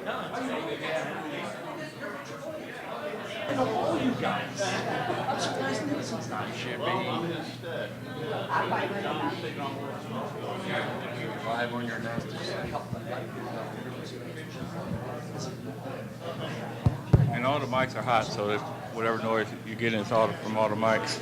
I know all you guys. I'm surprised Nixon's not here. Live on your NASTF. And all the mics are hot, so if whatever noise you get, it's all from all the mics.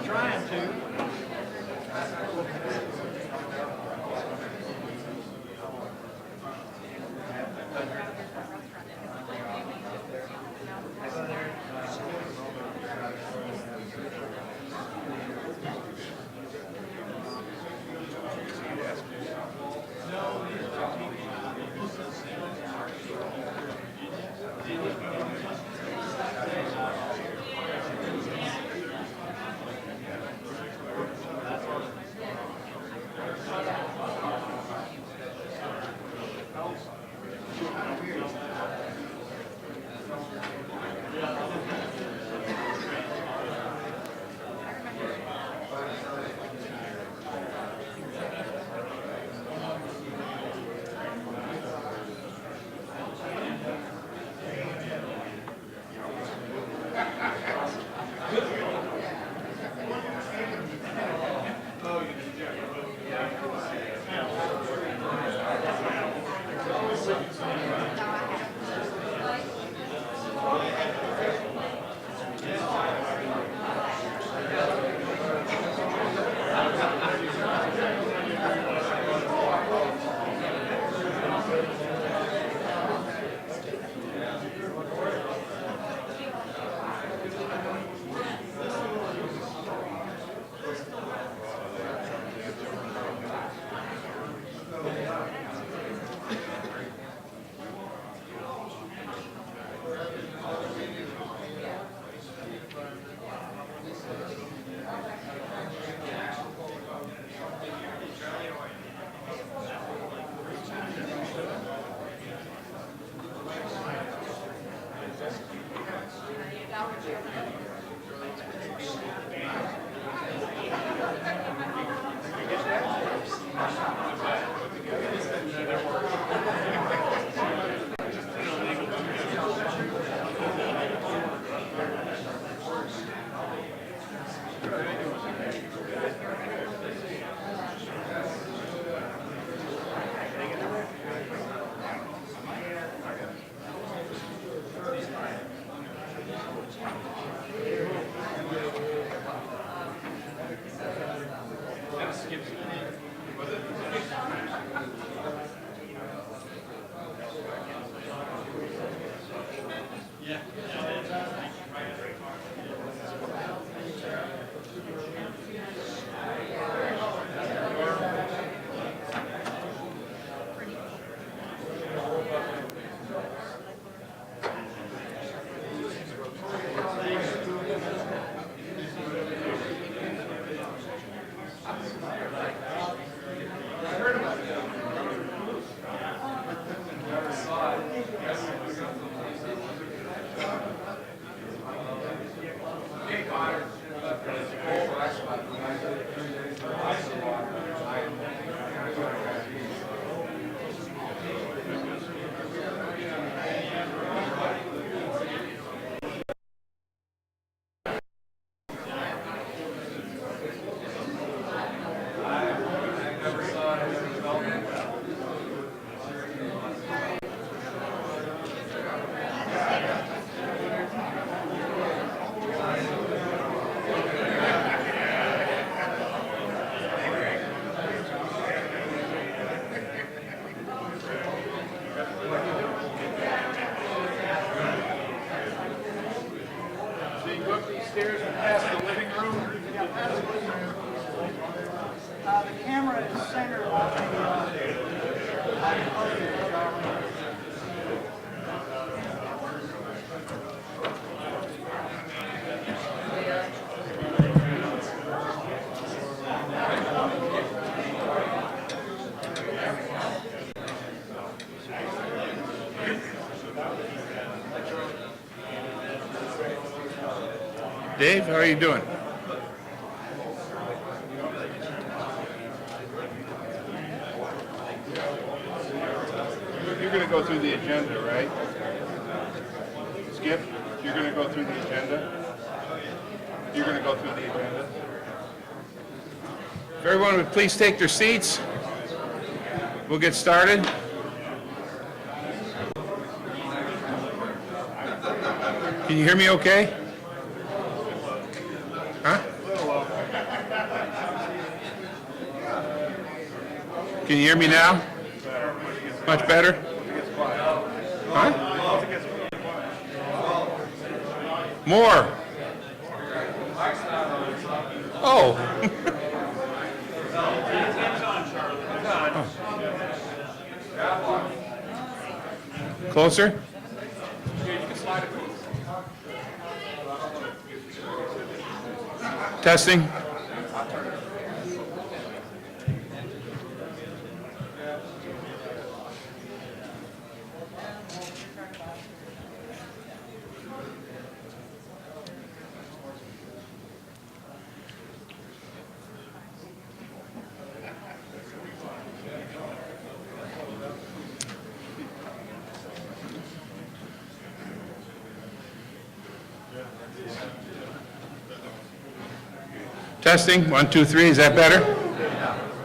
Trying to. upstairs and past the living room. Yeah, past the living room. The camera is centered on Dave, how are you doing? You're going to go through the agenda, right? Skip, you're going to go through the agenda? You're going to go through the agenda? If everyone would please take their seats, we'll get started. Can you hear me okay? Huh? Can you hear me now? Much better? Huh? More. Oh. Closer? Testing. Testing, 1, 2, 3, is that better?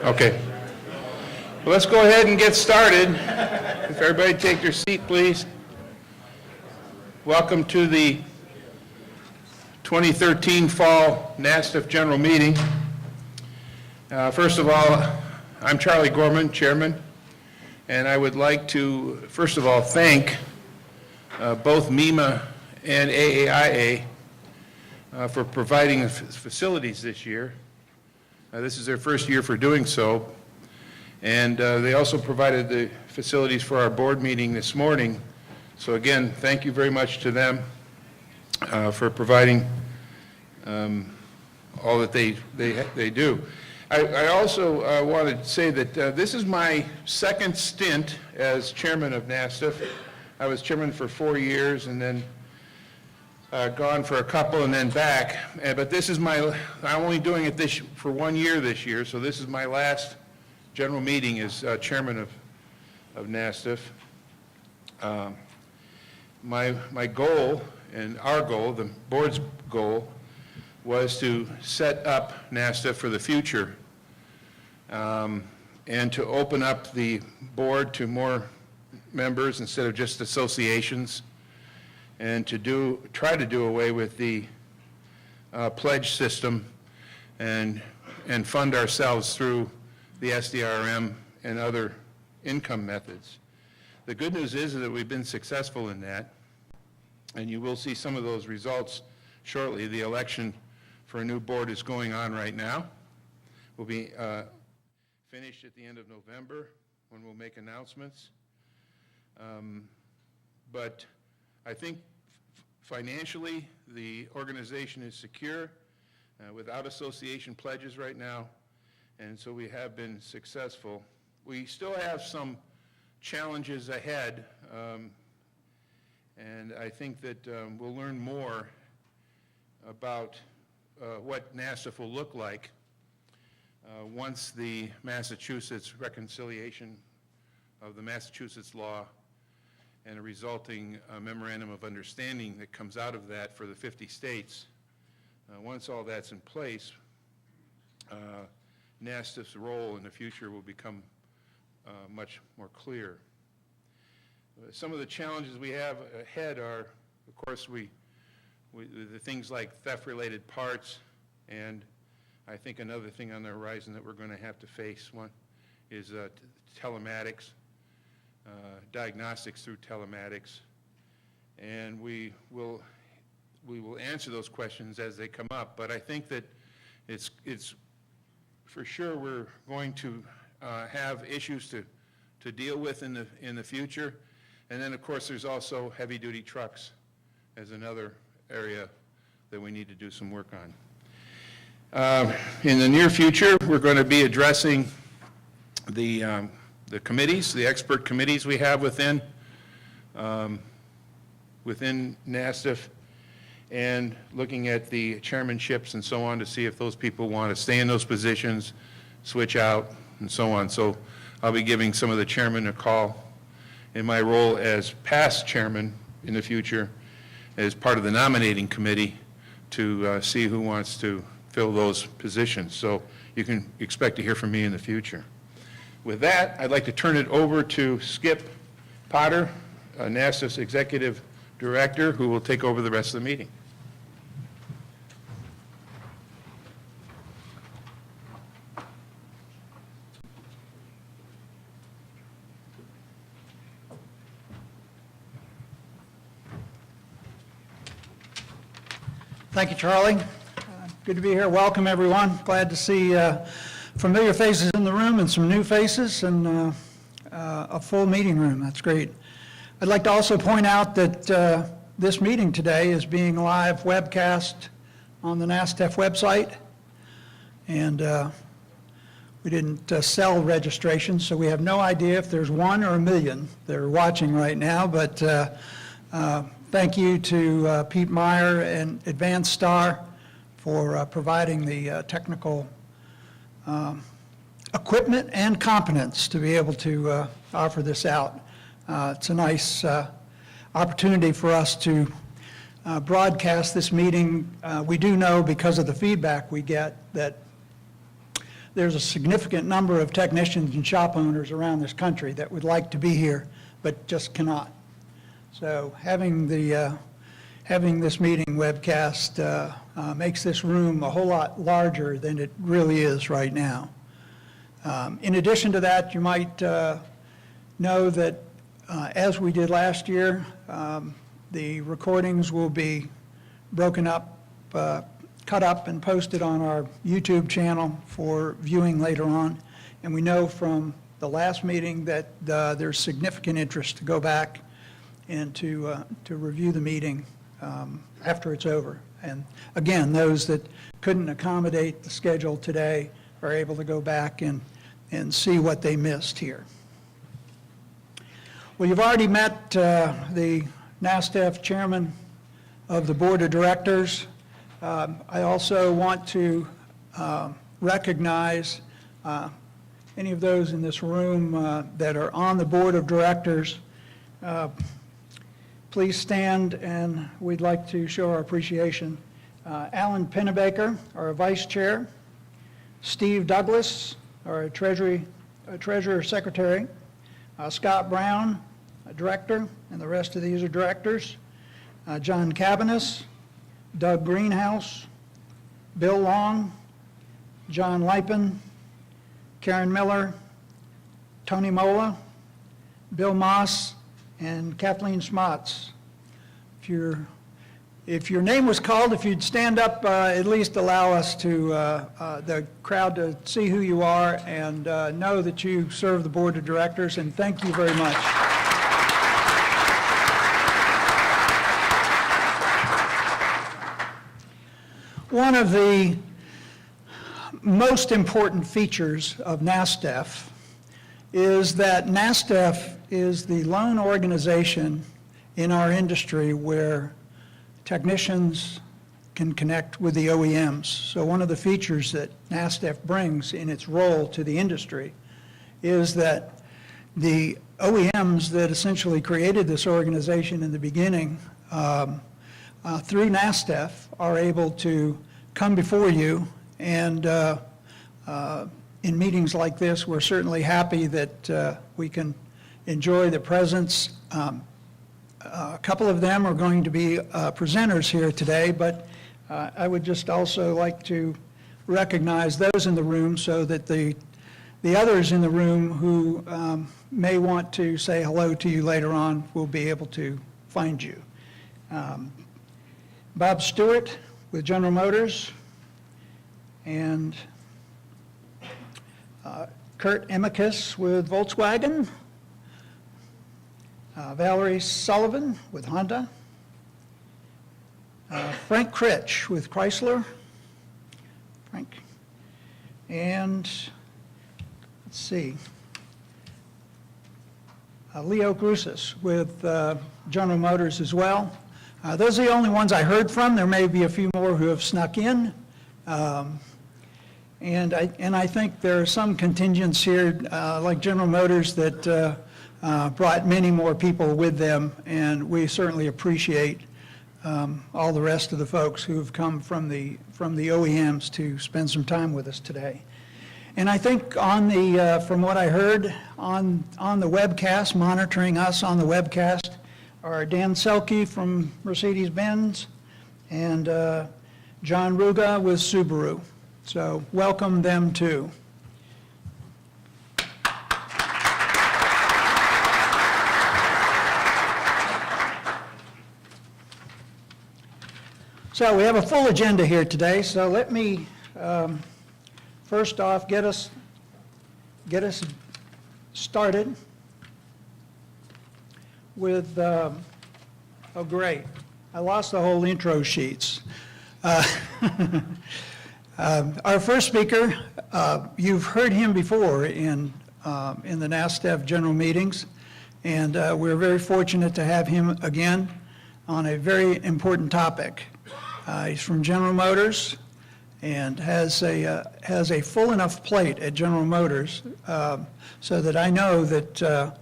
Okay. Well, let's go ahead and get started. If everybody take their seat, please. Welcome to the 2013 Fall NASTF General Meeting. First of all, I'm Charlie Gorman, Chairman, and I would like to, first of all, thank both MEMA and AAIA for providing facilities this year. This is their first year for doing so. And they also provided the facilities for our board meeting this morning. So again, thank you very much to them for providing all that they do. I also want to say that this is my second stint as chairman of NASTF. I was chairman for 4 years and then gone for a couple and then back. But this is I'm only doing it for 1 year this year, so this is my last general meeting as chairman of NASTF. My goal, and our goal, the board's goal, was to set up NASTF for the future and to open up the board to more members instead of just associations, and to try to do away with the pledge system and fund ourselves through the SDRM and other income methods. The good news is that we've been successful in that, and you will see some of those results shortly. The election for a new board is going on right now. We'll be finished at the end of November when we'll make announcements. But I think financially, the organization is secure without association pledges right now, and so we have been successful. We still have some challenges ahead, and I think that we'll learn more about what NASTF will look like once the Massachusetts reconciliation of the Massachusetts law and a resulting memorandum of understanding that comes out of that for the 50 states. Once all that's in place, NASTF's role in the future will become much more clear. Some of the challenges we have ahead are, of course, the things like theft-related parts, and I think another thing on the horizon that we're going to have to face is telematics. Diagnostics through telematics, and we will we will answer those questions as they come up. But I think that it's for sure we're going to have issues to deal with in the future. And then, of course, there's also heavy-duty trucks as another area that we need to do some work on. In the near future, we're going to be addressing the committees, the expert committees we have within NASTF, and looking at the chairmanships and so on to see if those people want to stay in those positions, switch out, and so on. So I'll be giving some of the chairmen a call in my role as past chairman in the future as part of the nominating committee to see who wants to fill those positions. So you can expect to hear from me in the future. With that, I'd like to turn it over to Skip Potter, NASTF's Executive Director, who will take over the rest of the meeting. Thank you, Charlie. Good to be here. Welcome, everyone. Glad to see familiar faces in the room and some new faces and a full meeting room. That's great. I'd like to also point out that this meeting today is being live webcast on the NASTF website. And we didn't sell registrations, so we have no idea if there's 1 or 1 million that are watching right now. But thank you to Pete Meyer and Advanced Star for providing the technical equipment and competence to be able to offer this out. It's a nice opportunity for us to broadcast this meeting. We do know, because of the feedback we get, that there's a significant number of technicians and shop owners around this country that would like to be here but just cannot. So having this meeting webcast makes this room a whole lot larger than it really is right now. In addition to that, you might know that as we did last year, the recordings will be broken up, cut up and posted on our YouTube channel for viewing later on. And we know from the last meeting that there's significant interest to go back and to review the meeting after it's over. And again, those that couldn't accommodate the schedule today are able to go back and see what they missed here. Well, you've already met the NASTF chairman of the board of directors. I also want to recognize any of those in this room that are on the board of directors. Please stand, and we'd like to show our appreciation. Alan Pennebaker, our vice chair. Steve Douglas, our treasurer secretary. Scott Brown, a director, and the rest of these are directors. John Cabanis, Doug Greenhouse, Bill Long, John Lipin, Karen Miller, Tony Mola, Bill Moss, and Kathleen Smots. If your name was called, if you'd stand up, at least allow us to, the crowd to see who you are and know that you serve the board of directors, and thank you very much. One of the most important features of NASTF is that NASTF is the lone organization in our industry where technicians can connect with the OEMs. So one of the features that NASTF brings in its role to the industry is that the OEMs that essentially created this organization in the beginning through NASTF are able to come before you, and in meetings like this, we're certainly happy that we can enjoy the presence. A couple of them are going to be presenters here today, but I would just also like to recognize those in the room so that the others in the room who may want to say hello to you later on will be able to find you. Bob Stewart with General Motors, and Kurt Emicus with Volkswagen, Valerie Sullivan with Honda, Frank Critch with Chrysler, and let's see, Leo Grusas with General Motors as well. Those are the only ones I heard from. There may be a few more who have snuck in. And I think there are some contingents here, like General Motors, that brought many more people with them, and we certainly appreciate all the rest of the folks who have come from the OEMs to spend some time with us today. And I think on the, from what I heard, on the webcast, monitoring us on the webcast, are Dan Selke from Mercedes-Benz and John Ruga with Subaru. So welcome them too. So we have a full agenda here today, so let me first off get us started with, oh great, I lost the whole intro sheets. Our first speaker, you've heard him before in the NASTF general meetings, and we're very fortunate to have him again on a very important topic. He's from General Motors and has a full enough plate at General Motors so that I know that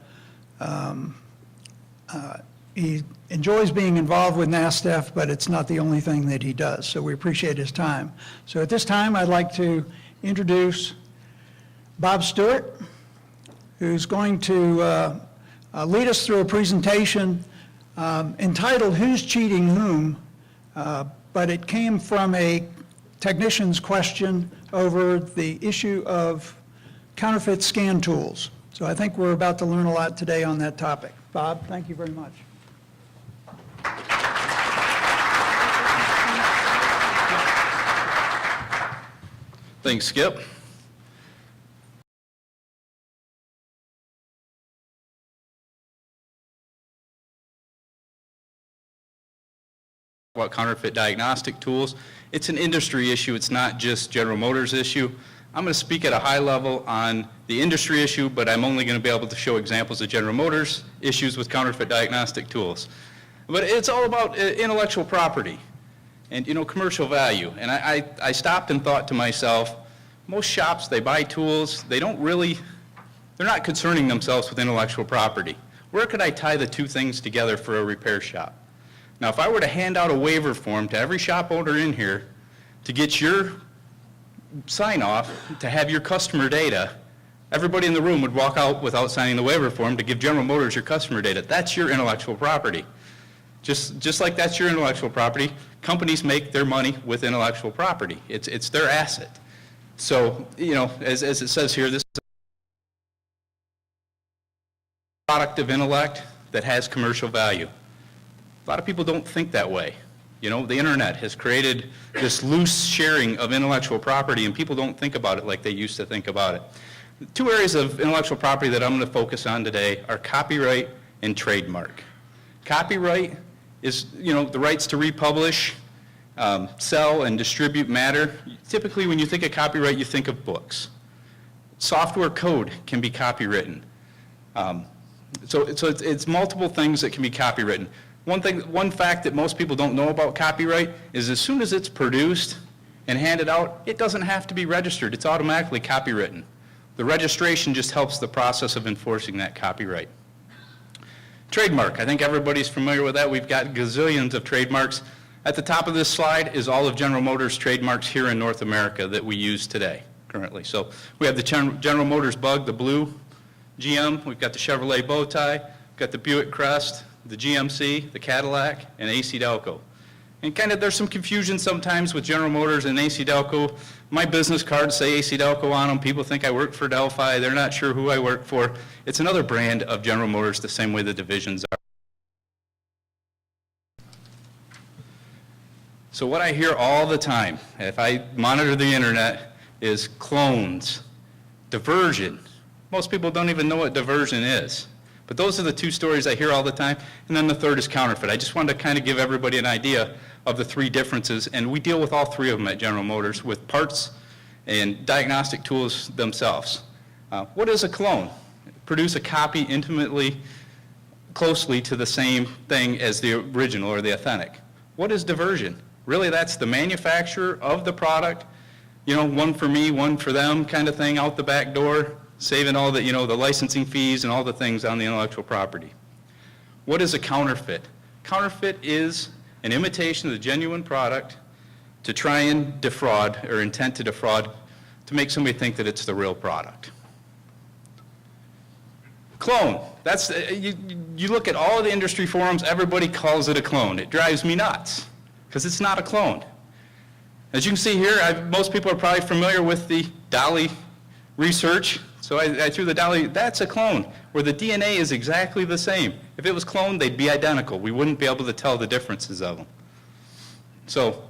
he enjoys being involved with NASTF, but it's not the only thing that he does, so we appreciate his time. So at this time, I'd like to introduce Bob Stewart, who's going to lead us through a presentation entitled Who's Cheating Whom? But it came from a technician's question over the issue of counterfeit scan tools. So I think we're about to learn a lot today on that topic. Bob, thank you very much. Thanks, Skip. About counterfeit diagnostic tools. It's an industry issue. It's not just General Motors issue. I'm going to speak at a high level on the industry issue, but I'm only going to be able to show examples of General Motors issues with counterfeit diagnostic tools. But it's all about intellectual property and, you know, commercial value. And I stopped and thought to myself, most shops, they buy tools, they're not concerning themselves with intellectual property. Where could I tie the two things together for a repair shop? Now, if I were to hand out a waiver form to every shop owner in here to get your sign off to have your customer data, everybody in the room would walk out without signing the waiver form to give General Motors your customer data. That's your intellectual property. Just like that's your intellectual property, companies make their money with intellectual property. It's their asset. So, you know, as it says here, this is a product of intellect that has commercial value. A lot of people don't think that way. You know, the internet has created this loose sharing of intellectual property, and people don't think about it like they used to think about it. Two areas of intellectual property that I'm going to focus on today are copyright and trademark. Copyright is, you know, the rights to republish, sell, and distribute matter. Typically, when you think of copyright, you think of books. Software code can be copywritten. So it's multiple things that can be copywritten. One fact that most people don't know about copyright is as soon as it's produced and handed out, it doesn't have to be registered. It's automatically copywritten. The registration just helps the process of enforcing that copyright. Trademark, I think everybody's familiar with that. We've got gazillions of trademarks. At the top of this slide is all of General Motors trademarks here in North America that we use today, currently. So we have the General Motors Bug, the blue GM. We've got the Chevrolet bow tie. We've got the Buick Crest, the GMC, the Cadillac, and AC Delco. And kind of there's some confusion sometimes with General Motors and AC Delco. My business cards say AC Delco on them. People think I work for Delphi. They're not sure who I work for. It's another brand of General Motors, the same way the divisions are. So what I hear all the time, if I monitor the internet, is clones, diversion. Most people don't even know what diversion is. But those are the two stories I hear all the time. And then the third is counterfeit. I just wanted to kind of give everybody an idea of the three differences. And we deal with all three of them at General Motors with parts and diagnostic tools themselves. What is a clone? Produce a copy intimately, closely to the same thing as the original or the authentic. What is diversion? Really, that's the manufacturer of the product, you know, one for me, one for them kind of thing out the back door, saving all the, you know, the licensing fees and all the things on the intellectual property. What is a counterfeit? Counterfeit is an imitation of the genuine product to try and defraud or intent to defraud to make somebody think that it's the real product. Clone, that's, you look at all the industry forums, everybody calls it a clone. It drives me nuts because it's not a clone. As you can see here, most people are probably familiar with the Dolly research. So I threw the Dolly, that's a clone, where the DNA is exactly the same. If it was cloned, they'd be identical. We wouldn't be able to tell the differences of them. So,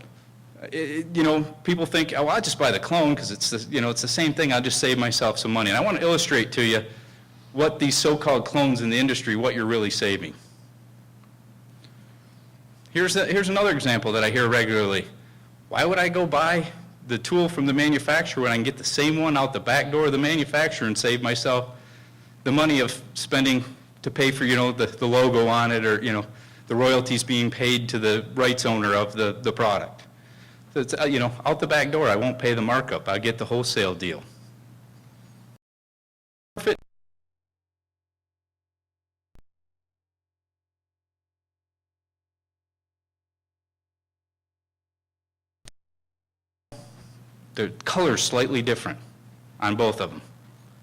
you know, people think, oh, I'll just buy the clone because it's the, you know, it's the same thing. I'll just save myself some money. And I want to illustrate to you what these so-called clones in the industry, what you're really saving. Here's another example that I hear regularly. Why would I go buy the tool from the manufacturer when I can get the same one out the back door of the manufacturer and save myself the money of spending to pay for, you know, the logo on it or, you know, the royalties being paid to the rights owner of the product. So it's, you know, out the back door, I won't pay the markup. I'll get the wholesale deal. The color's slightly different on both of them.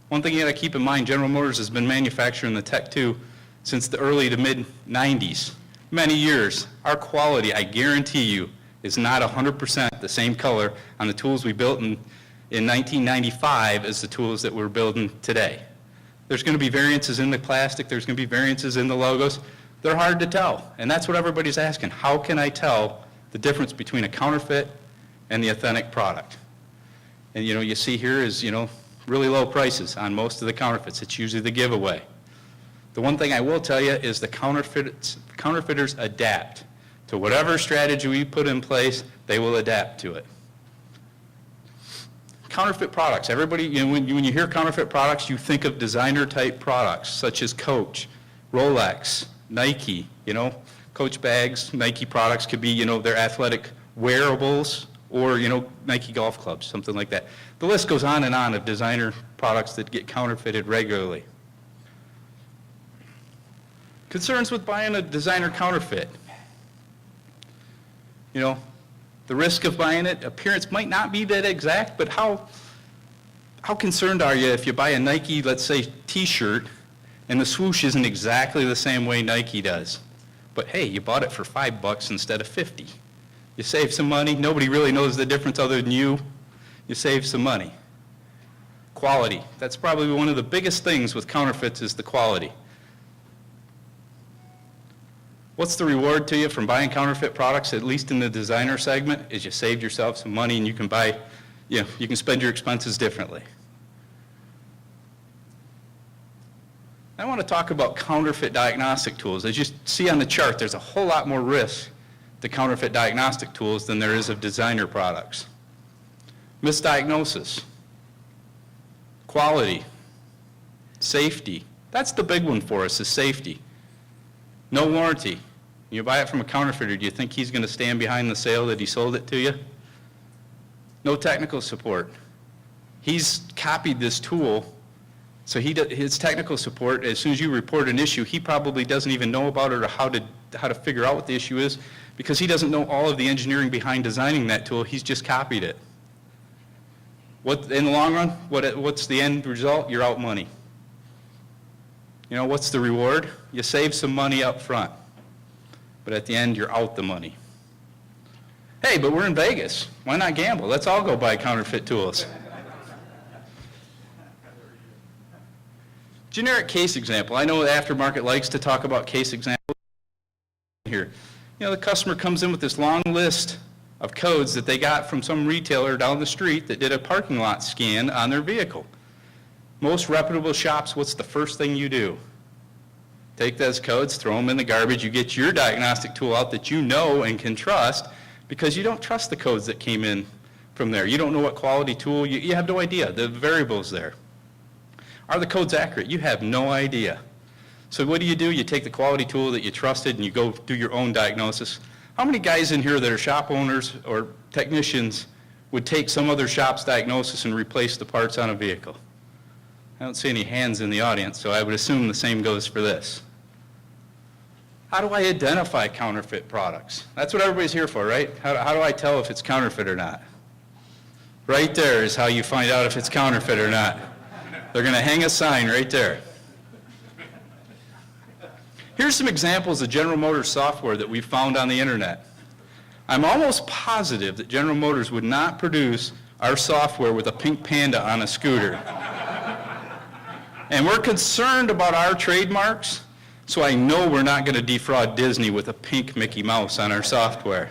One thing you got to keep in mind, General Motors has been manufacturing the Tech 2 since the early to mid-90s. Many years. Our quality, I guarantee you, is not 100% the same color on the tools we built in 1995 as the tools that we're building today. There's going to be variances in the plastic. There's going to be variances in the logos. They're hard to tell. And that's what everybody's asking. How can I tell the difference between a counterfeit and the authentic product? And, you know, you see here is, you know, really low prices on most of the counterfeits. It's usually the giveaway. The one thing I will tell you is the counterfeiters adapt to whatever strategy we put in place, they will adapt to it. Counterfeit products. Everybody, you know, when you hear counterfeit products, you think of designer type products such as Coach, Rolex, Nike, you know, Coach bags, Nike products could be, you know, their athletic wearables, or, you know, Nike golf clubs, something like that. The list goes on and on of designer products that get counterfeited regularly. Concerns with buying a designer counterfeit. You know, the risk of buying it, appearance might not be that exact, but how concerned are you if you buy a Nike, let's say, t-shirt, and the swoosh isn't exactly the same way Nike does? But hey, you bought it for $5 instead of $50. You save some money. Nobody really knows the difference other than you. You save some money. Quality. That's probably one of the biggest things with counterfeits is the quality. What's the reward to you from buying counterfeit products, at least in the designer segment, is you saved yourself some money and you can buy, you know, you can spend your expenses differently. I want to talk about counterfeit diagnostic tools. As you see on the chart, there's a whole lot more risk to counterfeit diagnostic tools than there is of designer products. Misdiagnosis, quality, safety. That's the big one for us, is safety. No warranty. You buy it from a counterfeiter, do you think he's going to stand behind the sale that he sold it to you? No technical support. He's copied this tool, so his technical support, as soon as you report an issue, he probably doesn't even know about it or how to figure out what the issue is, because he doesn't know all of the engineering behind designing that tool. He's just copied it. What, in the long run, what's the end result? You're out money. You know, what's the reward? You save some money up front, but at the end, you're out the money. Hey, but we're in Vegas. Why not gamble? Let's all go buy counterfeit tools. Generic case example. I know the aftermarket likes to talk about case examples here. You know, the customer comes in with this long list of codes that they got from some retailer down the street that did a parking lot scan on their vehicle. Most reputable shops, what's the first thing you do? Take those codes, throw them in the garbage, you get your diagnostic tool out that you know and can trust, because you don't trust the codes that came in from there. You don't know what quality tool, you have no idea, the variables there. Are the codes accurate? You have no idea. So what do? You take the quality tool that you trusted and you go do your own diagnosis. How many guys in here that are shop owners or technicians would take some other shop's diagnosis and replace the parts on a vehicle? I don't see any hands in the audience, so I would assume the same goes for this. How do I identify counterfeit products? That's what everybody's here for, right? How do I tell if it's counterfeit or not? Right there is how you find out if it's counterfeit or not. They're going to hang a sign right there. Here's some examples of General Motors software that we found on the internet. I'm almost positive that General Motors would not produce our software with a pink panda on a scooter. And we're concerned about our trademarks, so I know we're not going to defraud Disney with a pink Mickey Mouse on our software.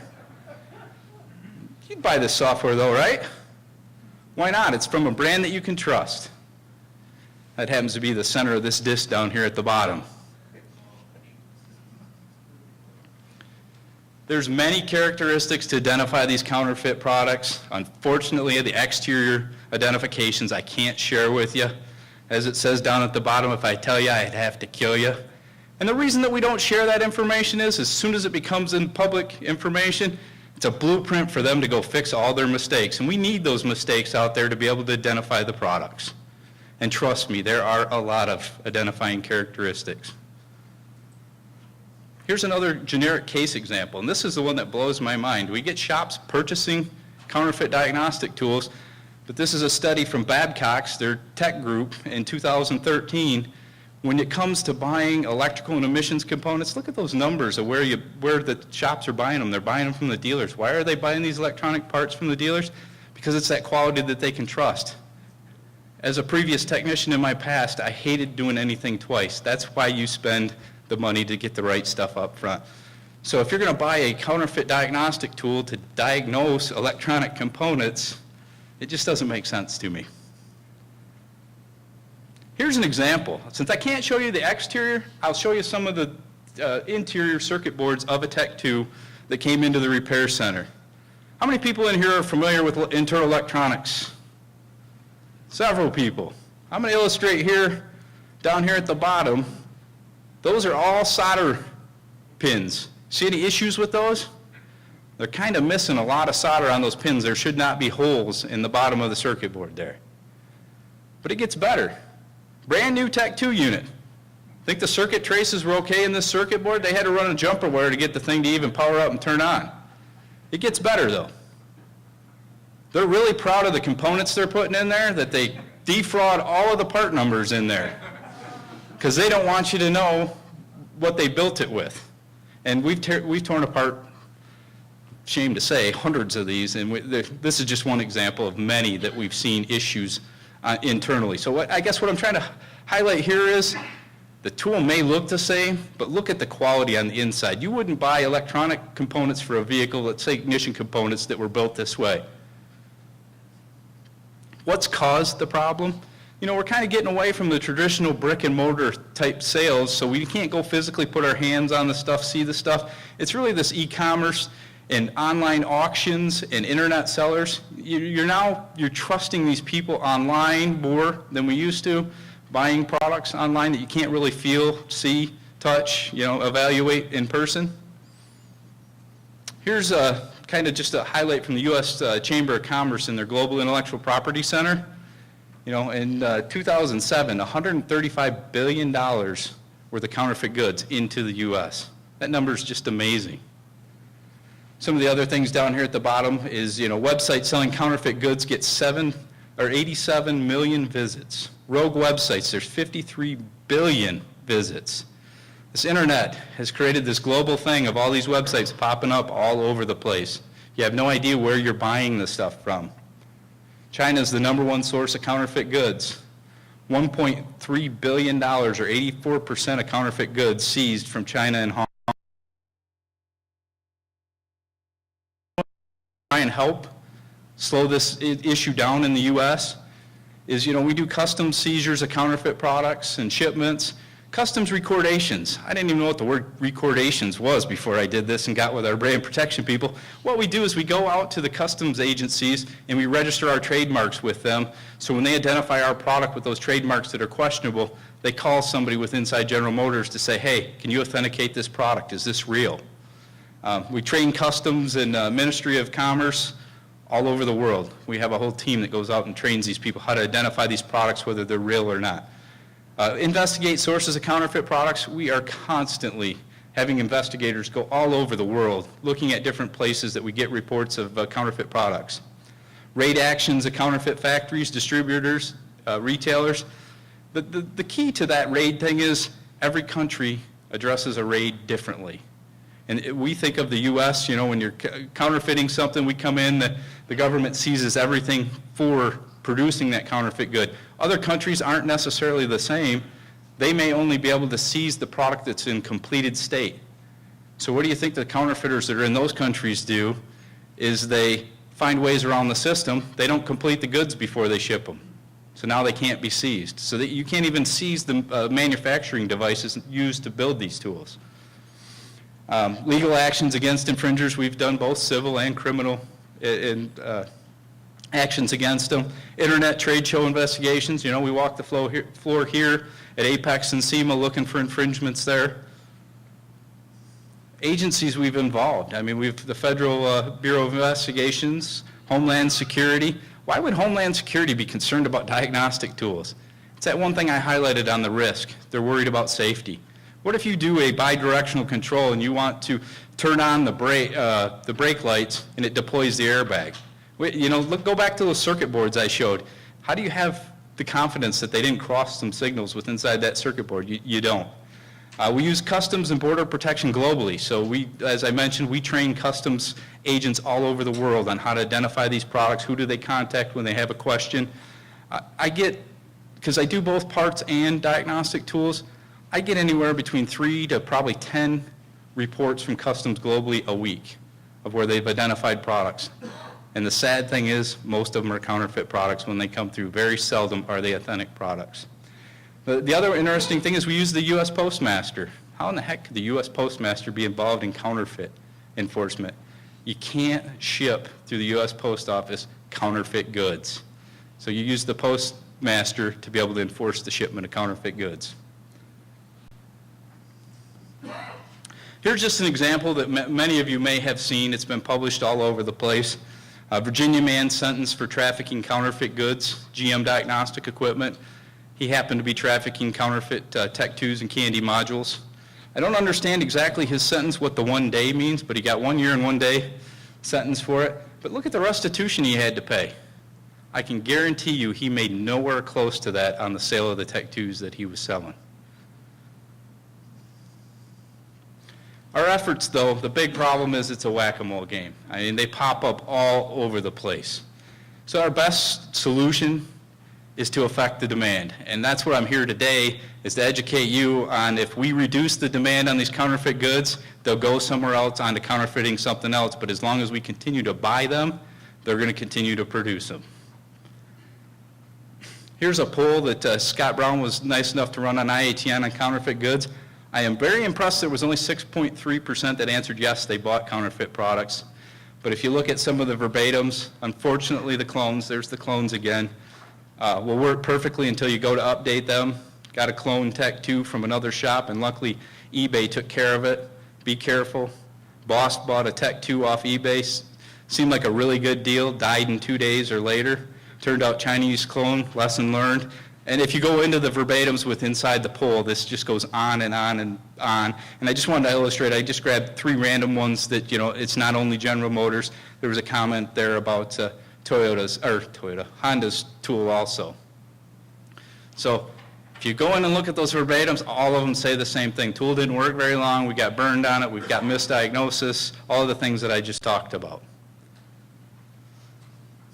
You'd buy this software though, right? Why not? It's from a brand that you can trust. That happens to be the center of this disc down here at the bottom. There's many characteristics to identify these counterfeit products. Unfortunately, the exterior identifications I can't share with you. As it says down at the bottom, if I tell you, I'd have to kill you. And the reason that we don't share that information is, as soon as it becomes in public information, it's a blueprint for them to go fix all their mistakes. And we need those mistakes out there to be able to identify the products. And trust me, there are a lot of identifying characteristics. Here's another generic case example, and this is the one that blows my mind. We get shops purchasing counterfeit diagnostic tools, but this is a study from Babcock's, their tech group, in 2013. When it comes to buying electrical and emissions components, look at those numbers of where the shops are buying them. They're buying them from the dealers. Why are they buying these electronic parts from the dealers? Because it's that quality that they can trust. As a previous technician in my past, I hated doing anything twice. That's why you spend the money to get the right stuff up front. So if you're going to buy a counterfeit diagnostic tool to diagnose electronic components, it just doesn't make sense to me. Here's an example. Since I can't show you the exterior, I'll show you some of the interior circuit boards of a Tech 2 that came into the repair center. How many people in here are familiar with internal electronics? Several people. I'm going to illustrate here, down here at the bottom. Those are all solder pins. See any issues with those? They're kind of missing a lot of solder on those pins. There should not be holes in the bottom of the circuit board there. But it gets better. Brand new Tech 2 unit. Think the circuit traces were okay in this circuit board? They had to run a jumper wire to get the thing to even power up and turn on. It gets better though. They're really proud of the components they're putting in there, that they defraud all of the part numbers in there, because they don't want you to know what they built it with. And we've torn apart, shame to say, hundreds of these, and this is just one example of many that we've seen issues internally. So I guess what I'm trying to highlight here is the tool may look the same, but look at the quality on the inside. You wouldn't buy electronic components for a vehicle, let's say ignition components, that were built this way. What's caused the problem? You know, we're kind of getting away from the traditional brick and mortar type sales, so we can't go physically put our hands on the stuff, see the stuff. It's really this e-commerce and online auctions and internet sellers. You're trusting these people online more than we used to, buying products online that you can't really feel, see, touch, evaluate in person. Here's kind of just a highlight from the U.S. Chamber of Commerce in their Global Intellectual Property Center. In 2007, $135 billion worth of counterfeit goods into the U.S. That number is just amazing. Some of the other things down here at the bottom is, websites selling counterfeit goods get 87 million visits. Rogue websites, there's 53 billion visits. This internet has created this global thing of all these websites popping up all over the place. You have no idea where you're buying this stuff from. China is the #1 source of counterfeit goods. $1.3 billion, or 84% of counterfeit goods seized from China and Hong Kong. and help slow this issue down in the U.S. is, we do customs seizures of counterfeit products and shipments, customs recordations. I didn't even know what the word recordations was before I did this and got with our brand protection people. What we do is we go out to the customs agencies and we register our trademarks with them. So when they identify our product with those trademarks that are questionable, they call somebody with inside General Motors to say, hey, can you authenticate this product? Is this real? We train customs and Ministry of Commerce all over the world. We have a whole team that goes out and trains these people how to identify these products, whether they're real or not. Investigate sources of counterfeit products. We are constantly having investigators go all over the world looking at different places that we get reports of counterfeit products. Raid actions of counterfeit factories, distributors, retailers. The key to that raid thing is every country addresses a raid differently. And we think of the U.S., when you're counterfeiting something, we come in, the government seizes everything for producing that counterfeit good. Other countries aren't necessarily the same. They may only be able to seize the product that's in completed state. So what do you think the counterfeiters that are in those countries do is they find ways around the system. They don't complete the goods before they ship them. So now they can't be seized. So that you can't even seize the manufacturing devices used to build these tools. Legal actions against infringers, we've done both civil and criminal actions against them. Internet trade show investigations, we walk the floor here at AAPEX and SEMA looking for infringements there. Agencies we've involved. We've the Federal Bureau of Investigations, Homeland Security. Why would Homeland Security be concerned about diagnostic tools? It's that one thing I highlighted on the risk. They're worried about safety. What if you do a bidirectional control and you want to turn on the brake lights and it deploys the airbag? Go back to those circuit boards I showed. How do you have the confidence that they didn't cross some signals with inside that circuit board? You don't. We use customs and border protection globally. So as I mentioned, we train customs agents all over the world on how to identify these products, who do they contact when they have a question. Because I do both parts and diagnostic tools, I get anywhere between 3 to probably 10 reports from customs globally a week of where they've identified products. And the sad thing is, most of them are counterfeit products when they come through. Very seldom are they authentic products. The other interesting thing is we use the U.S. Postmaster. How in the heck could the U.S. Postmaster be involved in counterfeit enforcement? You can't ship through the U.S. Post Office counterfeit goods. So you use the Postmaster to be able to enforce the shipment of counterfeit goods. Here's just an example that many of you may have seen. It's been published all over the place. A Virginia man sentenced for trafficking counterfeit goods, GM diagnostic equipment. He happened to be trafficking counterfeit Tech 2s and candy modules. I don't understand exactly his sentence, what the 1 day means, but he got 1 year and 1 day sentence for it. But look at the restitution he had to pay. I can guarantee you he made nowhere close to that on the sale of the Tech 2s that he was selling. Our efforts, though, the big problem is it's a whack-a-mole game. They pop up all over the place. So our best solution is to affect the demand. And that's what I'm here today, is to educate you on if we reduce the demand on these counterfeit goods, they'll go somewhere else onto counterfeiting something else. But as long as we continue to buy them, they're going to continue to produce them. Here's a poll that Scott Brown was nice enough to run on IATN on counterfeit goods. I am very impressed there was only 6.3% that answered yes, they bought counterfeit products. But if you look at some of the verbatims, unfortunately the clones, there's the clones again, will work perfectly until you go to update them. Got a clone Tech 2 from another shop, and luckily eBay took care of it. Be careful. Boss bought a Tech 2 off eBay, seemed like a really good deal, died in 2 days or later. Turned out Chinese clone, lesson learned. And if you go into the verbatims with inside the poll, this just goes on and on and on. And I just wanted to illustrate, I just grabbed 3 random ones that, it's not only General Motors. There was a comment there about Honda's tool also. So if you go in and look at those verbatims, all of them say the same thing. Tool didn't work very long, we got burned on it, we've got misdiagnosis, all of the things that I just talked about.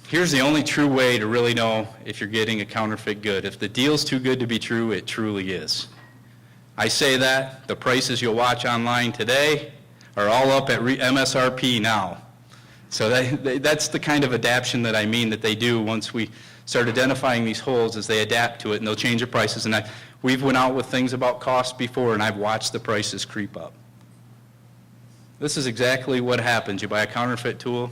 Here's the only true way to really know if you're getting a counterfeit good. If the deal's too good to be true, it truly is. I say that, the prices you'll watch online today are all up at MSRP now. So that's the kind of adaptation that I mean that they do once we start identifying these holes, as they adapt to it, and they'll change their prices. And we've went out with things about cost before, and I've watched the prices creep up. This is exactly what happens. You buy a counterfeit tool,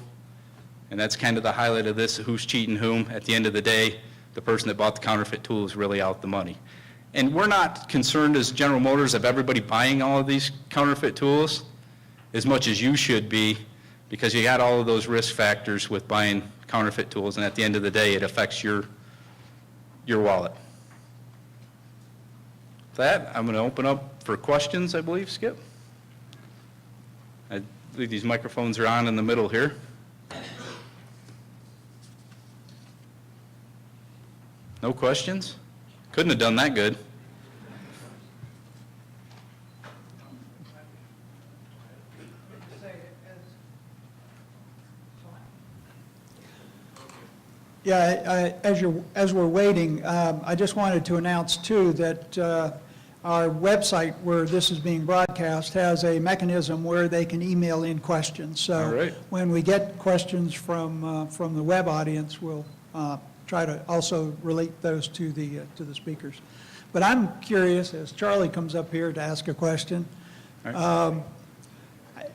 and that's kind of the highlight of this, who's cheating whom. At the end of the day, the person that bought the counterfeit tool is really out the money. And we're not concerned as General Motors of everybody buying all of these counterfeit tools as much as you should be, because you got all of those risk factors with buying counterfeit tools, and at the end of the day, it affects your wallet. With that, I'm going to open up for questions, I believe, Skip. I believe these microphones are on in the middle here. No questions? Couldn't have done that good. Yeah, as we're waiting, I just wanted to announce too that our website where this is being broadcast has a mechanism where they can email in questions. All So right. when we get questions from the web audience, we'll try to also relate those to the speakers. But I'm curious, as Charlie comes up here to ask a question,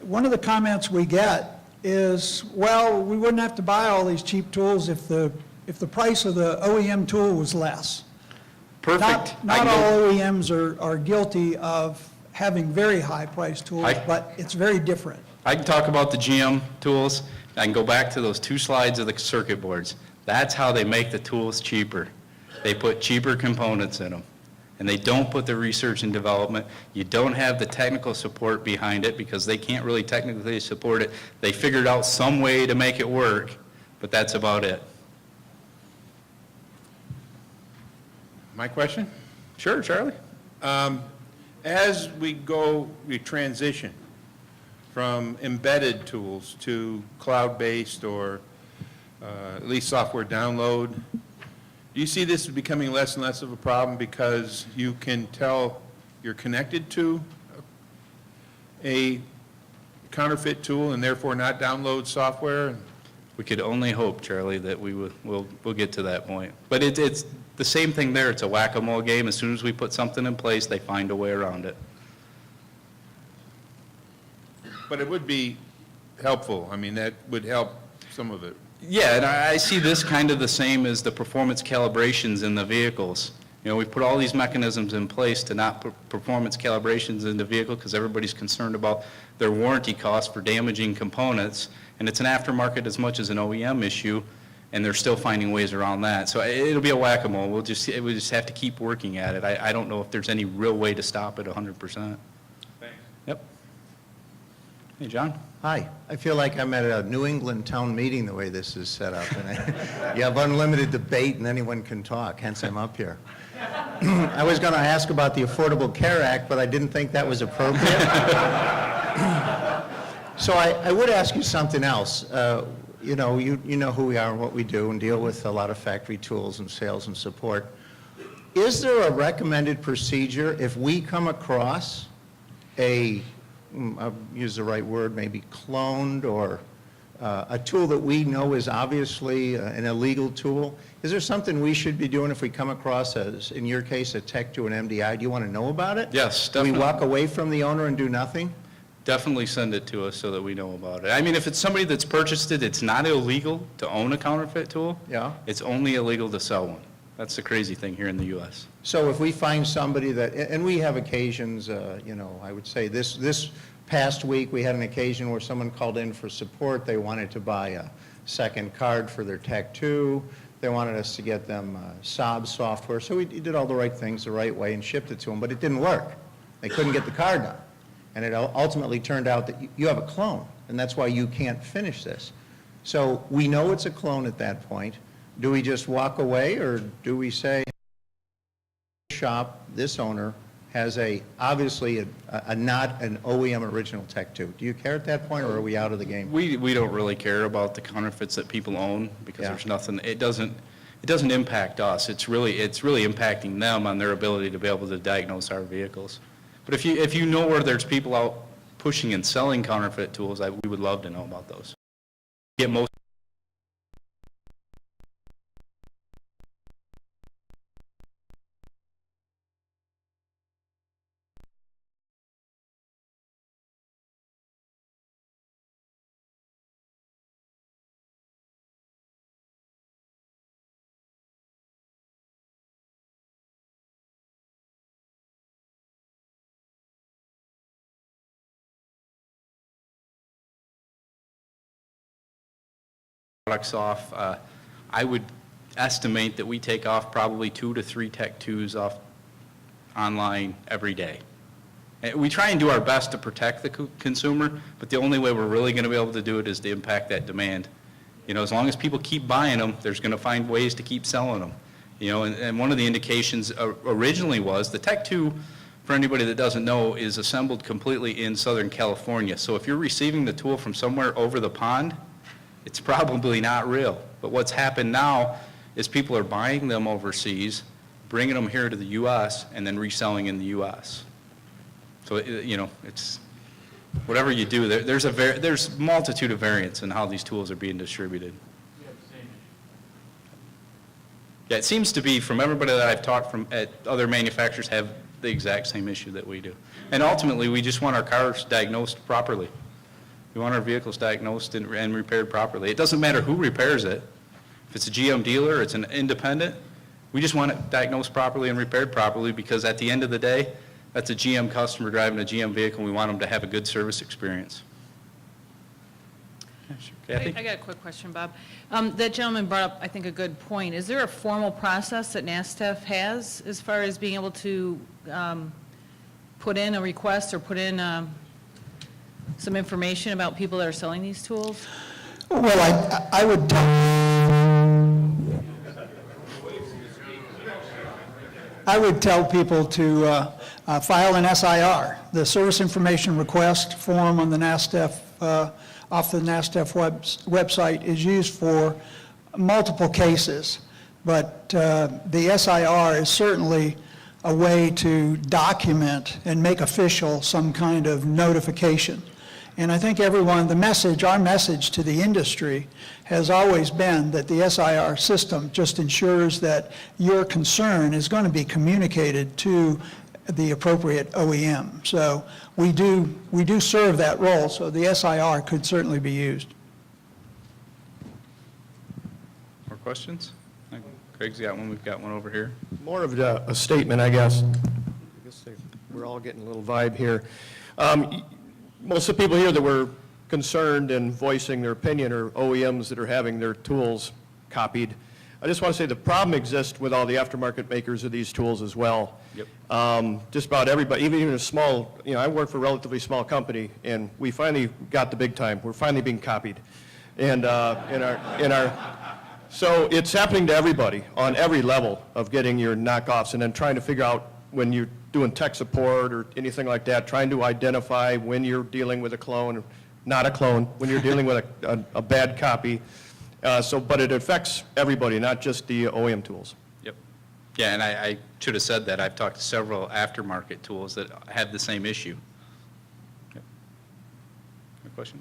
one of the comments we get is, well, we wouldn't have to buy all these cheap tools if the price of the OEM tool was less. Perfect. Not all OEMs are guilty of having very high-priced tools, but it's very different. I can talk about the GM tools. I can go back to those 2 slides of the circuit boards. That's how they make the tools cheaper. They put cheaper components in them. And they don't put the research and development. You don't have the technical support behind it because they can't really technically support it. They figured out some way to make it work, but that's about it. My question? Sure, Charlie. As we transition from embedded tools to cloud-based or at least software download, do you see this becoming less and less of a problem because you can tell you're connected to a counterfeit tool and therefore not download software? We could only hope, Charlie, that we'll get to that point. But it's the same thing there. It's a whack-a-mole game. As soon as we put something in place, they find a way around it. But it would be helpful. I mean, that would help some of it. Yeah, and I see this kind of the same as the performance calibrations in the vehicles. You know, we put all these mechanisms in place to not put performance calibrations in the vehicle because everybody's concerned about their warranty costs for damaging components, and it's an aftermarket as much as an OEM issue, and they're still finding ways around that. So it'll be a whack-a-mole. We'll just have to keep working at it. I don't know if there's any real way to stop it 100%. Thanks. Yep. Hey, John. Hi, I feel like I'm at a New England town meeting the way this is set up. And you have unlimited debate and anyone can talk, hence I'm up here. I was going to ask about the Affordable Care Act, but I didn't think that was appropriate. So I would ask you something else. You know who we are and what we do and deal with a lot of factory tools and sales and support. Is there a recommended procedure if we come across I'll use the right word, maybe cloned or a tool that we know is obviously an illegal tool? Is there something we should be doing if we come across, as in your case, a Tech 2 and MDI? Do you want to know about it? Yes, Do we definitely. walk away from the owner and do nothing? Definitely send it to us so that we know about it. I mean, if it's somebody that's purchased it, it's not illegal to own a counterfeit tool. Yeah. It's only illegal to sell one. That's the crazy thing here in the U.S. So if we find somebody that, and we have occasions, I would say this past week, we had an occasion where someone called in for support. They wanted to buy a second card for their Tech 2. They wanted us to get them Saab software. So we did all the right things the right way and shipped it to them, but it didn't work. They couldn't get the card done. And it ultimately turned out that you have a clone, and that's why you can't finish this. So we know it's a clone at that point. Do we just walk away, or do we say, shop, this owner has obviously not an OEM original Tech 2? Do you care at that point, or are we out of the game? We don't really care about the counterfeits that people own because there's nothing. It doesn't impact us. It's really impacting them on their ability to be able to diagnose our vehicles. But if you know where there's people out pushing and selling counterfeit tools, we would love to know about those. get most products off. I would estimate that we take off probably 2 to 3 Tech 2s off online every day. We try and do our best to protect the consumer, but the only way we're really going to be able to do it is to impact that demand. You know, as long as people keep buying them, there's going to find ways to keep selling them. You know, and one of the indications originally was the Tech 2, for anybody that doesn't know, is assembled completely in Southern California. So if you're receiving the tool from somewhere over the pond, it's probably not real. But what's happened now is people are buying them overseas, bringing them here to the U.S., and then reselling in the U.S. So, you know, it's, whatever you do, there's multitude of variants in how these tools are being distributed. Yeah, it seems to be, from everybody that I've talked from at other manufacturers, have the exact same issue that we do. And ultimately, we just want our cars diagnosed properly. We want our vehicles diagnosed and repaired properly. It doesn't matter who repairs it. If it's a GM dealer, it's an independent, we just want it diagnosed properly and repaired properly, because at the end of the day, that's a GM customer driving a GM vehicle, and we want them to have a good service experience. Yeah, sure. Kathy? I got a quick question, Bob. That gentleman brought up, I think, a good point. Is there a formal process that NASTF has as far as being able to put in a request or put in some information about people that are selling these tools? Well, I would tell people to file an SIR. The Service Information Request form on the NASTF, off the NASTF website, is used for multiple cases, but the SIR is certainly a way to document and make official some kind of notification. And I think everyone, our message to the industry has always been that the SIR system just ensures that your concern is going to be communicated to the appropriate OEM. So we do serve that role, so the SIR could certainly be used. More questions? Craig's got one, we've got one over here. More of a statement, I guess. We're all getting a little vibe here. Most of the people here that were concerned and voicing their opinion are OEMs that are having their tools copied. I just want to say the problem exists with all the aftermarket makers of these tools as well. Yep. Just about everybody, even a small, I work for a relatively small company, and we finally got the big time. We're finally being copied. And so it's happening to everybody on every level of getting your knockoffs, and then trying to figure out when you're doing tech support or anything like that, trying to identify when you're dealing with a clone, or not a clone, when you're dealing with a bad copy. But it affects everybody, not just the OEM tools. Yep. Yeah, and I should have said that. I've talked to several aftermarket tools that have the same issue. Yep. A question?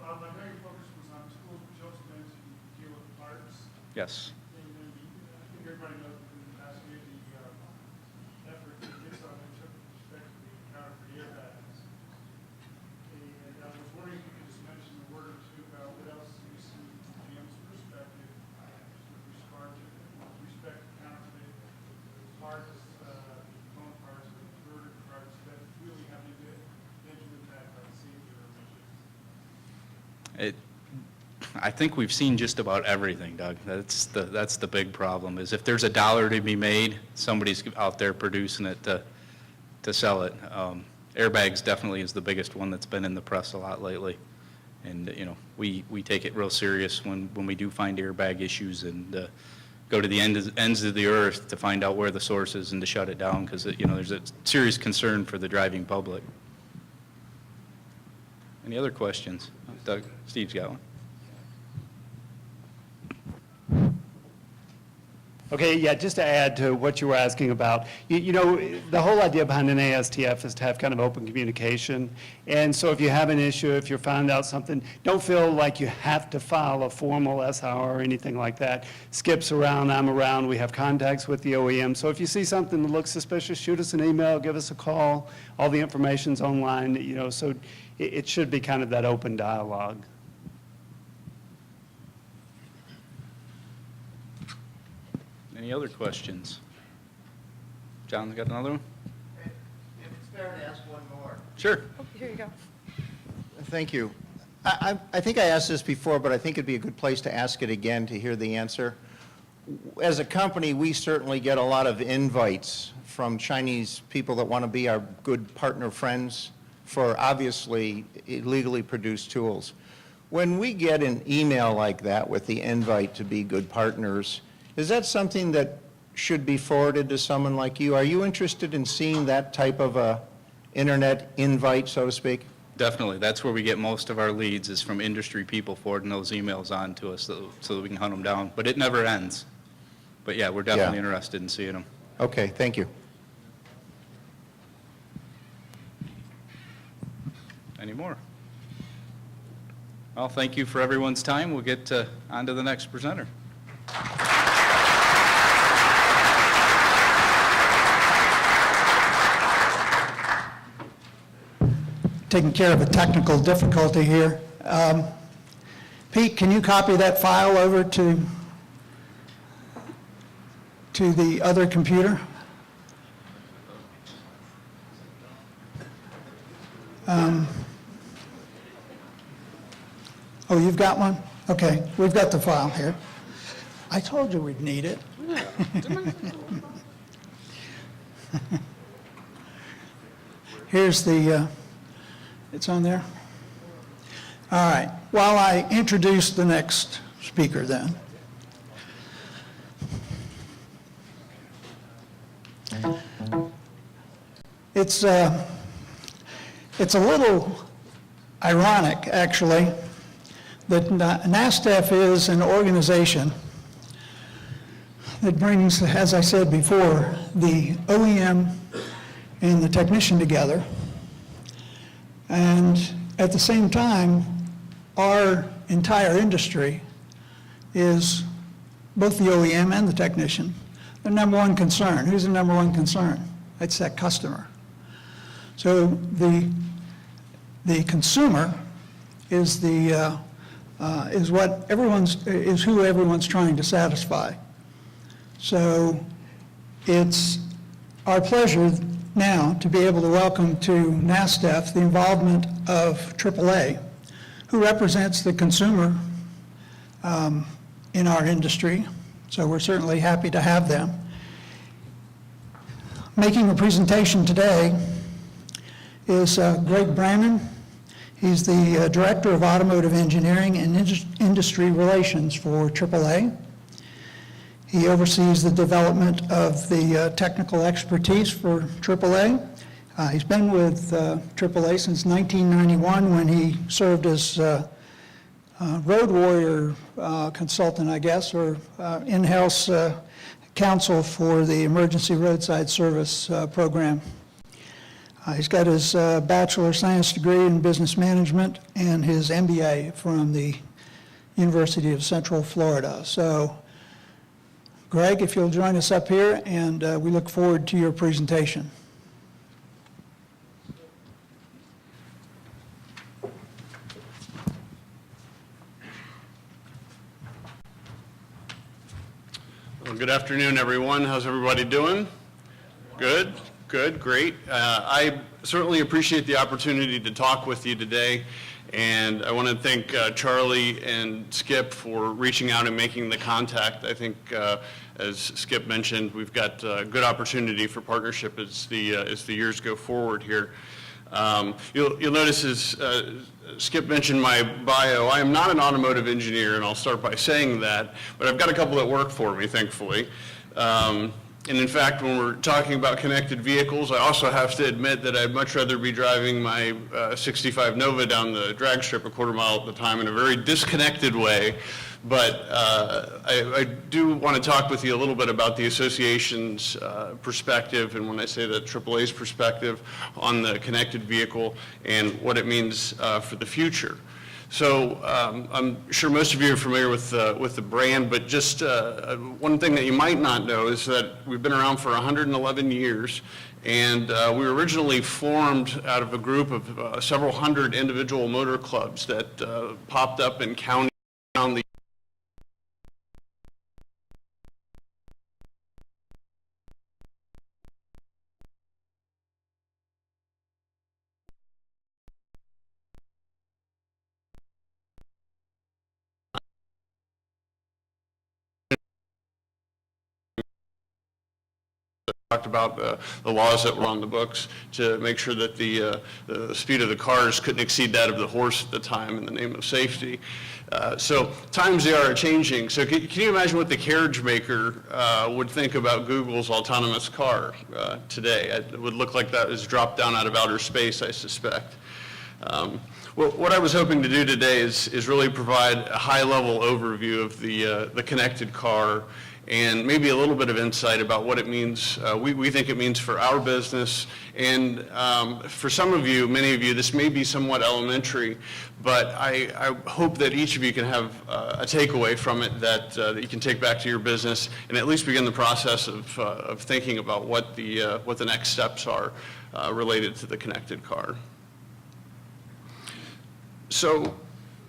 My main focus was on tools, but you also mentioned you deal with parts. Yes. And then I think everybody knows in the past year the effort to get something took with respect to the counterfeit airbags. And I was wondering if you could just mention a word or two about what else you see from GM's perspective with respect to counterfeit parts, component parts, or converted parts that really have a major impact on safety or emissions. I think we've seen just about everything, Doug. That's the big problem, is if there's a dollar to be made, somebody's out there producing it to sell it. Airbags definitely is the biggest one that's been in the press a lot lately. And, we take it real serious when we do find airbag issues, and go to the ends of the earth to find out where the source is and to shut it down, because, there's a serious concern for the driving public. Any other questions? Doug, Steve's got one. Okay, yeah, just to add to what you were asking about, you know, the whole idea behind an ASTF is to have kind of open communication. And so if you have an issue, if you found out something, don't feel like you have to file a formal SR or anything like that. Skip's around, I'm around, we have contacts with the OEM. So if you see something that looks suspicious, shoot us an email, give us a call. All the information's online, you know, so it should be kind of that open dialogue. Any other questions? John's got another one? If it's fair to ask one more. Sure. Here you go. Thank you. I think I asked this before, but I think it'd be a good place to ask it again to hear the answer. As a company, we certainly get a lot of invites from Chinese people that want to be our good partner friends for obviously illegally produced tools. When we get an email like that with the invite to be good partners, is that something that should be forwarded to someone like you? Are you interested in seeing that type of a internet invite, so to speak? Definitely. That's where we get most of our leads, is from industry people forwarding those emails on to us so that we can hunt them down. But it never ends. But yeah, we're definitely interested in seeing them. Okay, thank you. Any more? Well, thank you for everyone's time. We'll get on to the next presenter. Taking care of a technical difficulty here. Pete, can you copy that file over to the other computer? Oh, you've got one? Okay, we've got the file here. I told you we'd need it. Here's the, it's on there? All right, while I introduce the next speaker then. It's a little ironic, actually, that NASTF is an organization that brings, as I said before, the OEM and the technician together. And at the same time, our entire industry is both the OEM and the technician. The number one concern. Who's the number one concern? It's that customer. So the consumer is is who everyone's trying to satisfy. So it's our pleasure now to be able to welcome to NASTF the involvement of AAA, who represents the consumer in our industry. So we're certainly happy to have them. Making a presentation today is Greg Brannon. He's the Director of Automotive Engineering and Industry Relations for AAA. He oversees the development of the technical expertise for AAA. He's been with AAA since 1991 when he served as road warrior consultant, I guess, or in-house counsel for the Emergency Roadside Service program. He's got his Bachelor of Science degree in Business Management and his MBA from the University of Central Florida. So, Greg, if you'll join us up here, and we look forward to your presentation. Well, good afternoon, everyone. How's everybody doing? Good, good, great. I certainly appreciate the opportunity to talk with you today, and I want to thank Charlie and Skip for reaching out and making the contact. I think, as Skip mentioned, we've got a good opportunity for partnership as the years go forward here. You'll notice as Skip mentioned my bio, I am not an automotive engineer, and I'll start by saying that, but I've got a couple that work for me, thankfully. And in fact, when we're talking about connected vehicles, I also have to admit that I'd much rather be driving my 65 Nova down the drag strip a quarter mile at the time in a very disconnected way But I do want to talk with you a little bit about the association's perspective, and when I say that, AAA's perspective on the connected vehicle and what it means for the future. So I'm sure most of you are familiar with the brand, but just one thing that you might not know is that we've been around for 111 years, and we were originally formed out of a group of several hundred individual motor clubs that popped up in counties around the talked about the laws that were on the books to make sure that the speed of the cars couldn't exceed that of the horse at the time in the name of safety. So times they are changing. So can you imagine what the carriage maker would think about Google's autonomous car today? It would look like that was dropped down out of outer space, I suspect. Well, what I was hoping to do today is really provide a high-level overview of the connected car and maybe a little bit of insight about what it means, we think it means for our business. And for some of you, many of you, this may be somewhat elementary, but I hope that each of you can have a takeaway from it that you can take back to your business and at least begin the process of thinking about what the next steps are related to the connected car. So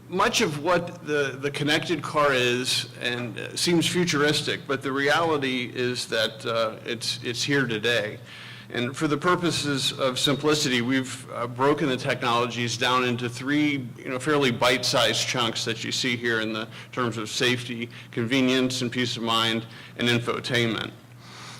much of what the connected car is and seems futuristic, but the reality is that it's here today. And for the purposes of simplicity, we've broken the technologies down into three fairly bite-sized chunks that you see here in the terms of safety, convenience and peace of mind, and infotainment.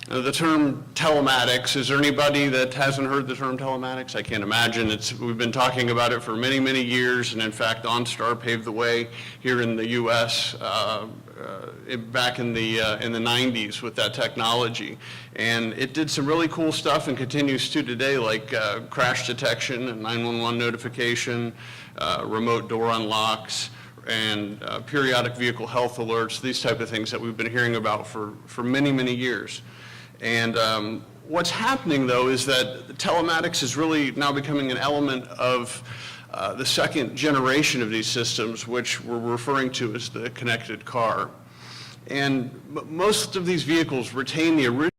The term telematics, is there anybody that hasn't heard the term telematics? I can't imagine. We've been talking about it for many, many years, and in fact, OnStar paved the way here in the U.S. Back in the 90s with that technology. And it did some really cool stuff and continues to today, like crash detection and 911 notification, remote door unlocks, and periodic vehicle health alerts, these type of things that we've been hearing about for many, many years. And what's happening, though, is that telematics is really now becoming an element of the second generation of these systems, which we're referring to as the connected car. And most of these vehicles retain the original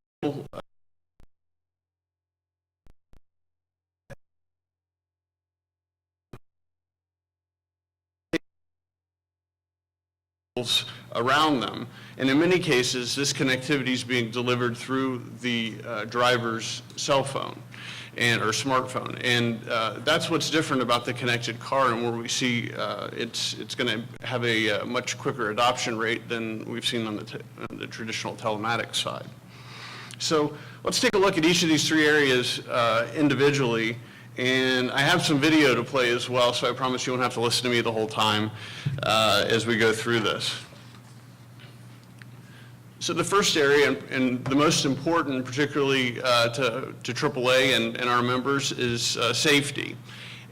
around them. And in many cases, this connectivity is being delivered through the driver's cell phone or smartphone. And that's what's different about the connected car, and where we see it's going to have a much quicker adoption rate than we've seen on the traditional telematics side. So let's take a look at each of these three areas individually. And I have some video to play as well, so I promise you won't have to listen to me the whole time as we go through this. So the first area, and the most important, particularly to AAA and our members, is safety.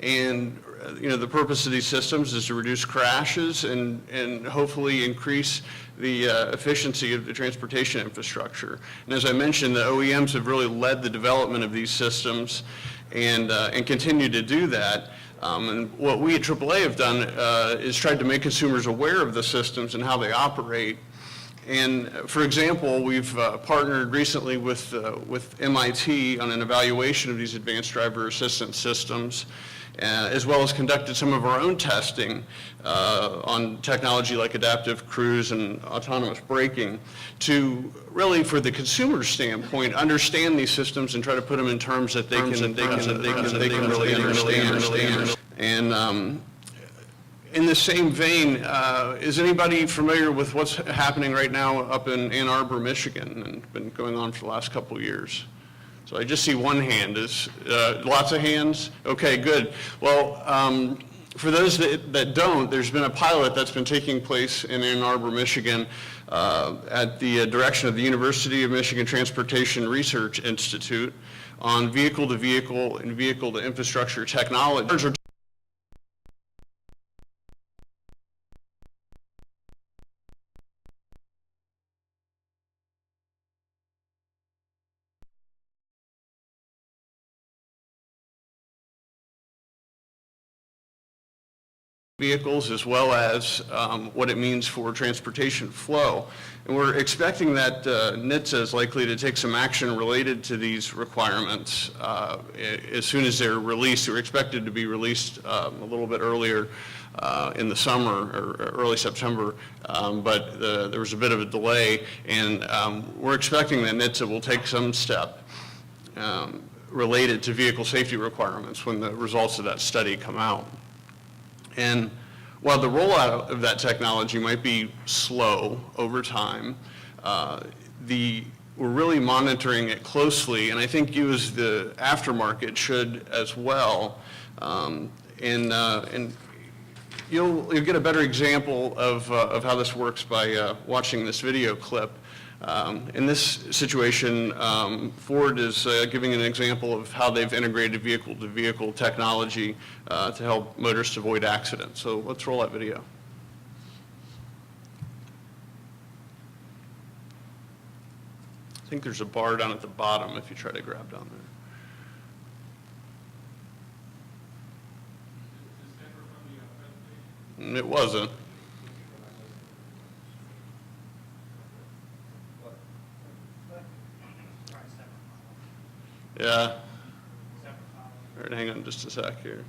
And the purpose of these systems is to reduce crashes and hopefully increase the efficiency of the transportation infrastructure. And as I mentioned, the OEMs have really led the development of these systems and continue to do that. And what we at AAA have done is tried to make consumers aware of the systems and how they operate. And for example, we've partnered recently with MIT on an evaluation of these advanced driver assistance systems, as well as conducted some of our own testing on technology like adaptive cruise and autonomous braking to really, for the consumer standpoint, understand these systems and try to put them in terms that they can really understand. And in the same vein, is anybody familiar with what's happening right now up in Ann Arbor, Michigan, and been going on for the last couple of years? So I just see one hand. Is lots of hands? Okay, good. Well, for those that don't, there's been a pilot that's been taking place in Ann Arbor, Michigan, at the direction of the University of Michigan Transportation Research Institute on vehicle-to-vehicle and vehicle-to-infrastructure technology. vehicles as well as what it means for transportation flow. And we're expecting that NHTSA is likely to take some action related to these requirements as soon as they're released. They're expected to be released a little bit earlier in the summer or early September, but there was a bit of a delay, and we're expecting that NHTSA will take some step related to vehicle safety requirements when the results of that study come out. And while the rollout of that technology might be slow over time, we're really monitoring it closely, and I think you as the aftermarket should as well. And you'll get a better example of how this works by watching this video clip. In this situation, Ford is giving an example of how they've integrated vehicle-to-vehicle technology to help motorists avoid accidents. So let's roll that video. I think there's a bar down at the bottom if you try to grab down there. It wasn't. Yeah. All right, hang on just a sec here.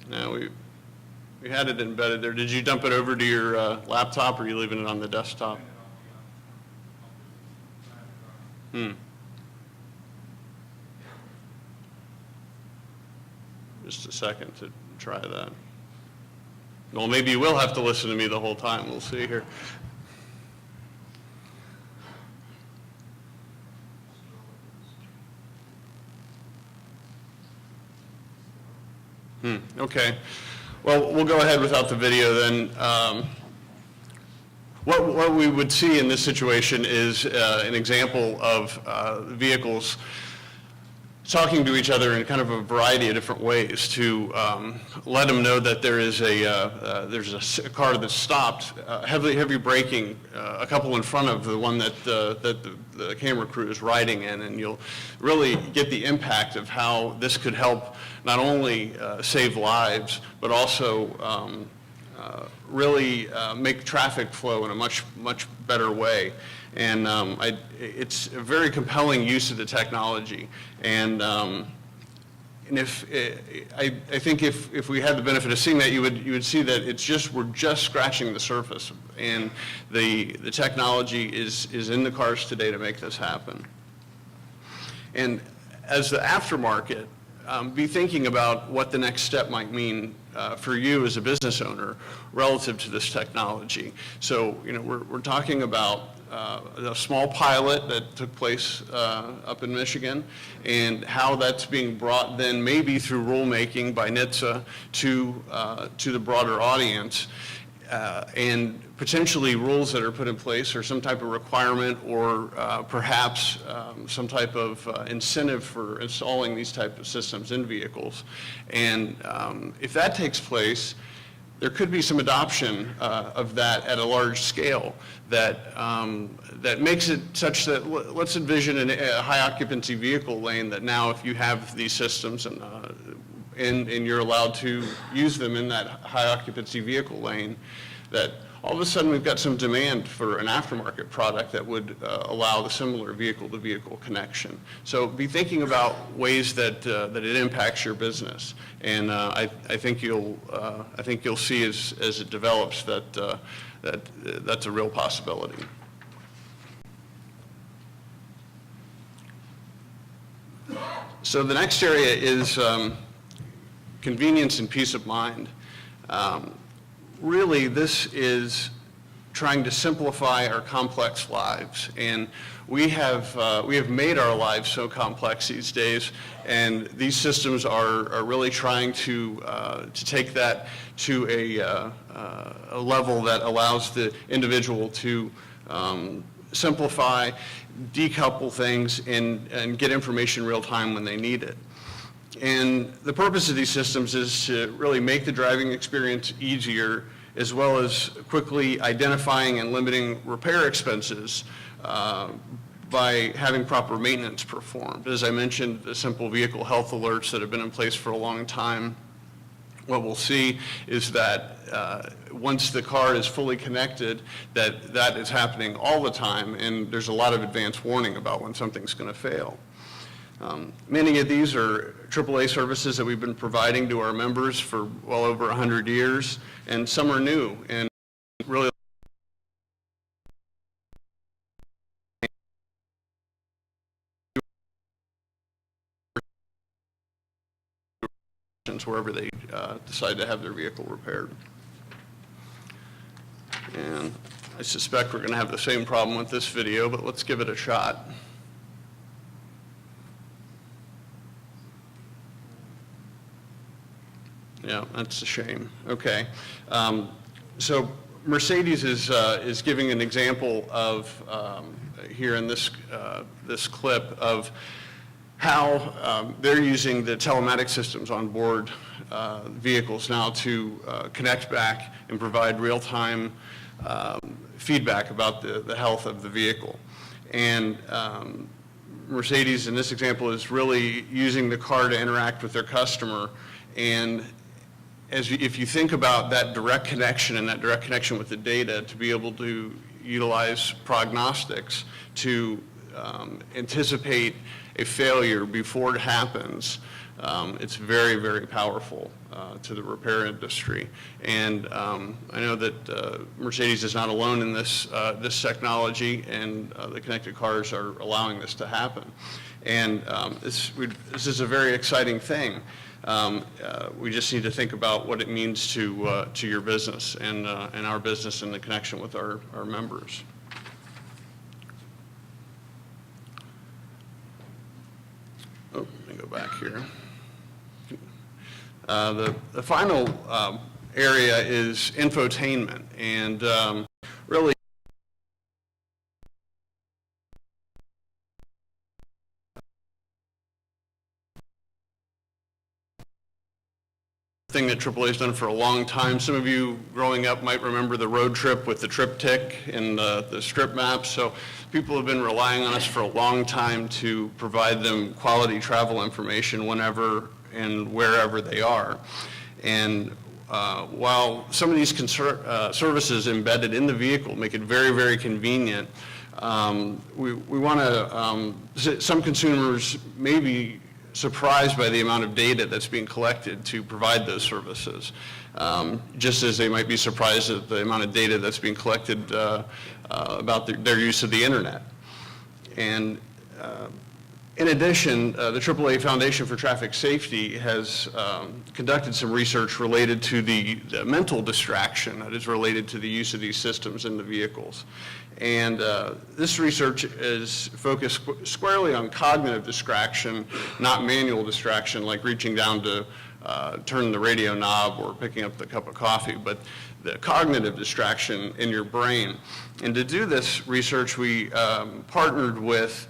Now we had it embedded there. Did you dump it over to your laptop, or are you leaving it on the desktop? Just a second to try that. Well, maybe you will have to listen to me the whole time. We'll see here. Okay. Well, we'll go ahead without the video then. What we would see in this situation is an example of vehicles talking to each other in kind of a variety of different ways to let them know that there's a car that's stopped, heavy braking, a couple in front of the one that the camera crew is riding in, and you'll really get the impact of how this could help not only save lives, but also really make traffic flow in a much better way. And it's a very compelling use of the technology. And if I think if we had the benefit of seeing that, you would see that we're just scratching the surface, and the technology is in the cars today to make this happen. And as the aftermarket, be thinking about what the next step might mean for you as a business owner relative to this technology. So, we're talking about a small pilot that took place up in Michigan, and how that's being brought then maybe through rulemaking by NHTSA to the broader audience, and potentially rules that are put in place, or some type of requirement, or perhaps some type of incentive for installing these type of systems in vehicles. And if that takes place, there could be some adoption of that at a large scale that makes it such that, let's envision a high occupancy vehicle lane that now, if you have these systems and you're allowed to use them in that high occupancy vehicle lane, that all of a sudden we've got some demand for an aftermarket product that would allow the similar vehicle-to-vehicle connection. So be thinking about ways that it impacts your business, and I think you'll see as it develops that's a real possibility. So the next area is convenience and peace of mind. Really, this is trying to simplify our complex lives, and we have made our lives so complex these days, and these systems are really trying to take that to a level that allows the individual to simplify, decouple things, and get information real time when they need it. And the purpose of these systems is to really make the driving experience easier, as well as quickly identifying and limiting repair expenses by having proper maintenance performed. As I mentioned, the simple vehicle health alerts that have been in place for a long time, what we'll see is that once the car is fully connected, that is happening all the time, and there's a lot of advance warning about when something's going to fail. Many of these are AAA services that we've been providing to our members for well over 100 years, and some are new, and really wherever they decide to have their vehicle repaired. And I suspect we're going to have the same problem with this video, but let's give it a shot. Yeah, that's a shame. Okay. So Mercedes is giving an example of, here in this clip, of how they're using the telematic systems on board vehicles now to connect back and provide real-time feedback about the health of the vehicle. And Mercedes, in this example, is really using the car to interact with their customer. And if you think about that direct connection and that direct connection with the data to be able to utilize prognostics to anticipate a failure before it happens, it's very, very powerful to the repair industry. And I know that Mercedes is not alone in this technology, and the connected cars are allowing this to happen. And this is a very exciting thing. We just need to think about what it means to your business and our business and the connection with our members. Oh, let me go back here. The final area is infotainment, and really thing that AAA has done for a long time. Some of you growing up might remember the road trip with the triptych and the strip maps. So people have been relying on us for a long time to provide them quality travel information whenever and wherever they are. And while some of these services embedded in the vehicle make it very, very convenient, we want to, some consumers may be surprised by the amount of data that's being collected to provide those services, just as they might be surprised at the amount of data that's being collected about their use of the internet. And in addition, the AAA Foundation for Traffic Safety has conducted some research related to the mental distraction that is related to the use of these systems in the vehicles. And this research is focused squarely on cognitive distraction, not manual distraction like reaching down to turn the radio knob or picking up the cup of coffee, but the cognitive distraction in your brain. And to do this research, we partnered with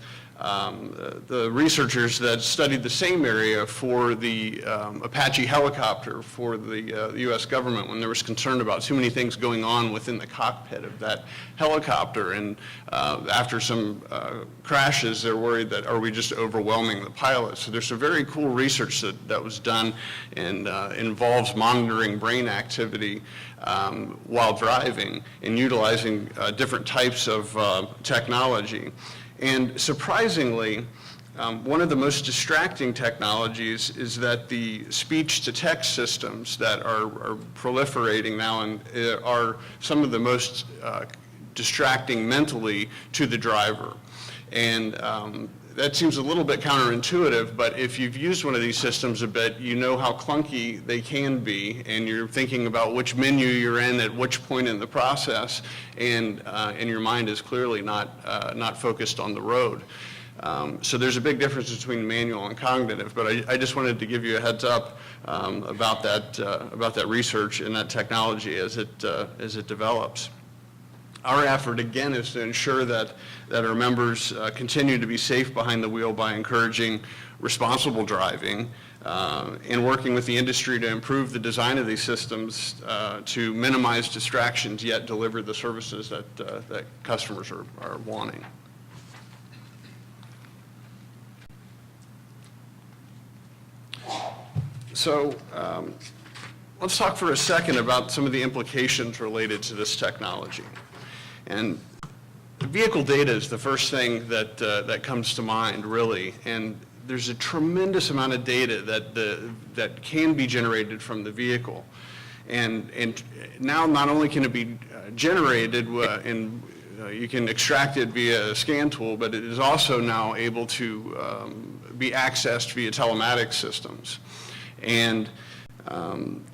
the researchers that studied the same area for the Apache helicopter for the U.S. government when there was concern about too many things going on within the cockpit of that helicopter. And after some crashes, they're worried that are we just overwhelming the pilots? So there's some very cool research that was done and involves monitoring brain activity while driving and utilizing different types of technology. And surprisingly, one of the most distracting technologies is that the speech-to-text systems that are proliferating now and are some of the most distracting mentally to the driver. And that seems a little bit counterintuitive, but if you've used one of these systems a bit, you know how clunky they can be, and you're thinking about which menu you're in at which point in the process, and your mind is clearly not focused on the road. So there's a big difference between manual and cognitive, but I just wanted to give you a heads up about that research and that technology as it develops. Our effort, again, is to ensure that our members continue to be safe behind the wheel by encouraging responsible driving and working with the industry to improve the design of these systems to minimize distractions yet deliver the services that customers are wanting. So let's talk for a second about some of the implications related to this technology. And vehicle data is the first thing that comes to mind, really. And there's a tremendous amount of data that can be generated from the vehicle. And now not only can it be generated and you can extract it via a scan tool, but it is also now able to be accessed via telematics systems. And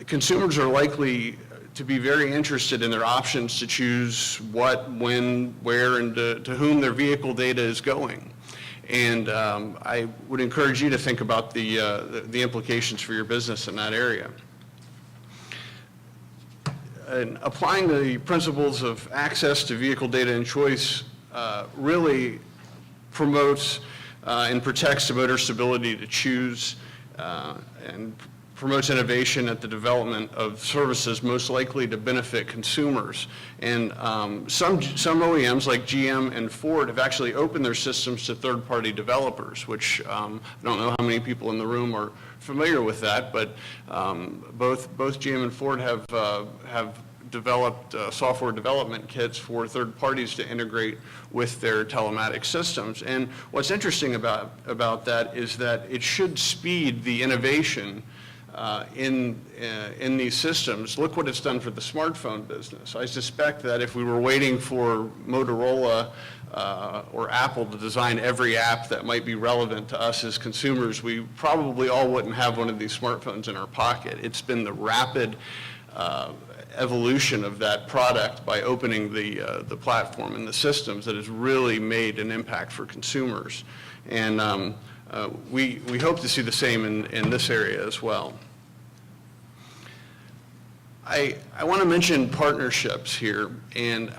consumers are likely to be very interested in their options to choose what, when, where, and to whom their vehicle data is going. And I would encourage you to think about the implications for your business in that area. And applying the principles of access to vehicle data and choice really promotes and protects the motorist's ability to choose and promotes innovation at the development of services most likely to benefit consumers. And some OEMs like GM and Ford have actually opened their systems to third-party developers, which I don't know how many people in the room are familiar with that, but both GM and Ford have developed software development kits for third parties to integrate with their telematics systems. And what's interesting about that is that it should speed the innovation in these systems. Look what it's done for the smartphone business. I suspect that if we were waiting for Motorola or Apple to design every app that might be relevant to us as consumers, we probably all wouldn't have one of these smartphones in our pocket. It's been the rapid evolution of that product by opening the platform and the systems that has really made an impact for consumers. And we hope to see the same in this area as well. I want to mention partnerships here, and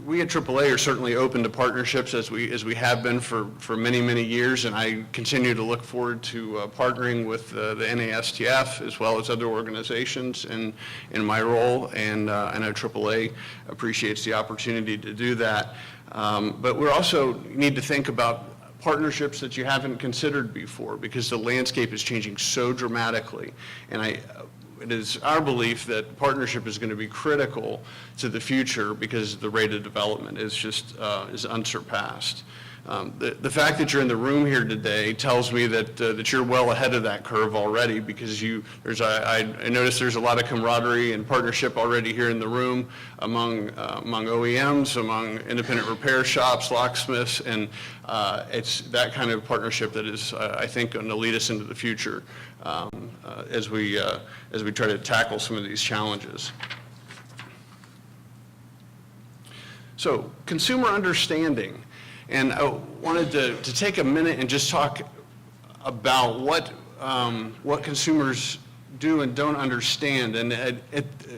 we at AAA are certainly open to partnerships as we have been for many years, and I continue to look forward to partnering with the NASTF as well as other organizations in my role, and I know AAA appreciates the opportunity to do that. But we also need to think about partnerships that you haven't considered before, because the landscape is changing so dramatically, and it is our belief that partnership is going to be critical to the future because the rate of development is just is unsurpassed. The fact that you're in the room here today tells me that you're well ahead of that curve already, because I notice there's a lot of camaraderie and partnership already here in the room among OEMs, among independent repair shops, locksmiths, and it's that kind of partnership that is, I think, going to lead us into the future as we try to tackle some of these challenges. So, consumer understanding. And I wanted to take a minute and just talk about what consumers do and don't understand, and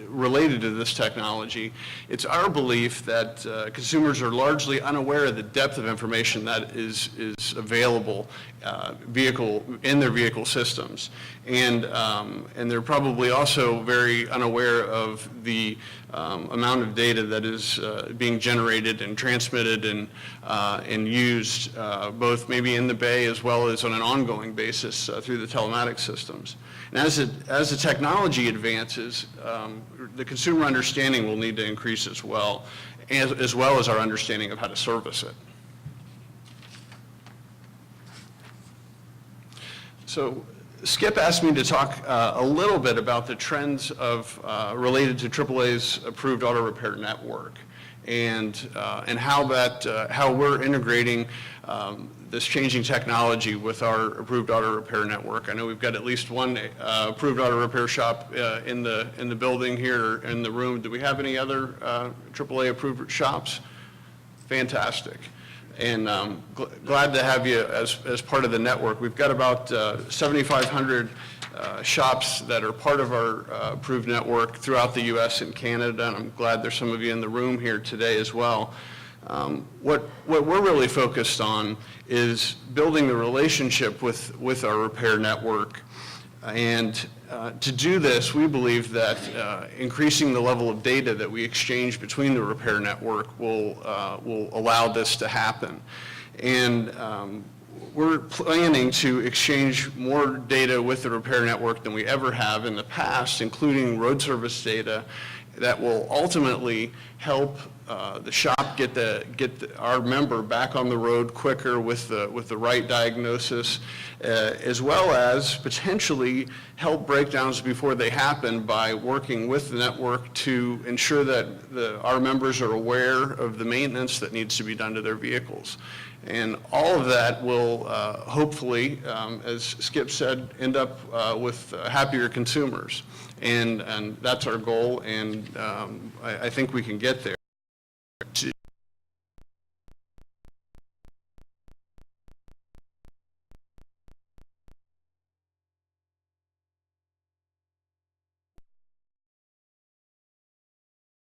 related to this technology. It's our belief that consumers are largely unaware of the depth of information that is available in their vehicle systems, and they're probably also very unaware of the amount of data that is being generated and transmitted and used both maybe in the bay as well as on an ongoing basis through the telematics systems. And as the technology advances, the consumer understanding will need to increase as well as our understanding of how to service it. So Skip asked me to talk a little bit about the trends related to AAA's approved auto repair network, and how we're integrating this changing technology with our approved auto repair network. I know we've got at least one approved auto repair shop in the building here in the room. Do we have any other AAA approved shops? Fantastic. And glad to have you as part of the network. We've got about 7,500 shops that are part of our approved network throughout the U.S. and Canada, and I'm glad there's some of you in the room here today as well. What we're really focused on is building the relationship with our repair network. And to do this, we believe that increasing the level of data that we exchange between the repair network will allow this to happen. And we're planning to exchange more data with the repair network than we ever have in the past, including road service data that will ultimately help the shop get our member back on the road quicker with the right diagnosis, as well as potentially help breakdowns before they happen by working with the network to ensure that our members are aware of the maintenance that needs to be done to their vehicles. And all of that will hopefully, as Skip said, end up with happier consumers. And that's our goal, and I think we can get there.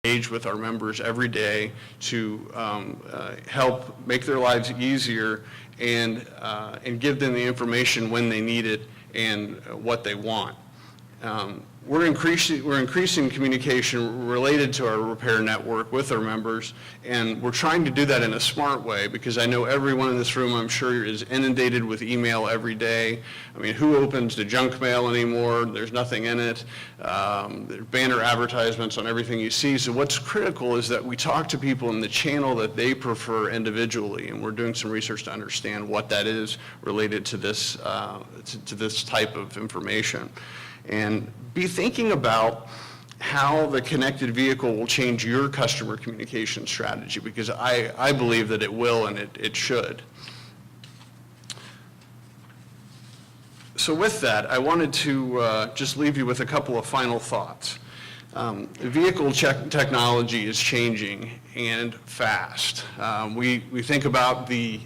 Engage with our members every day to help make their lives easier and give them the information when they need it and what they want. We're increasing communication related to our repair network with our members, and we're trying to do that in a smart way, because I know everyone in this room, I'm sure, is inundated with email every day. I mean, who opens the junk mail anymore? There's nothing in it. There's banner advertisements on everything you see. So what's critical is that we talk to people in the channel that they prefer individually, and we're doing some research to understand what that is related to this, to this type of information. And be thinking about how the connected vehicle will change your customer communication strategy, because I believe that it will, and it should. So with that, I wanted to just leave you with a couple of final thoughts. Vehicle technology is changing, and fast. We think about the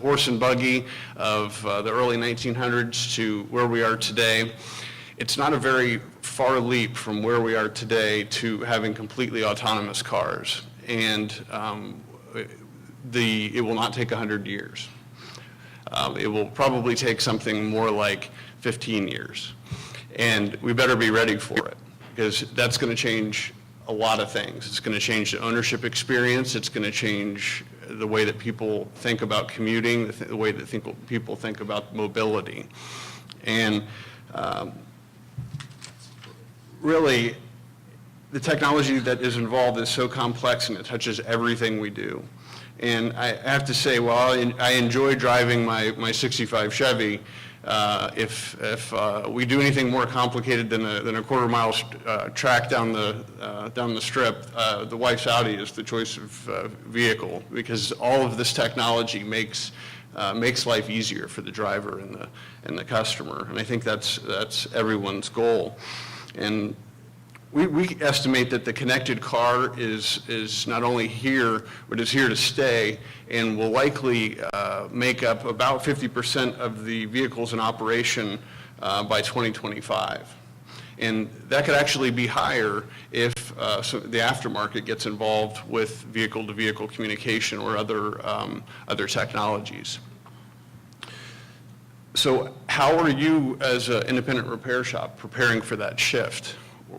horse and buggy of the early 1900s to where we are today. It's not a very far leap from where we are today to having completely autonomous cars, and it will not take 100 years. It will probably take something more like 15 years, and we better be ready for it, because that's going to change a lot of things. It's going to change the ownership experience. It's going to change the way that people think about commuting, the way that people think about mobility. And really, the technology that is involved is so complex, and it touches everything we do. And I have to say, while I enjoy driving my 65 Chevy, if we do anything more complicated than a quarter-mile track down the strip, the wife's Audi is the choice of vehicle, because all of this technology makes life easier for the driver and the customer, and I think that's everyone's goal. And we estimate that the connected car is not only here, but is here to stay, and will likely make up about 50% of the vehicles in operation by 2025. And that could actually be higher if the aftermarket gets involved with vehicle-to-vehicle communication or other technologies. So how are you, as an independent repair shop, preparing for that shift?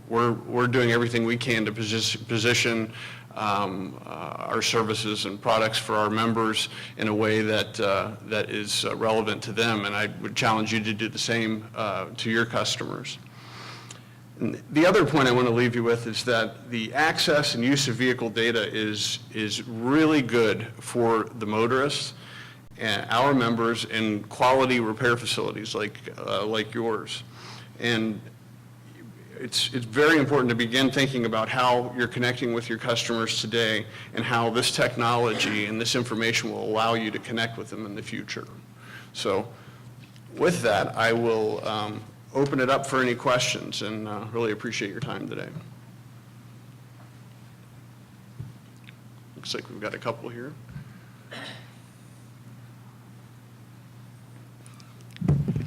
We're doing everything we can to position our services and products for our members in a way that is relevant to them, and I would challenge you to do the same to your customers. And the other point I want to leave you with is that the access and use of vehicle data is really good for the motorists and our members in quality repair facilities like yours. And it's very important to begin thinking about how you're connecting with your customers today, and how this technology and this information will allow you to connect with them in the future. So with that, I will open it up for any questions, and really appreciate your time today. Looks like we've got a couple here.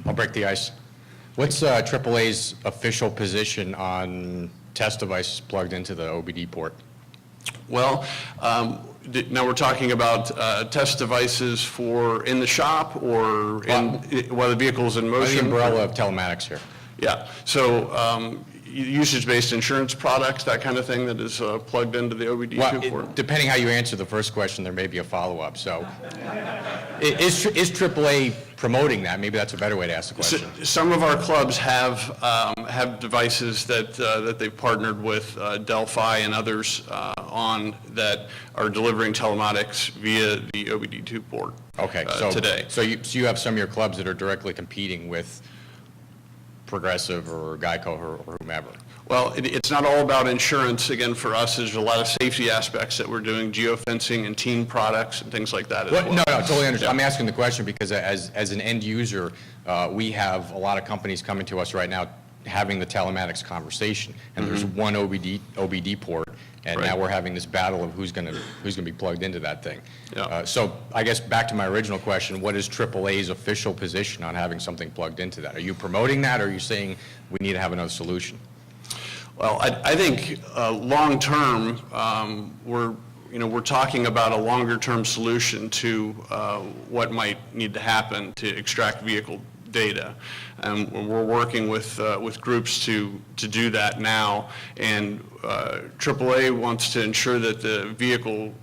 I'll break the ice. What's AAA's official position on test devices plugged into the OBD port? Well, now we're talking about test devices for in the shop, or while the vehicle's in motion? The umbrella of telematics here. Yeah, so usage-based insurance products, that kind of thing that is plugged into the OBD2 Well, port? depending how you answer the first question, there may be a follow-up, so. Is AAA promoting that? Maybe that's a better way to ask the question. Some of our clubs have devices that they've partnered with Delphi and others on that are delivering telematics via the OBD2 port. Okay, Today. So you have some of your clubs that are directly competing with Progressive or Geico or whomever? Well, it's not all about insurance. Again, for us, there's a lot of safety aspects that we're doing, geofencing and team products and things like that as well. No, totally understand. I'm asking the question because as an end user, we have a lot of companies coming to us right now having the telematics conversation, and there's one OBD port, and now we're having this battle of who's going to be plugged into that thing. Yeah. So I guess back to my original question, what is AAA's official position on having something plugged into that? Are you promoting that, or are you saying we need to have another solution? Well, I think long-term, we're talking about a longer-term solution to what might need to happen to extract vehicle data. We're working with groups to do that now, and AAA wants to ensure that the vehicle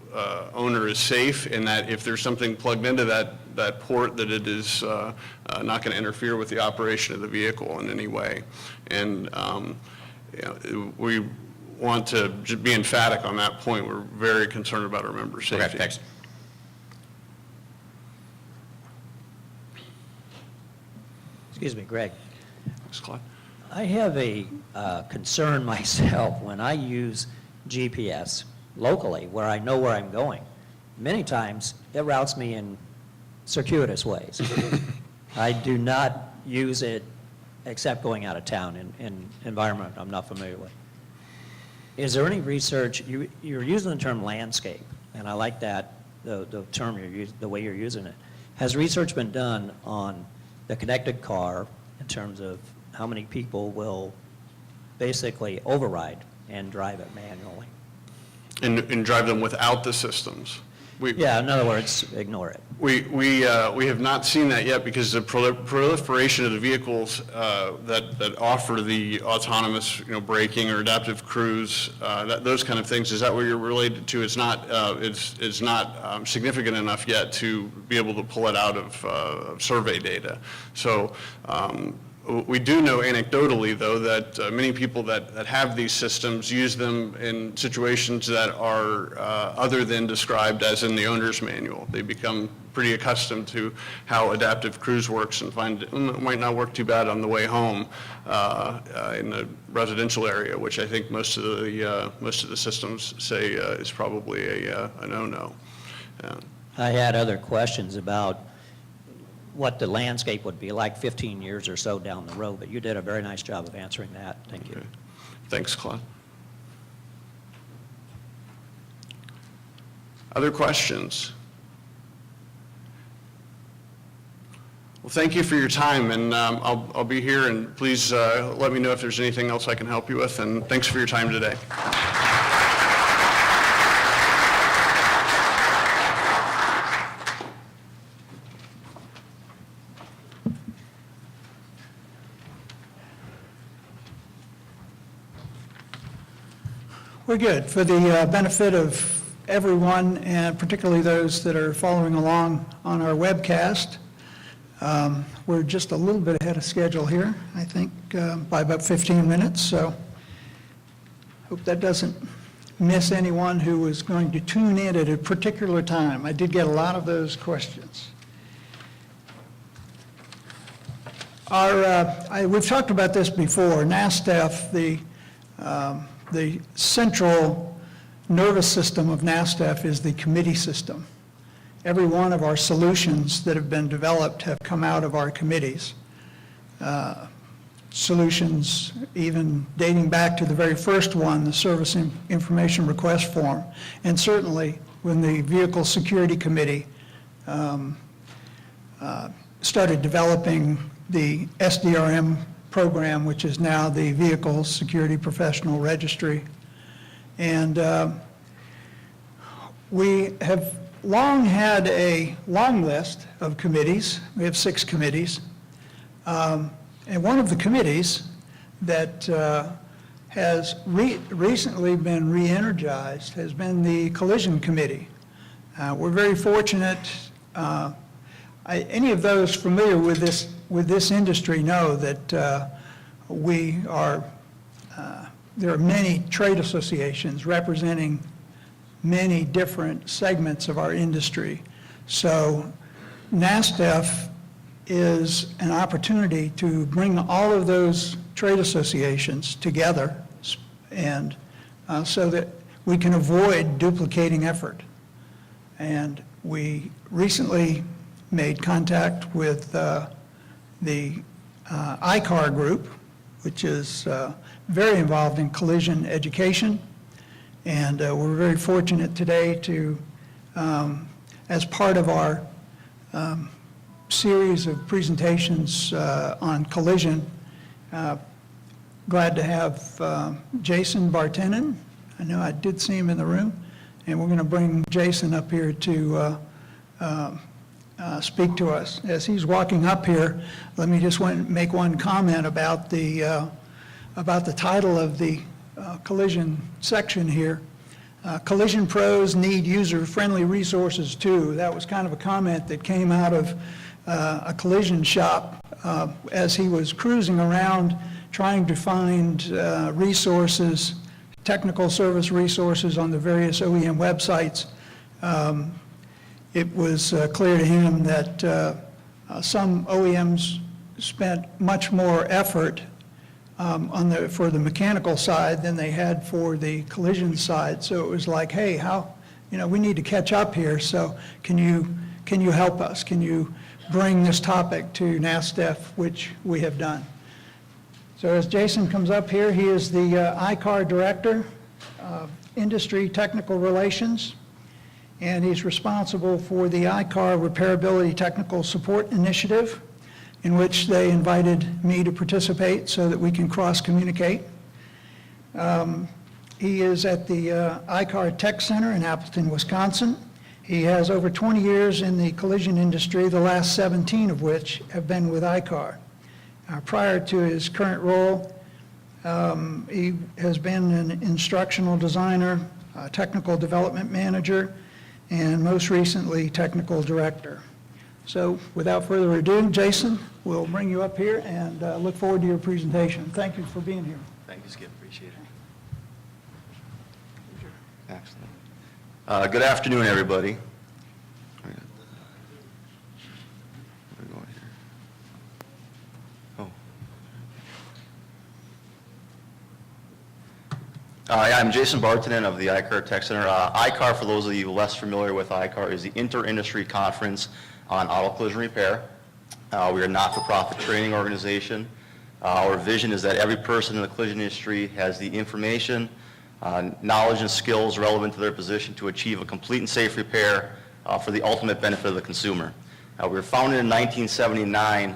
owner is safe, and that if there's something plugged into that port, that it is not going to interfere with the operation of the vehicle in any way. And we want to be emphatic on that point. We're very concerned about our members' safety. Okay, thanks. Excuse me, Greg. Thanks, Claude. I have a concern myself when I use GPS locally, where I know where I'm going. Many times, it routes me in circuitous ways. I do not use it except going out of town in environment I'm not familiar with. Is there any research, you're using the term landscape, and I like that, the term you're using, the way you're using it. Has research been done on the connected car in terms of how many people will basically override and drive it manually? And drive them without the systems. Yeah, in other words, ignore it. We have not seen that yet because the proliferation of the vehicles that offer the autonomous, braking or adaptive cruise, those kind of things. Is that what you're related to? It's not significant enough yet to be able to pull it out of survey data. So. We do know anecdotally, though, that many people that have these systems use them in situations that are other than described as in the owner's manual. They become pretty accustomed to how adaptive cruise works and find it might not work too bad on the way home in the residential area, which I think most of the systems say is probably a no-no. I had other questions about what the landscape would be like 15 years or so down the road, but you did a very nice job of answering that. Thank you. Okay. Thanks, Claude. Other questions? Well, thank you for your time, and I'll be here, and please let me know if there's anything else I can help you with, and thanks for your time today. We're good. For the benefit of everyone, and particularly those that are following along on our webcast, we're just a little bit ahead of schedule here, I think, by about 15 minutes, so hope that doesn't miss anyone who was going to tune in at a particular time. I did get a lot of those questions. We've talked about this before. NASTF, the central nervous system of NASTF is the committee system. Every one of our solutions that have been developed have come out of our committees. Solutions even dating back to the very first one, the Service Information Request Form. And certainly when the Vehicle Security Committee started developing the SDRM program, which is now the Vehicle Security Professional Registry. And we have long had a long list of committees. We have 6 committees. And one of the committees that has recently been re-energized has been the Collision Committee. We're very fortunate. Any of those familiar with this industry know that there are many trade associations representing many different segments of our industry. So NASTF is an opportunity to bring all of those trade associations together and so that we can avoid duplicating effort. And we recently made contact with the ICAR group, which is very involved in collision education. And we're very fortunate today to, as part of our series of presentations on collision, glad to have Jason Bartenen. I know I did see him in the room, and we're going to bring Jason up here to speak to us. As he's walking up here, let me just make one comment about the title of the collision section here. Collision pros need user-friendly resources too. That was kind of a comment that came out of a collision shop as he was cruising around trying to find resources, technical service resources on the various OEM websites. It was clear to him that some OEMs spent much more effort for the mechanical side than they had for the collision side. So it was like, hey, we need to catch up here. So can you help us? Can you bring this topic to NASTF, which we have done? So as Jason comes up here, he is the ICAR Director of Industry Technical Relations, and he's responsible for the ICAR Repairability Technical Support Initiative, in which they invited me to participate so that we can cross-communicate. He is at the ICAR Tech Center in Appleton, Wisconsin. He has over 20 years in the collision industry, the last 17 of which have been with ICAR. Prior to his current role, he has been an instructional designer, technical development manager, and most recently, technical director. So without further ado, Jason, we'll bring you up here and look forward to your presentation. Thank you for being here. Thank you, Skip. Appreciate it. Excellent. Good afternoon, everybody. Where are we going here? I'm Jason Bartenen of the ICAR Tech Center. ICAR, for those of you less familiar with ICAR, is the Inter-Industry Conference on Auto Collision Repair. We are a not-for-profit training organization. Our vision is that every person in the collision industry has the information, knowledge, and skills relevant to their position to achieve a complete and safe repair for the ultimate benefit of the consumer. We were founded in 1979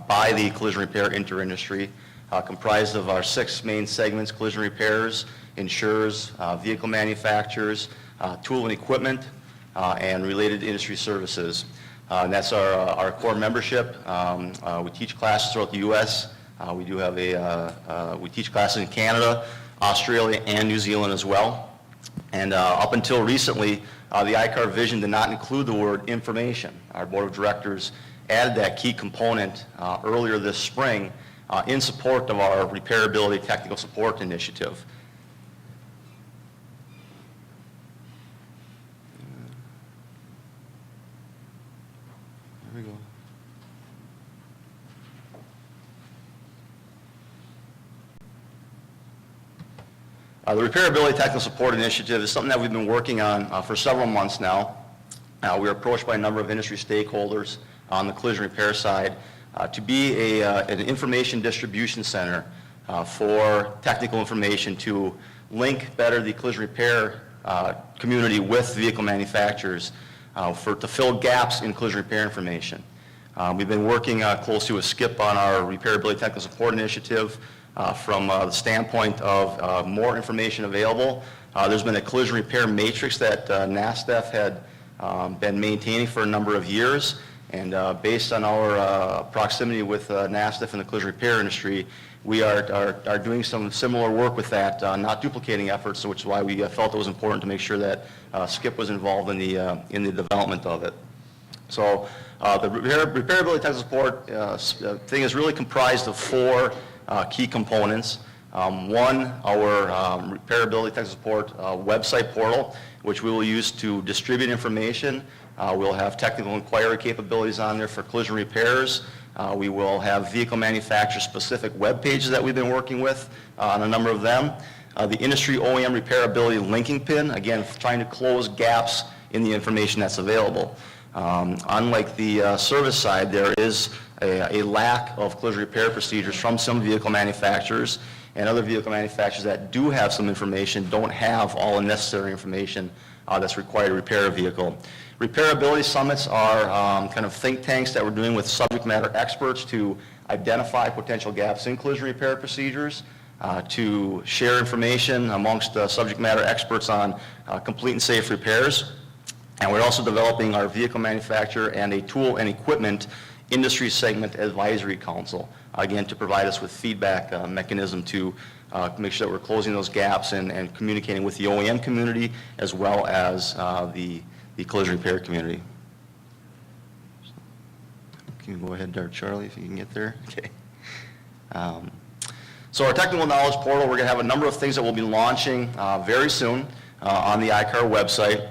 by the collision repair inter-industry, comprised of our 6 main segments: collision repairers, insurers, vehicle manufacturers, tool and equipment, and related industry services. And that's our core membership. We teach classes throughout the U.S. We teach classes in Canada, Australia, and New Zealand as well. And up until recently, the ICAR vision did not include the word information. Our board of directors added that key component earlier this spring in support of our Repairability Technical Support Initiative. There we go. The Repairability Technical Support Initiative is something that we've been working on for several months now. We were approached by a number of industry stakeholders on the collision repair side to be an information distribution center for technical information to link better the collision repair community with vehicle manufacturers to fill gaps in collision repair information. We've been working closely with Skip on our Repairability Technical Support Initiative from the standpoint of more information available. There's been a collision repair matrix that NASTF had been maintaining for a number of years, and based on our proximity with NASTF and the collision repair industry, we are doing some similar work with that, not duplicating efforts, which is why we felt it was important to make sure that Skip was involved in the development of it. So the repairability technical support thing is really comprised of four key components. One, our repairability technical support website portal, which we will use to distribute information. We'll have technical inquiry capabilities on there for collision repairs. We will have vehicle manufacturer-specific web pages that we've been working with on a number of them. The industry OEM repairability linking pin, again, trying to close gaps in the information that's available. Unlike the service side, there is a lack of collision repair procedures from some vehicle manufacturers, and other vehicle manufacturers that do have some information don't have all the necessary information that's required to repair a vehicle. Repairability summits are kind of think tanks that we're doing with subject matter experts to identify potential gaps in collision repair procedures, to share information amongst subject matter experts on complete and safe repairs. And we're also developing our vehicle manufacturer and a tool and equipment industry segment advisory council, again, to provide us with feedback mechanism to make sure that we're closing those gaps and communicating with the OEM community as well as the collision repair community. Can you go ahead there, Charlie, if you can get there? Okay. So our technical knowledge portal, we're going to have a number of things that we'll be launching very soon on the iCar website.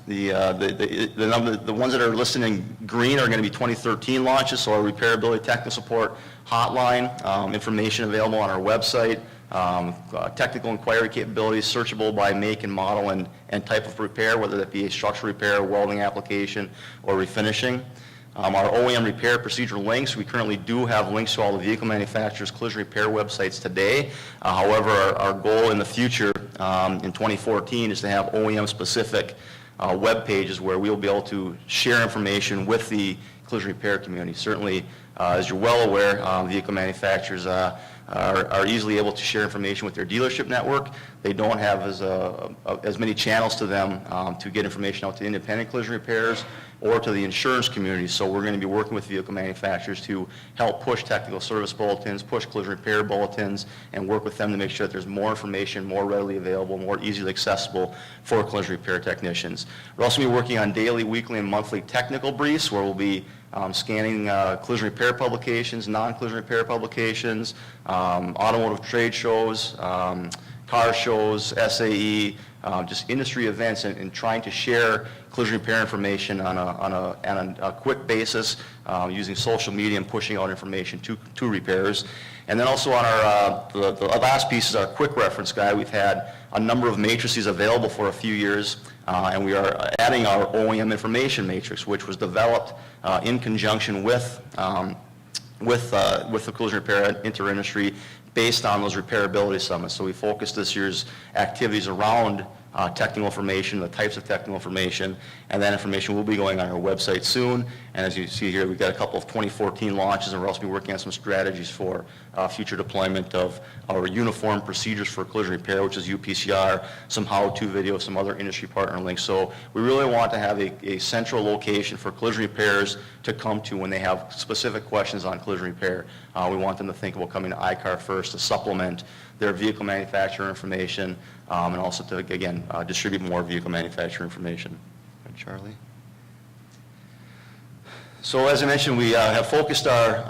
The ones that are listed in green are going to be 2013 launches, so our repairability technical support hotline, information available on our website, technical inquiry capabilities searchable by make and model and type of repair, whether that be a structural repair, welding application, or refinishing. Our OEM repair procedure links, we currently do have links to all the vehicle manufacturers' collision repair websites today. However, our goal in the future in 2014 is to have OEM-specific web pages where we'll be able to share information with the collision repair community. Certainly, as you're well aware, vehicle manufacturers are easily able to share information with their dealership network. They don't have as many channels to them to get information out to independent collision repairers or to the insurance community. So we're going to be working with vehicle manufacturers to help push technical service bulletins, push collision repair bulletins, and work with them to make sure that there's more information, more readily available, more easily accessible for collision repair technicians. We're also going to be working on daily, weekly, and monthly technical briefs where we'll be scanning collision repair publications, non-collision repair publications, automotive trade shows, car shows, SAE, just industry events, and trying to share collision repair information on a quick basis using social media and pushing out information to repairers. And then also on our, the last piece is our quick reference guide. We've had a number of matrices available for a few years, and we are adding our OEM information matrix, which was developed in conjunction with the collision repair interindustry based on those repairability summits. So we focused this year's activities around technical information, the types of technical information, and that information will be going on our website soon. And as you see here, we've got a couple of 2014 launches, and we're also be working on some strategies for future deployment of our uniform procedures for collision repair, which is UPCR, some how-to videos, some other industry partner links. So we really want to have a central location for collision repairers to come to when they have specific questions on collision repair. We want them to think about coming to iCar first to supplement their vehicle manufacturer information, and also to, again, distribute more vehicle manufacturer information. Charlie? So as I mentioned, we have focused our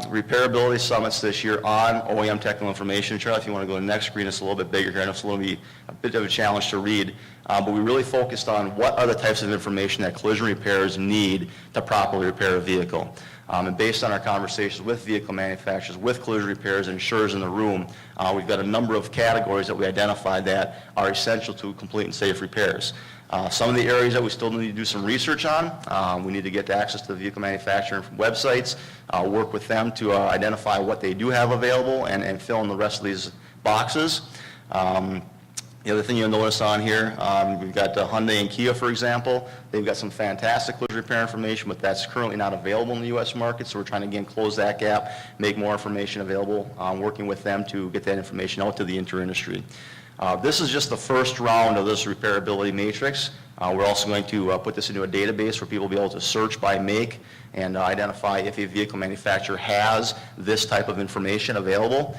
repairability summits this year on OEM technical information. Charlie, if you want to go to the next screen, it's a little bit bigger here, and it's a little bit a bit of a challenge to read. But we really focused on what are the types of information that collision repairers need to properly repair a vehicle. And based on our conversations with vehicle manufacturers, with collision repairers, and insurers in the room, we've got a number of categories that we identified that are essential to complete and safe repairs. Some of the areas that we still need to do some research on, we need to get access to the vehicle manufacturer websites, work with them to identify what they do have available and fill in the rest of these boxes. The other thing you'll notice on here, we've got Hyundai and Kia, for example. They've got some fantastic collision repair information, but that's currently not available in the U.S. market, so we're trying to, again, close that gap, make more information available, working with them to get that information out to the inter-industry. This is just the first round of this repairability matrix. We're also going to put this into a database where people will be able to search by make and identify if a vehicle manufacturer has this type of information available.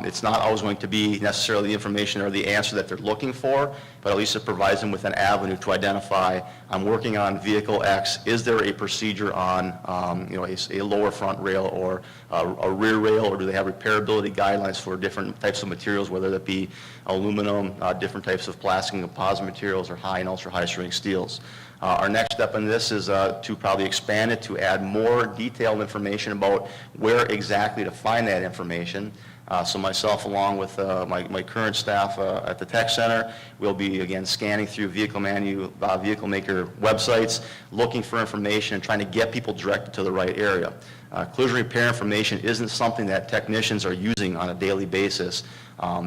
It's not always going to be necessarily the information or the answer that they're looking for, but at least it provides them with an avenue to identify, I'm working on vehicle X, is there a procedure on a lower front rail or a rear rail, or do they have repairability guidelines for different types of materials, whether that be aluminum, different types of plastic and composite materials, or high and ultra high strength steels. Our next step in this is to probably expand it to add more detailed information about where exactly to find that information. So myself, along with my current staff at the Tech Center, will be, again, scanning through vehicle maker websites, looking for information and trying to get people directed to the right area. Collision repair information isn't something that technicians are using on a daily basis.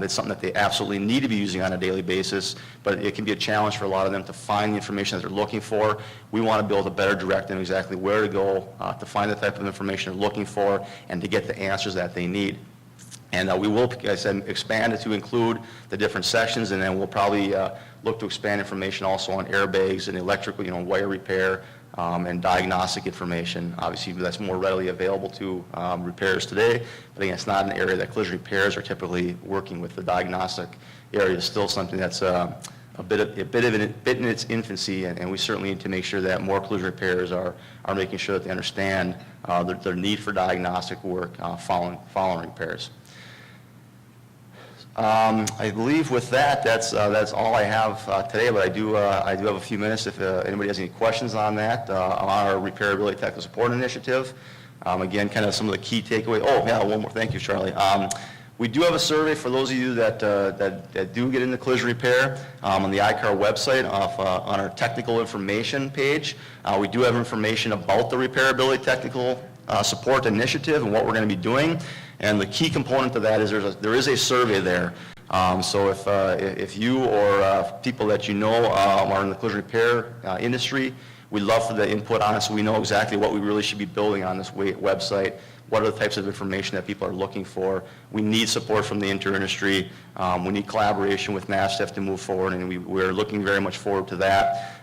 It's something that they absolutely need to be using on a daily basis, but it can be a challenge for a lot of them to find the information that they're looking for. We want to be able to better direct them exactly where to go to find the type of information they're looking for and to get the answers that they need. And we will, like I said, expand it to include the different sections, and then we'll probably look to expand information also on airbags and electrical, wire repair, and diagnostic information. Obviously, that's more readily available to repairs today, but again, it's not an area that collision repairs are typically working with. The diagnostic area is still something that's a bit in its infancy, and we certainly need to make sure that more collision repairs are making sure that they understand their need for diagnostic work following repairs. I believe with that, that's all I have today, but I do have a few minutes if anybody has any questions on that, on our Repairability Technical Support Initiative. Again, kind of some of the key takeaways. Oh, yeah, one more. Thank you, Charlie. We do have a survey for those of you that do get into collision repair on the iCar website on our technical information page. We do have information about the Repairability Technical Support Initiative and what we're going to be doing. And the key component to that is there is a survey there. So if you or people that you know are in the collision repair industry, we'd love for the input on it so we know exactly what we really should be building on this website. What are the types of information that people are looking for? We need support from the inter-industry. We need collaboration with NASTF to move forward, and we're looking very much forward to that.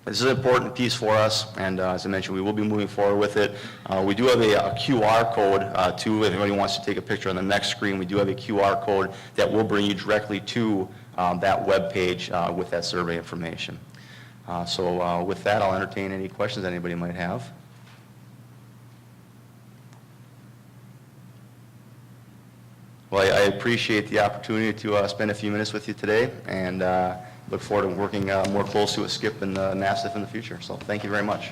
This is an important piece for us, and as I mentioned, we will be moving forward with it. We do have a QR code, too, if anybody wants to take a picture on the next screen. We do have a QR code that will bring you directly to that web page with that survey information. So with that, I'll entertain any questions that anybody might have. Well, I appreciate the opportunity to spend a few minutes with you today, and look forward to working more closely with Skip and NASTF in the future. So thank you very much.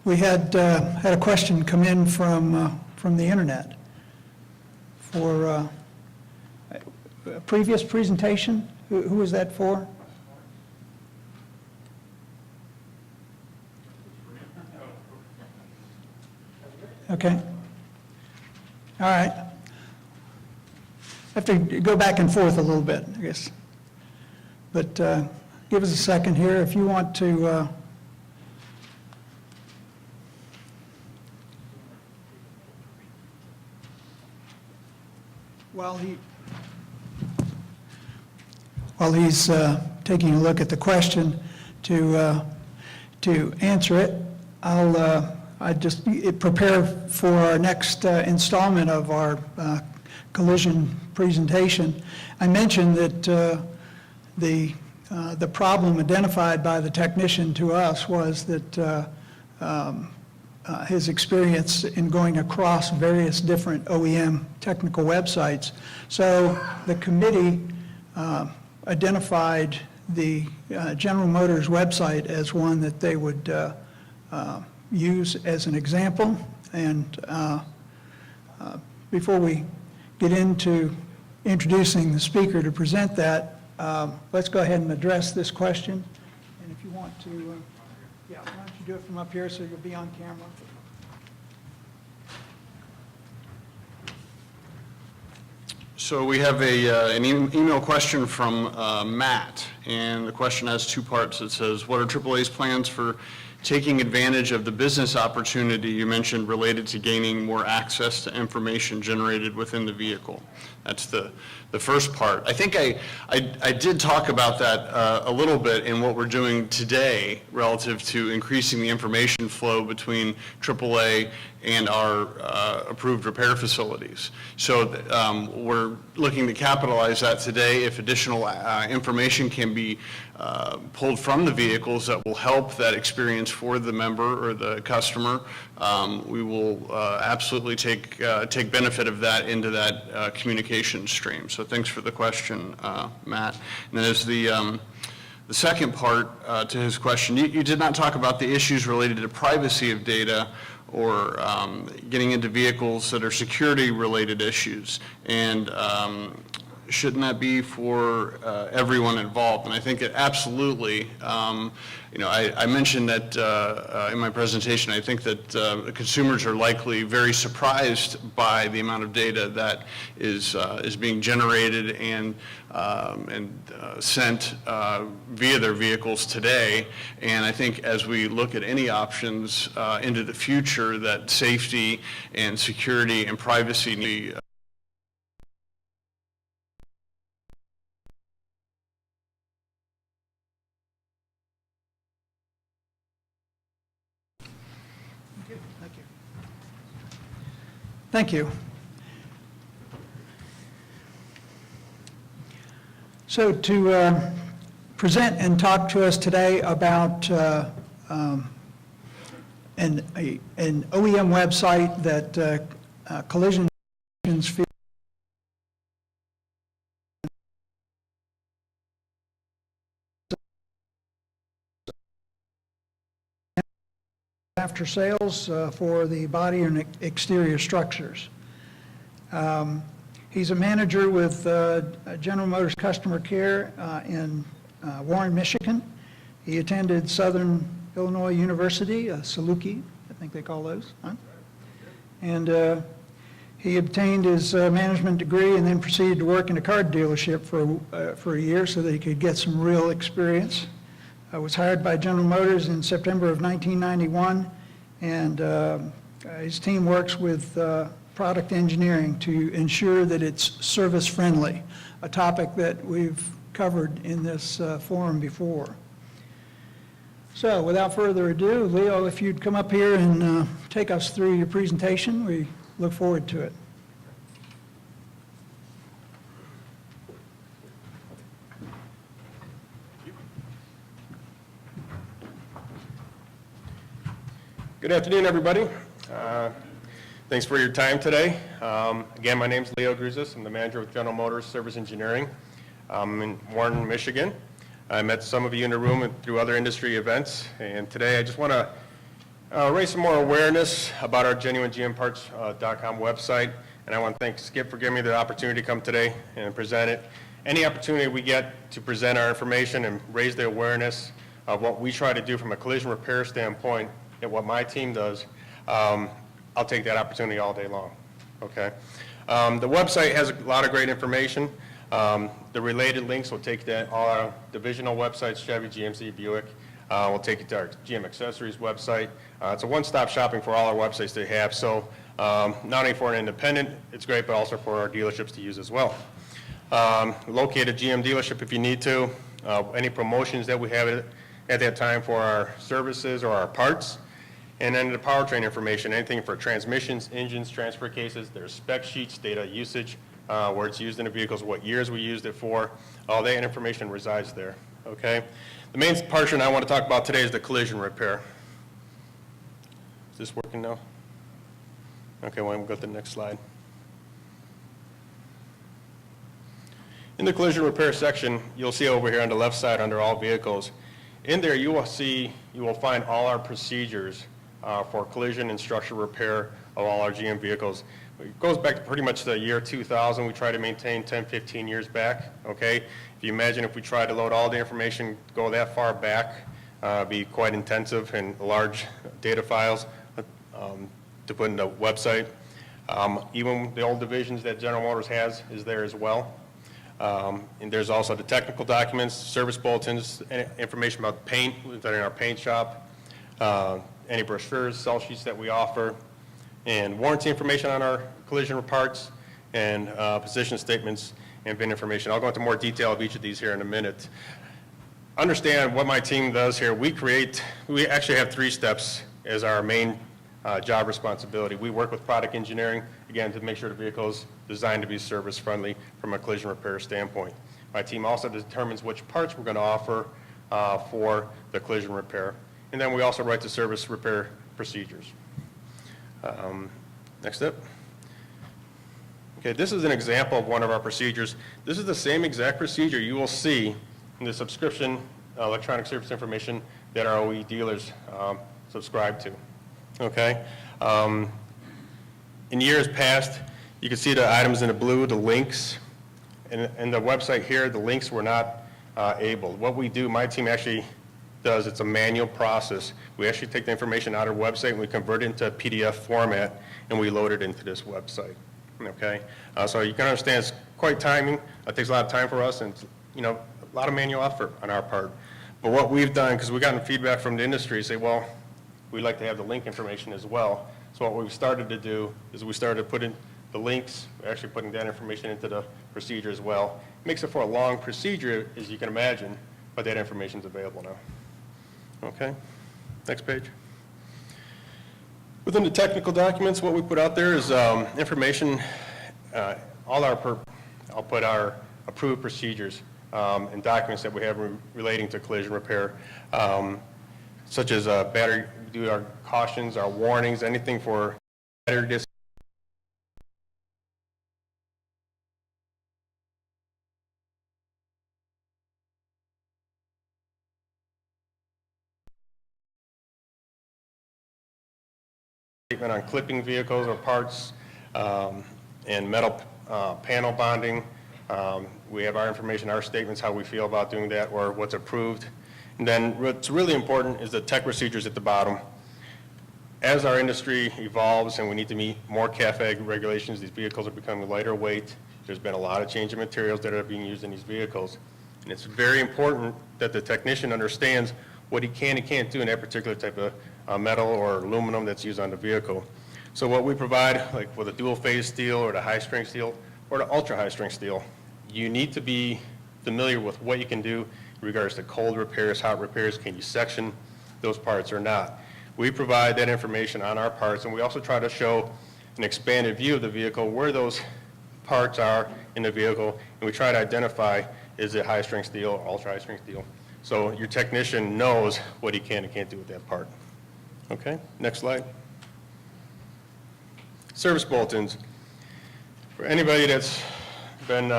We had a question come in from the internet for a previous presentation. Who was that for? Okay. All right. Have to go back and forth a little bit, I guess. But give us a second here if you want to. While he's taking a look at the question to answer it, I just prepare for our next installment of our collision presentation. I mentioned that the problem identified by the technician to us was that his experience in going across various different OEM technical websites. So the committee identified the General Motors website as one that they would use as an example. And before we get into introducing the speaker to present that, let's go ahead and address this question. And if you want to, yeah, why don't you do it from up here so you'll be on camera? So we have an email question from Matt, and the question has two parts. It says, what are AAA's plans for taking advantage of the business opportunity you mentioned related to gaining more access to information generated within the vehicle? That's the first part. I think I did talk about that a little bit in what we're doing today relative to increasing the information flow between AAA and our approved repair facilities. So we're looking to capitalize that today. If additional information can be pulled from the vehicles that will help that experience for the member or the customer, we will absolutely take benefit of that into that communication stream. So thanks for the question, Matt. And then as the second part to his question, you did not talk about the issues related to privacy of data or getting into vehicles that are security-related issues. And shouldn't that be for everyone involved? And I think it absolutely, I mentioned that in my presentation, I think that consumers are likely very surprised by the amount of data that is being generated and sent via their vehicles today. And I think as we look at any options into the future, that safety and security and privacy need Thank you. So to present and talk to us today about an OEM website that collision field after sales for the body and exterior structures. He's a manager with General Motors Customer Care in Warren, Michigan. He attended Southern Illinois University, Saluki, I think they call those, huh? And he obtained his management degree and then proceeded to work in a car dealership for a year so that he could get some real experience. Was hired by General Motors in September of 1991, and his team works with product engineering to ensure that it's service-friendly, a topic that we've covered in this forum before. So without further ado, Leo, if you'd come up here and take us through your presentation, we look forward to it. Good afternoon, everybody. Thanks for your time today. Again, my name's Leo Gruzis. I'm the manager with General Motors Service Engineering. I'm in Warren, Michigan. I met some of you in the room and through other industry events, and today I just want to raise some more awareness about our GenuineGMParts.com website, and I want to thank Skip for giving me the opportunity to come today and present it. Any opportunity we get to present our information and raise the awareness of what we try to do from a collision repair standpoint and what my team does, I'll take that opportunity all day long, okay? The website has a lot of great information. The related links will take that all our divisional websites, Chevy, GMC, Buick. We'll take it to our GM Accessories website. It's a one-stop shopping for all our websites they have. So not only for an independent, it's great, but also for our dealerships to use as well. Locate a GM dealership if you need to. Any promotions that we have at that time for our services or our parts. And then the powertrain information, anything for transmissions, engines, transfer cases, there's spec sheets, data usage, where it's used in the vehicles, what years we used it for. All that information resides there, okay? The main portion I want to talk about today is the collision repair. Is this working now? Okay, well, we'll go to the next slide. In the collision repair section, you'll see over here on the left side under all vehicles, in there you will find all our procedures for collision and structural repair of all our GM vehicles. it goes back to pretty much the year 2000. We try to maintain 10, 15 years back, okay? If you imagine if we tried to load all the information, go that far back, be quite intensive and large data files to put in the website. Even the old divisions that General Motors has is there as well. And there's also the technical documents, service bulletins, information about paint that are in our paint shop, any brochures, sell sheets that we offer, and warranty information on our collision parts, and position statements and VIN information. I'll go into more detail of each of these here in a minute. Understand what my team does here. We actually have 3 steps as our main job responsibility. We work with product engineering, again, to make sure the vehicle is designed to be service-friendly from a collision repair standpoint. My team also determines which parts we're going to offer for the collision repair. And then we also write the service repair procedures. Next step. Okay, this is an example of one of our procedures. This is the same exact procedure you will see in the subscription, electronic service information that our OE dealers subscribe to. Okay? In years past, you can see the items in the blue, the links. And the website here, the links were not able. What we do, my team actually does, it's a manual process. We actually take the information out of the website and we convert it into a PDF format and we load it into this website. Okay? So you can understand it's quite timing. It takes a lot of time for us and, you know, a lot of manual effort on our part. But what we've done, because we've gotten feedback from the industry, say, well, we'd like to have the link information as well. So what we've started to do is we started to put in the links, we're actually putting that information into the procedure as well. It makes it for a long procedure, as you can imagine, but that information is available now. Okay, next page. Within the technical documents, what we put out there is information, I'll put our approved procedures and documents that we have relating to collision repair, such as battery, we do our cautions, our warnings, anything for battery dis. Statement on clipping vehicles or parts and metal panel bonding. We have our information, our statements, how we feel about doing that or what's approved. And then what's really important is the tech procedures at the bottom. As our industry evolves and we need to meet more CAFE regulations, these vehicles are becoming lighter weight. There's been a lot of change in materials that are being used in these vehicles. And it's very important that the technician understands what he can and can't do in that particular type of metal or aluminum that's used on the vehicle. So what we provide, like with a dual phase steel or the high strength steel or the ultra high strength steel, you need to be familiar with what you can do in regards to cold repairs, hot repairs, can you section those parts or not. We provide that information on our parts, and we also try to show an expanded view of the vehicle where those parts are in the vehicle, and we try to identify, is it high strength steel or ultra high strength steel. So your technician knows what he can and can't do with that part. Okay, next slide. Service bulletins. For anybody that's been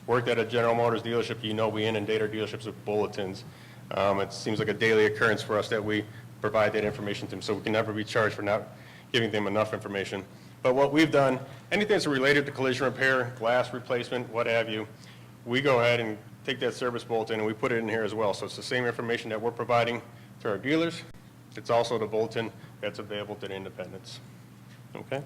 worked at a General Motors dealership, you know we inundate our dealerships with bulletins. It seems like a daily occurrence for us that we provide that information to them, so we can never be charged for not giving them enough information. But what we've done, anything that's related to collision repair, glass replacement, what have you, we go ahead and take that service bulletin and we put it in here as well. So it's the same information that we're providing to our dealers. It's also the bulletin that's available to the independents. Okay?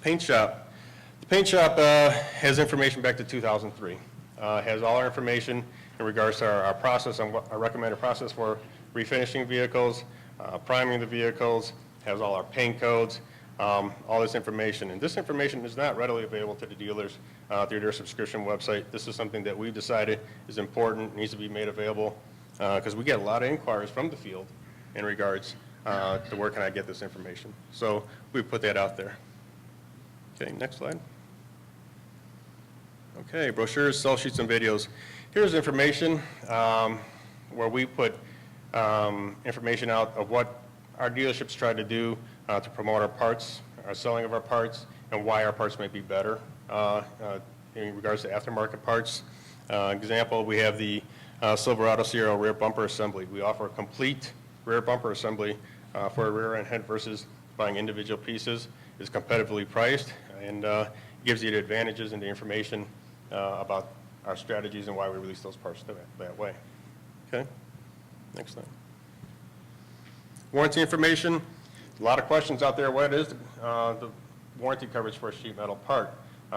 Paint shop. The paint shop has information back to 2003. Has all our information in regards to our process, our recommended process for refinishing vehicles, priming the vehicles, has all our paint codes, all this information. And this information is not readily available to the dealers through their subscription website. This is something that we've decided is important, needs to be made available, because we get a lot of inquiries from the field in regards to where can I get this information. So we put that out there. Okay, next slide. Okay, brochures, sell sheets, and videos. Here's information where we put information out of what our dealerships try to do to promote our parts, our selling of our parts, and why our parts may be better in regards to aftermarket parts. Example, we have the Silverado Sierra rear bumper assembly. We offer a complete rear bumper assembly for a rear end head versus buying individual pieces is competitively priced and gives you the advantages and the information about our strategies and why we release those parts that way. Okay? Next slide. Warranty information. A lot of questions out there. What is the warranty coverage for a sheet metal part?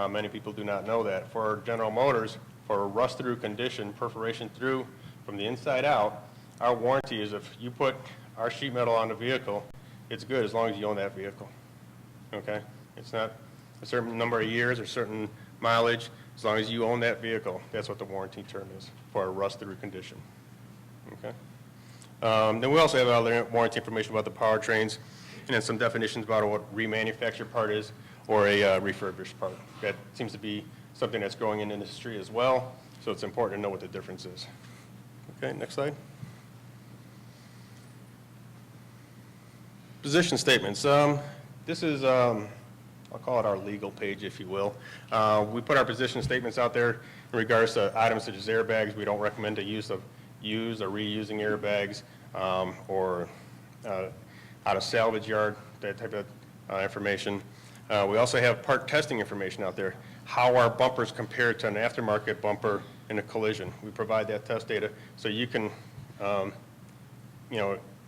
Many people do not know that. For General Motors, for a rust-through condition, perforation through from the inside out, our warranty is if you put our sheet metal on the vehicle, it's good as long as you own that vehicle. Okay? It's not a certain number of years or certain mileage. As long as you own that vehicle, that's what the warranty term is for a rust-through condition. Okay? Then we also have other warranty information about the powertrains and then some definitions about what remanufactured part is or a refurbished part. That seems to be something that's growing in the industry as well, so it's important to know what the difference is. Okay, next slide. Position statements. This is, I'll call it our legal page, if you will. We put our position statements out there in regards to items such as airbags. We don't recommend the use of used or reusing airbags or out of salvage yard, that type of information. We also have part testing information out there. How our bumpers compare to an aftermarket bumper in a collision. We provide that test data so you can,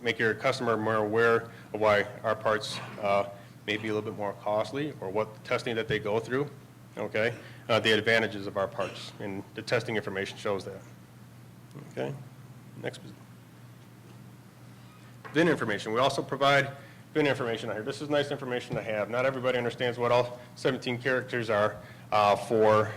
make your customer more aware of why our parts may be a little bit more costly or what testing that they go through, okay? The advantages of our parts, and the testing information shows that. Okay, next. VIN information. We also provide VIN information on here. This is nice information to have. Not everybody understands what all 17 characters are for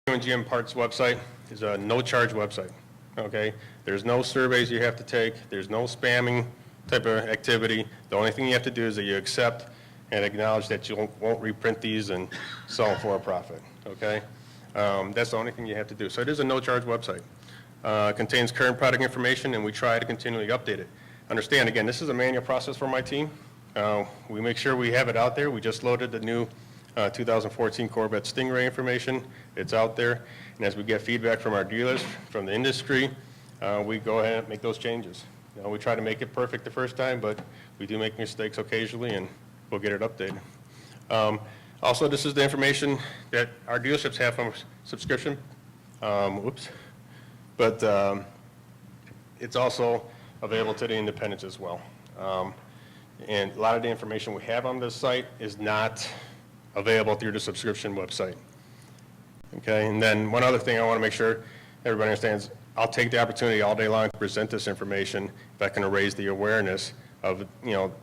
GM Parts website is a no-charge website, okay? There's no surveys you have to take. There's no spamming type of activity. The only thing you have to do is that you accept and acknowledge that you won't reprint these and sell them for a profit, okay? That's the only thing you have to do. So it is a no-charge website. Contains current product information, and we try to continually update it. Understand, again, this is a manual process for my team. We make sure we have it out there. We just loaded the new 2014 Corvette Stingray information. It's out there. And as we get feedback from our dealers, from the industry, we go ahead and make those changes. We try to make it perfect the first time, but we do make mistakes occasionally, and we'll get it updated. Also, this is the information that our dealerships have from subscription. But it's also available to the independents as well. And a lot of the information we have on this site is not available through the subscription website. Okay, and then one other thing I want to make sure everybody understands, I'll take the opportunity all day long to present this information if I can raise the awareness of,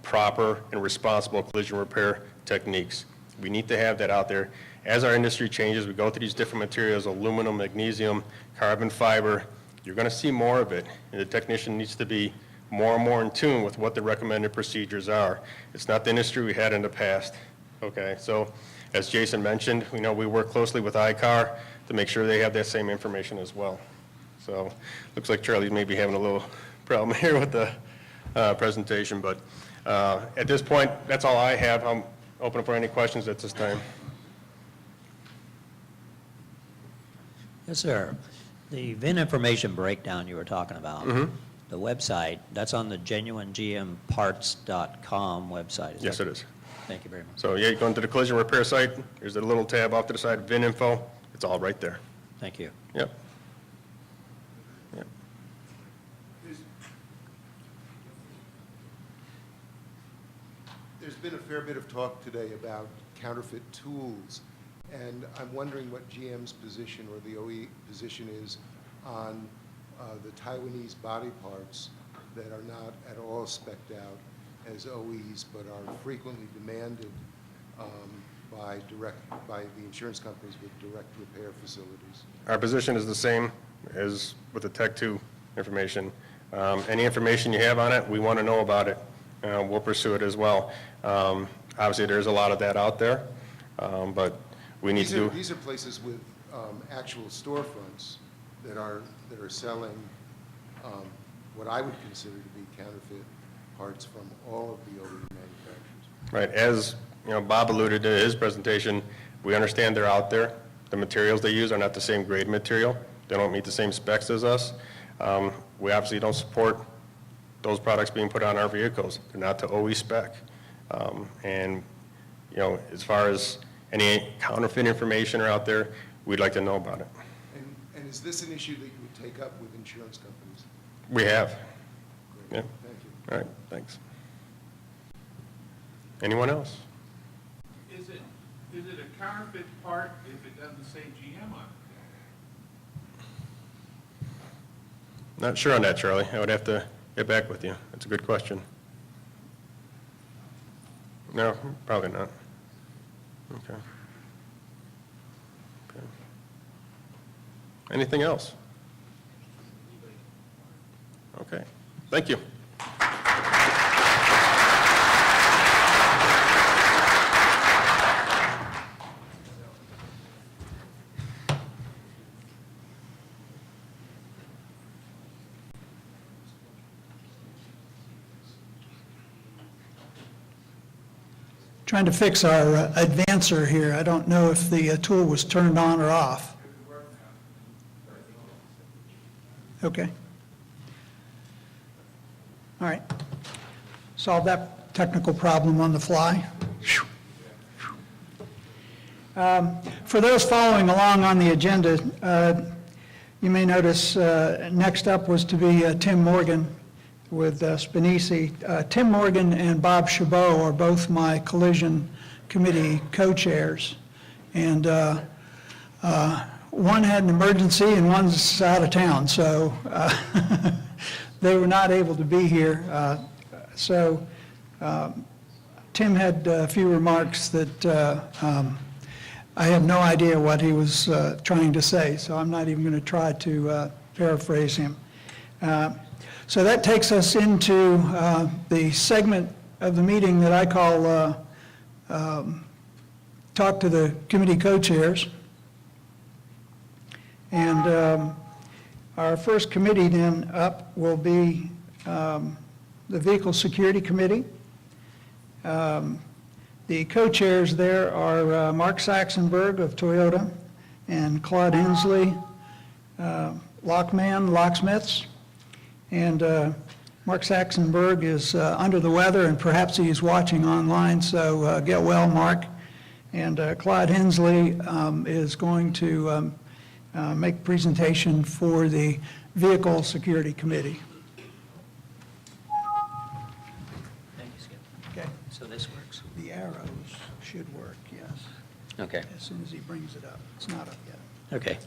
proper and responsible collision repair techniques. We need to have that out there. As our industry changes, we go through these different materials, aluminum, magnesium, carbon fiber, you're going to see more of it, and the technician needs to be more and more in tune with what the recommended procedures are. It's not the industry we had in the past. Okay, so as Jason mentioned, we work closely with ICAR to make sure they have that same information as well. So looks like Charlie's maybe having a little problem here with the presentation, but at this point, that's all I have. I'm open for any questions at this time. Yes, sir. The VIN information breakdown you were talking about, the website, that's on the genuinegmparts.com website. Yes, it is. Thank you very much. So yeah, you go into the collision repair site, there's a little tab off to the side, VIN info, it's all right there. Thank you. Yep. Yep. There's been a fair bit of talk today about counterfeit tools, and I'm wondering what GM's position or the OE position is on the Taiwanese body parts that are not at all spec'd out as OEs, but are frequently demanded by the insurance companies with direct repair facilities. Our position is the same as with the Tech 2 information. Any information you have on it, we want to know about it. We'll pursue it as well. Obviously, there's a lot of that out there, but we need to do... These are places with actual storefronts that are selling what I would consider to be counterfeit parts from all of the OE manufacturers. Right, as, Bob alluded to his presentation, we understand they're out there. The materials they use are not the same grade material. They don't meet the same specs as us. We obviously don't support those products being put on our vehicles. They're not to OE spec. And, as far as any counterfeit information are out there, we'd like to know about it. And is this an issue that you would take up with insurance companies? We have. Yeah. Great, thank you. All right, thanks. Anyone else? Is it a counterfeit part if it doesn't say GM on it? Not sure on that, Charlie. I would have to get back with you. That's a good question. No, probably not. Okay. Okay. Anything else? Okay. Thank you. Trying to fix our advancer here. I don't know if the tool was turned on or off. Okay. All right. Solve that technical problem on the fly. For those following along on the agenda, you may notice next up was to be Tim Morgan with Spinisi. Tim Morgan and Bob Chabot are both my collision committee co-chairs. And one had an emergency and one's out of town, so they were not able to be here. Tim had a few remarks that I have no idea what he was trying to say, so I'm not even going to try to paraphrase him. So that takes us into the segment of the meeting that I call Talk to the Committee Co-Chairs. And our first committee then up will be the Vehicle Security Committee. The co-chairs there are Mark Saxenberg of Toyota and Claude Hensley, locksmiths. And Mark Saxenberg is under the weather, and perhaps he's watching online, so get well, Mark. And Claude Hensley is going to make a presentation for the Vehicle Security Committee. Thank you, Skip. Okay. So this works? The arrows should work, yes, Okay. as soon as he brings it up. It's not up yet. Okay.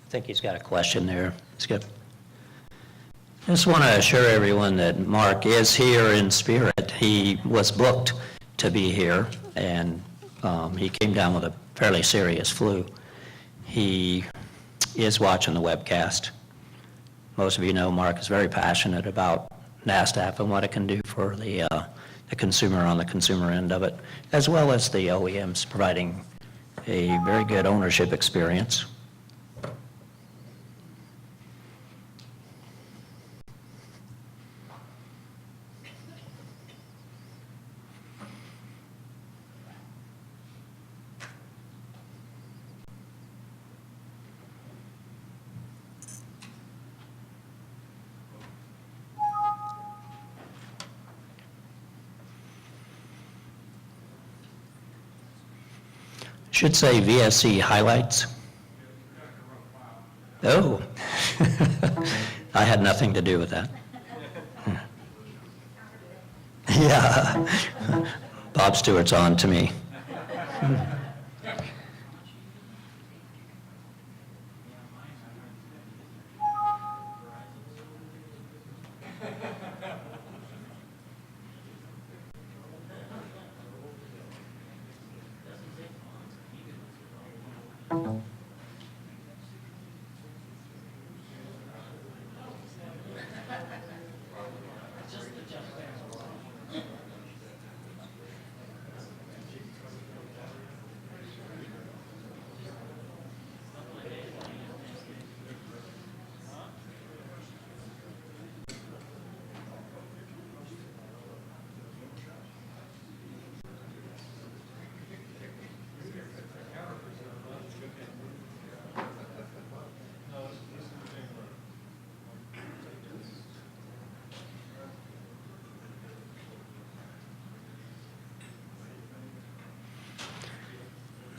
I think he's got a question there, Skip. I just want to assure everyone that Mark is here in spirit. He was booked to be here, and he came down with a fairly serious flu. He is watching the webcast. Most of you know Mark is very passionate about NASTF and what it can do for the consumer on the consumer end of it, as well as the OEMs providing a very good ownership experience. Should say VSC highlights. Oh, I had nothing to do with that. Yeah, Bob Stewart's on to me.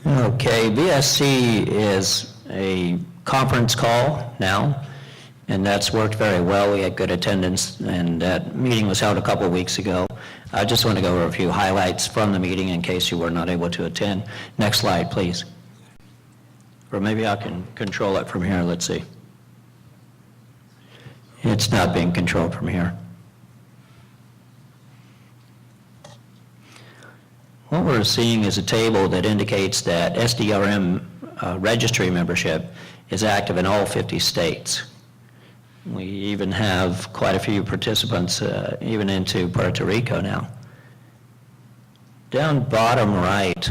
Okay, VSC is a conference call now, and that's worked very well. We had good attendance, and that meeting was held a couple of weeks ago. I just want to go over a few highlights from the meeting in case you were not able to attend. Next slide, please. Or maybe I can control it from here, let's see. It's not being controlled from here. What we're seeing is a table that indicates that SDRM registry membership is active in all 50 states. We even have quite a few participants even into Puerto Rico now. Down bottom right,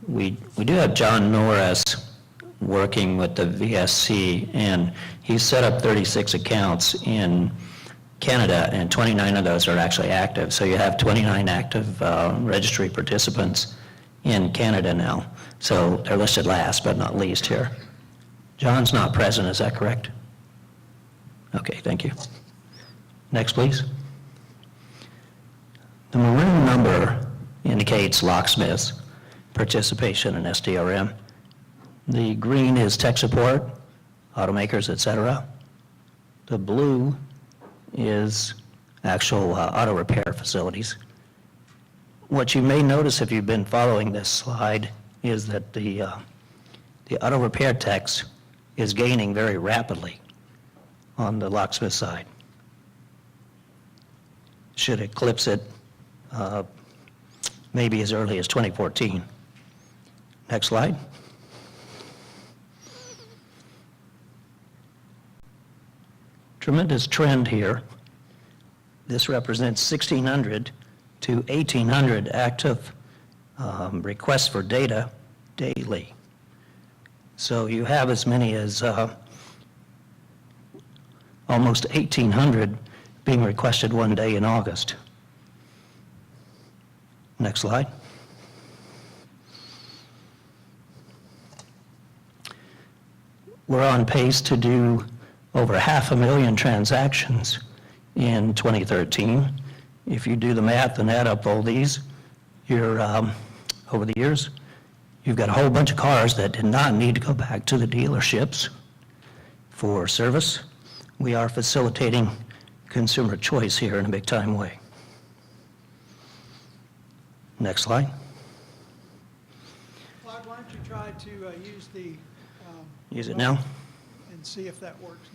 we do have John Norris working with the VSC, and he's set up 36 accounts in Canada, and 29 of those are actually active. So you have 29 active registry participants in Canada now. So they're listed last but not least here. John's not present, is that correct? Okay, thank you. Next, please. The maroon number indicates locksmiths' participation in SDRM. The green is tech support, automakers, et cetera. The blue is actual auto repair facilities. What you may notice if you've been following this slide is that the auto repair techs is gaining very rapidly on the locksmith side. Should eclipse it maybe as early as 2014. Next slide. Tremendous trend here. This represents 1,600 to 1,800 active requests for data daily. So you have as many as almost 1,800 being requested one day in August. Next slide. We're on pace to do over 500,000 transactions in 2013. If you do the math and add up all these, you're, over the years, you've got a whole bunch of cars that did not need to go back to the dealerships for service. We are facilitating consumer choice here in a big-time way. Next slide. Claude, why don't you try to use the... Use it now? and see if that works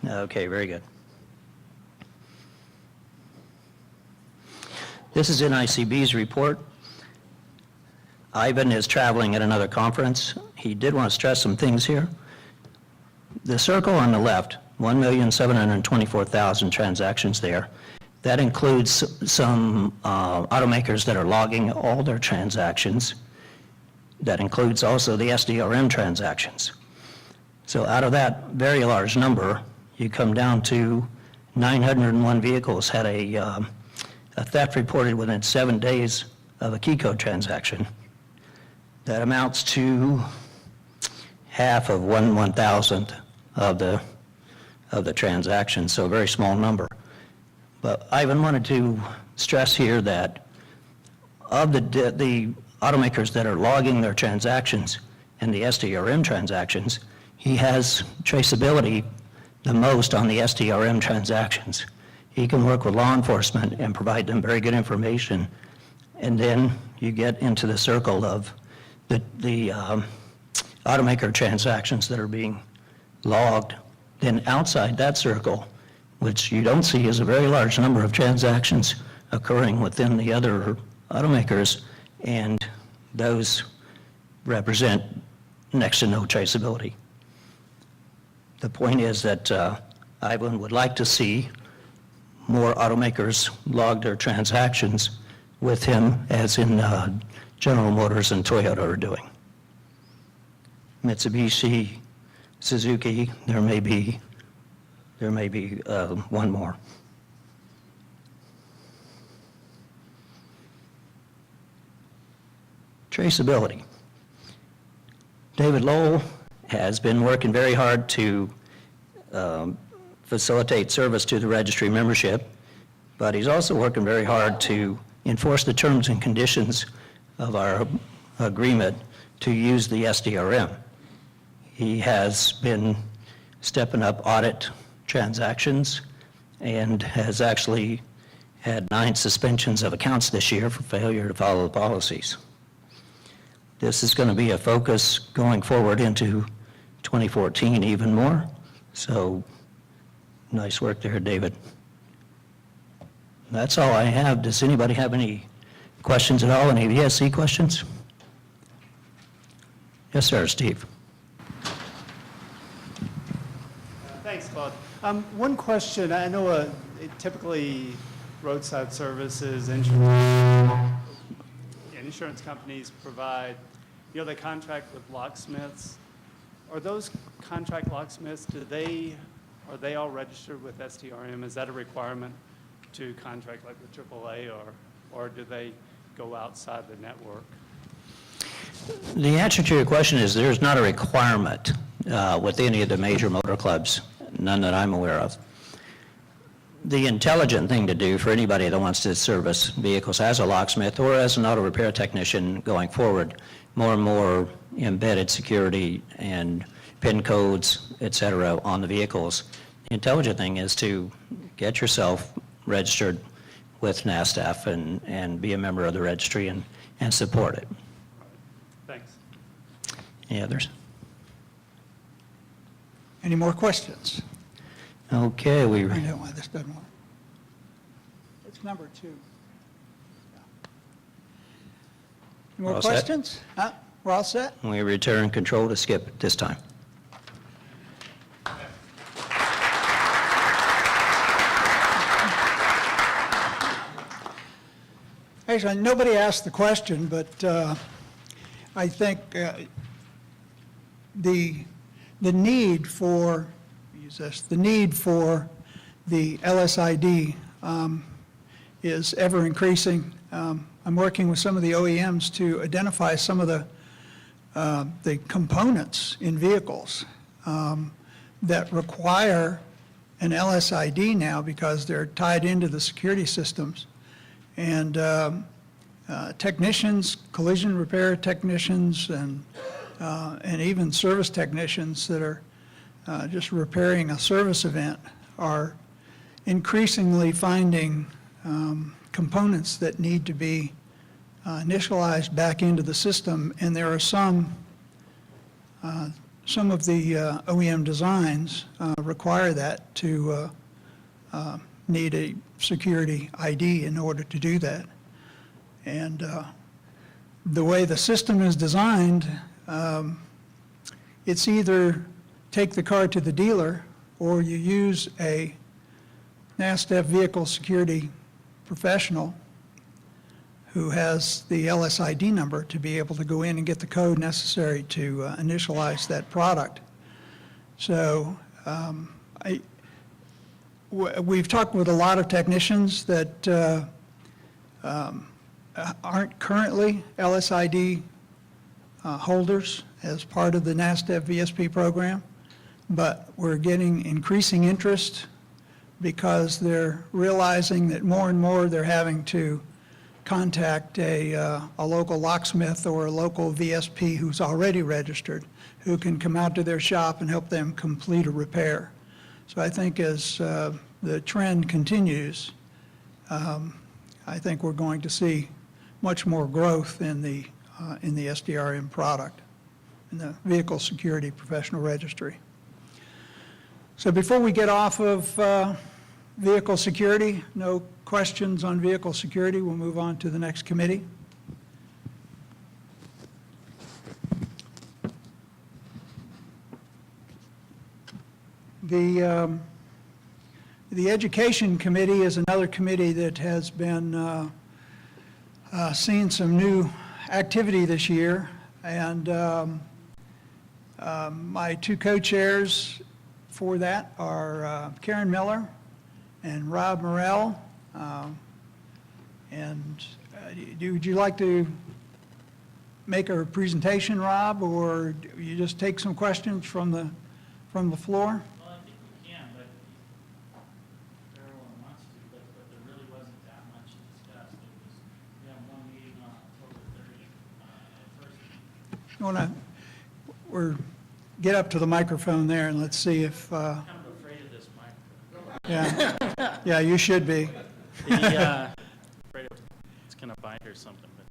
now. Okay, very good. This is NICB's report. Ivan is traveling at another conference. He did want to stress some things here. The circle on the left, 1,724,000 transactions there. That includes some automakers that are logging all their transactions. That includes also the SDRM transactions. So out of that very large number, you come down to 901 vehicles had a theft reported within 7 days of a key code transaction. That amounts to half of 1/1,000th of the transactions, so a very small number. But Ivan wanted to stress here that of the automakers that are logging their transactions and the SDRM transactions, he has traceability the most on the SDRM transactions. He can work with law enforcement and provide them very good information. And then you get into the circle of the automaker transactions that are being logged. Then outside that circle, which you don't see, is a very large number of transactions occurring within the other automakers, and those represent next to no traceability. The point is that Ivan would like to see more automakers log their transactions with him, as in General Motors and Toyota are doing. Mitsubishi, Suzuki, there may be one more. Traceability. David Lowell has been working very hard to facilitate service to the registry membership, but he's also working very hard to enforce the terms and conditions of our agreement to use the SDRM. He has been stepping up audit transactions and has actually had 9 suspensions of accounts this year for failure to follow the policies. This is going to be a focus going forward into 2014 even more. So nice work there, David. That's all I have. Does anybody have any questions at all? Any VSC questions? Yes, sir, Steve. Thanks, Claude. One question. I know typically roadside services, insurance companies provide, they contract with locksmiths. Are those contract locksmiths, are they all registered with SDRM? Is that a requirement to contract like with AAA, or do they go outside the network? The answer to your question is there's not a requirement with any of the major motor clubs, none that I'm aware of. The intelligent thing to do for anybody that wants to service vehicles as a locksmith or as an auto repair technician going forward, more and more embedded security and PIN codes, et cetera, on the vehicles. The intelligent thing is to get yourself registered with NASTF and be a member of the registry and support it. Thanks. Any others? Any more questions? Okay, I know why this doesn't work. It's number 2. Any We're more all set? questions? We're all set? we return control to Skip at this time. Actually, nobody asked the question, but I think the need for, the need for the LSID is ever increasing. I'm working with some of the OEMs to identify some of the components in vehicles that require an LSID now because they're tied into the security systems. And technicians, collision repair technicians, and even service technicians that are just repairing a service event are increasingly finding components that need to be initialized back into the system. And there are some of the OEM designs require that to need a security ID in order to do that. And the way the system is designed, it's either take the car to the dealer or you use a NASTF vehicle security professional who has the LSID number to be able to go in and get the code necessary to initialize that product. So we've talked with a lot of technicians that aren't currently LSID holders as part of the NASTF VSP program, but we're getting increasing interest because they're realizing that more and more they're having to contact a local locksmith or a local VSP who's already registered, who can come out to their shop and help them complete a repair. So I think as the trend continues, I think we're going to see much more growth in the SDRM product, in the Vehicle Security Professional Registry. So before we get off of vehicle security, no questions on vehicle security, we'll move on to the next committee. The Education Committee is another committee that has been seeing some new activity this year, and my 2 co-chairs for that are Karen Miller and Rob Morrell. Would you like to make a presentation, Rob, or you just take some questions from the floor? Well, I think we can, but if everyone wants to, but there really wasn't that much discussed. It was, we had one meeting on October 30th, You want to, get up to the microphone there and let's see if, I'm kind of afraid of this microphone. yeah, you should be. Afraid of it's going to bite or something. But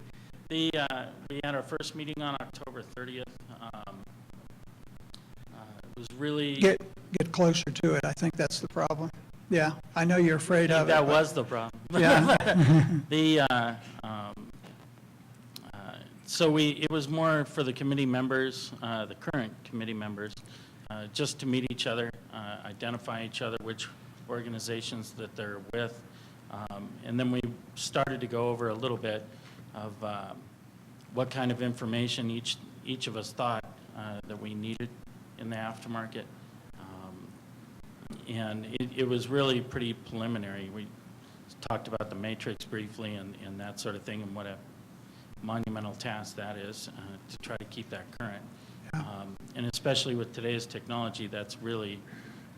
we had our first meeting on October 30th. It was really... Get closer to it. I think that's the problem. Yeah, I know you're afraid of it. That but- was the problem. Yeah. So it was more for the committee members, the current committee members, just to meet each other, identify each other, which organizations that they're with. And then we started to go over a little bit of what kind of information each of us thought that we needed in the aftermarket. And it was really pretty preliminary. We talked about the matrix briefly and that sort of thing, and what a monumental task that is to try to keep that current. And especially with today's technology, that's really,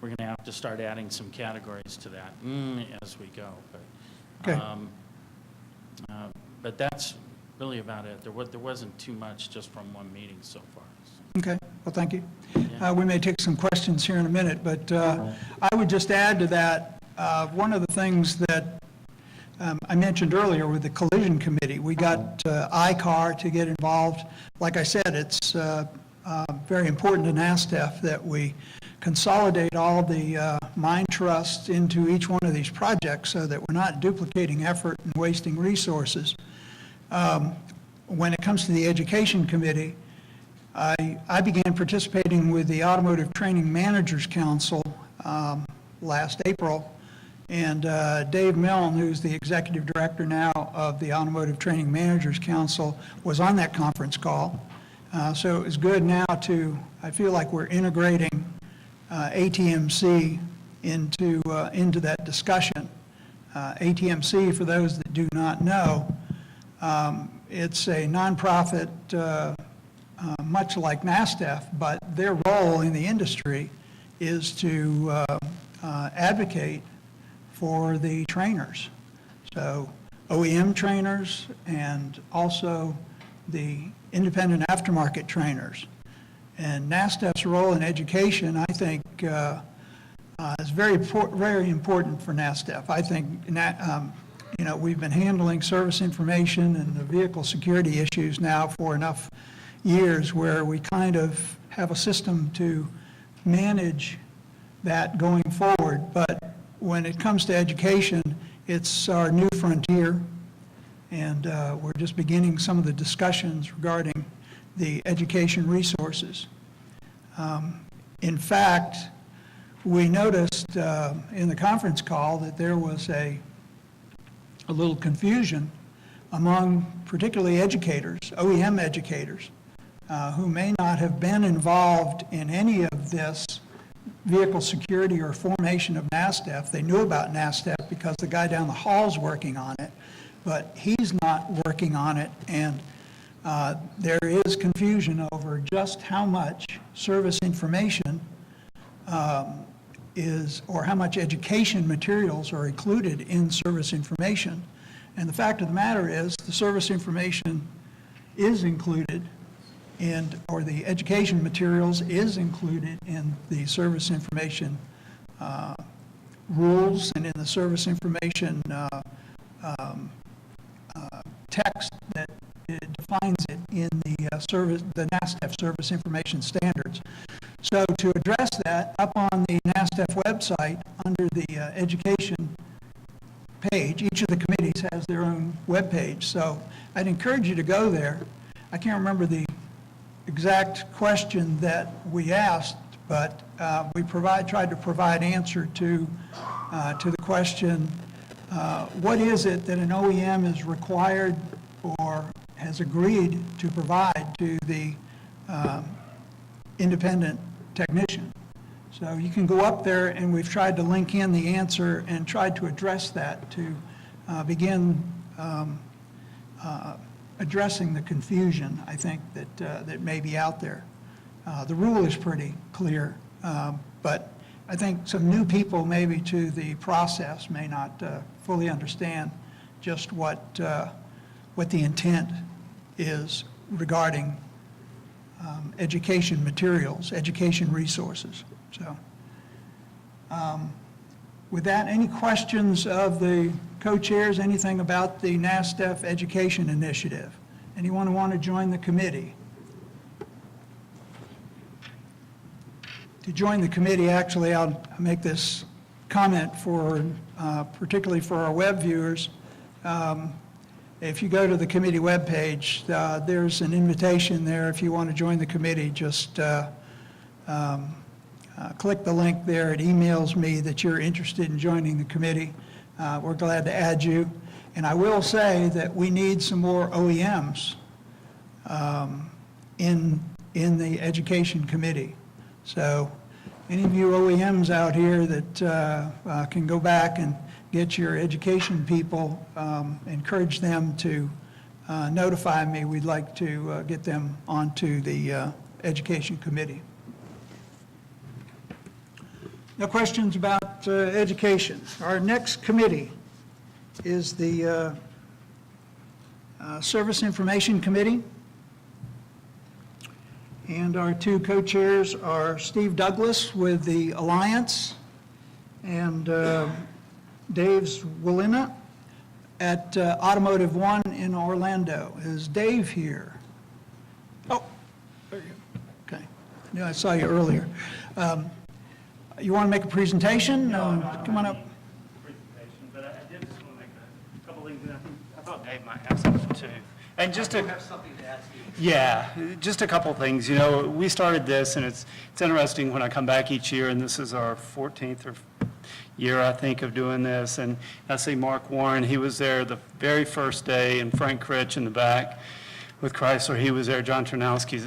we're going to have to start adding some categories to that as we go. But, but that's really about it. There wasn't too much just from one meeting so far. Okay, well, thank you. Yeah. We may take some questions here in a minute, but I would just add to that, one of the things that I mentioned earlier with the collision committee, we got ICAR to get involved. Like I said, it's very important to NASTF that we consolidate all of the mine trusts into each one of these projects so that we're not duplicating effort and wasting resources. When it comes to the education committee, I began participating with the Automotive Training Managers Council last April, and Dave Milne, who's the executive director now of the Automotive Training Managers Council, was on that conference call. So it was good now I feel like we're integrating ATMC into that discussion. ATMC, for those that do not know, it's a nonprofit much like NASTF, but their role in the industry is to advocate for the trainers. So OEM trainers and also the independent aftermarket trainers. And NASTF's role in education, I think, is very important for NASTF. I think, we've been handling service information and the vehicle security issues now for enough years where we kind of have a system to manage that going forward. But when it comes to education, it's our new frontier, and we're just beginning some of the discussions regarding the education resources. In fact, we noticed in the conference call that there was a little confusion among particularly educators, OEM educators, who may not have been involved in any of this vehicle security or formation of NASTF. They knew about NASTF because the guy down the hall is working on it, but he's not working on it, and there is confusion over just how much service information or how much education materials are included in service information. And the fact of the matter is, the service information is included or the education materials is included in the service information rules and in the service information text that it defines it in the NASTF service information standards. So to address that, up on the NASTF website, under the education page, each of the committees has their own web page. So I'd encourage you to go there. I can't remember the exact question that we asked, but we tried to provide answer to the question, what is it that an OEM is required or has agreed to provide to the independent technician? So you can go up there, and we've tried to link in the answer and tried to address that to begin addressing the confusion, I think, that may be out there. The rule is pretty clear, but I think some new people maybe to the process may not fully understand just what the intent is regarding education materials, education resources. So with that, any questions of the co-chairs, anything about the NASTF Education Initiative? Anyone want to join the committee? To join the committee, actually, I'll make this comment for, particularly for our web viewers. If you go to the committee webpage, there's an invitation there. If you want to join the committee, just click the link there. It emails me that you're interested in joining the committee. We're glad to add you. And I will say that we need some more OEMs in the education committee. So any of you OEMs out here that can go back and get your education people, encourage them to notify me. We'd like to get them onto the education committee. No questions about education. Our next committee is the Service Information Committee. And our two co-chairs are Steve Douglas with the Alliance and Dave Zwolina at Automotive One in Orlando. Is Dave here? Oh, there you go. Okay. Yeah, I saw you earlier. You want to make a presentation? Come on up. Presentation, but I did just want to make a couple things, and I thought Dave might have something too. And just to have something to ask you. Yeah, just a couple things. You know, we started this, and it's interesting when I come back each year, and this is our 14th or year, I think, of doing this. And I see Mark Warren, he was there the very first day, and Frank Critch in the back with Chrysler, he was there. John Ternowski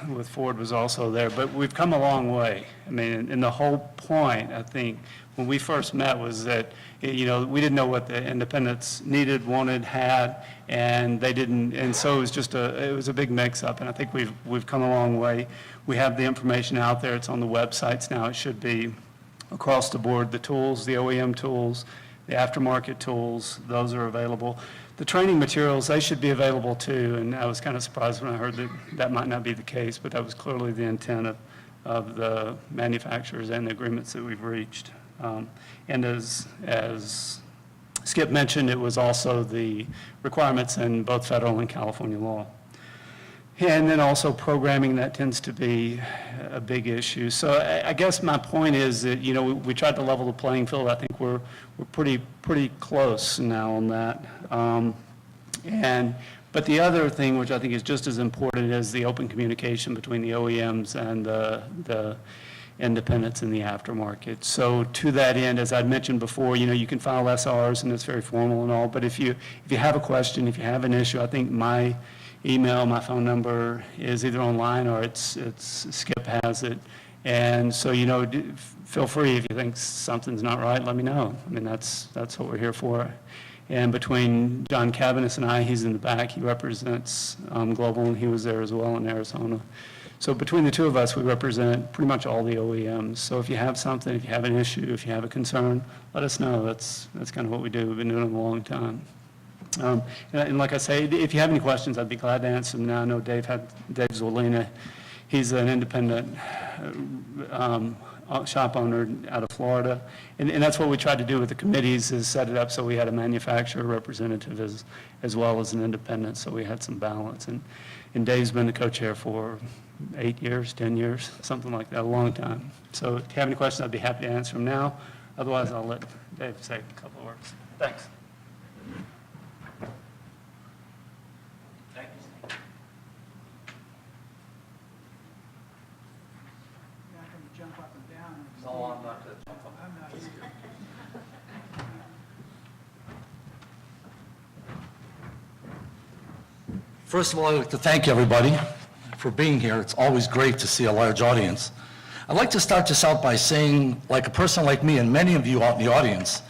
with Ford was also there. But we've come a long way. I mean, and the whole point, I think, when we first met was that, you know, we didn't know what the independents needed, wanted, had, and they didn't, and so it was just it was a big mix-up, and I think we've come a long way. We have the information out there. It's on the websites now. It should be across the board. The tools, the OEM tools, the aftermarket tools, those are available. The training materials, they should be available too, and I was kind of surprised when I heard that that might not be the case, but that was clearly the intent of the manufacturers and the agreements that we've reached. And as Skip mentioned, it was also the requirements in both federal and California law. And then also programming, that tends to be a big issue. So I guess my point is that, you know, we tried to level the playing field. I think we're pretty close now on that. But the other thing, which I think is just as important, is the open communication between the OEMs and the independents in the aftermarket. So to that end, as I'd mentioned before, you know, you can file SRs, and it's very formal and all, but if you have a question, if you have an issue, I think my email, my phone number is either online or it's Skip has it. And so, you know, feel free if you think something's not right, let me know. I mean, that's what we're here for. And between John Cabanis and I, he's in the back, he represents Global, and he was there as well in Arizona. So between the two of us, we represent pretty much all the OEMs. So if you have something, if you have an issue, if you have a concern, let us know. That's kind of what we do. We've been doing it a long time. And like I say, if you have any questions, I'd be glad to answer them now. I know Dave Zwolina, he's an independent shop owner out of Florida. And that's what we tried to do with the committees, is set it up so we had a manufacturer representative as well as an independent, so we had some balance. And Dave's been the co-chair for 8 years, 10 years, something like that, a long time. So if you have any questions, I'd be happy to answer them now. Otherwise, I'll let Dave say a couple of words. Thanks. First of all, I'd like to thank everybody for being here. It's always great to see a large audience. I'd like to start this out by saying, like a person like me and many of you out in the audience,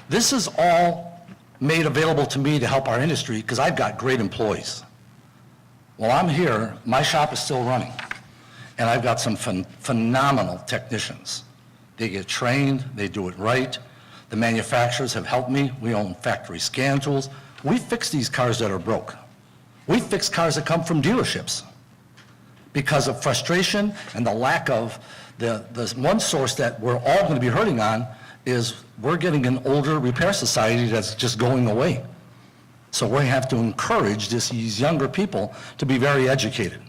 this is all made available to me to help our industry because I've got great employees. While I'm here, my shop is still running, and I've got some phenomenal technicians. They get trained, they do it right. The manufacturers have helped me. We own factory scan tools. We fix these cars that are broke. We fix cars that come from dealerships. because of frustration and the lack of the one source that we're all going to be hurting on is we're getting an older repair society that's just going away. So we have to encourage these younger people to be very educated.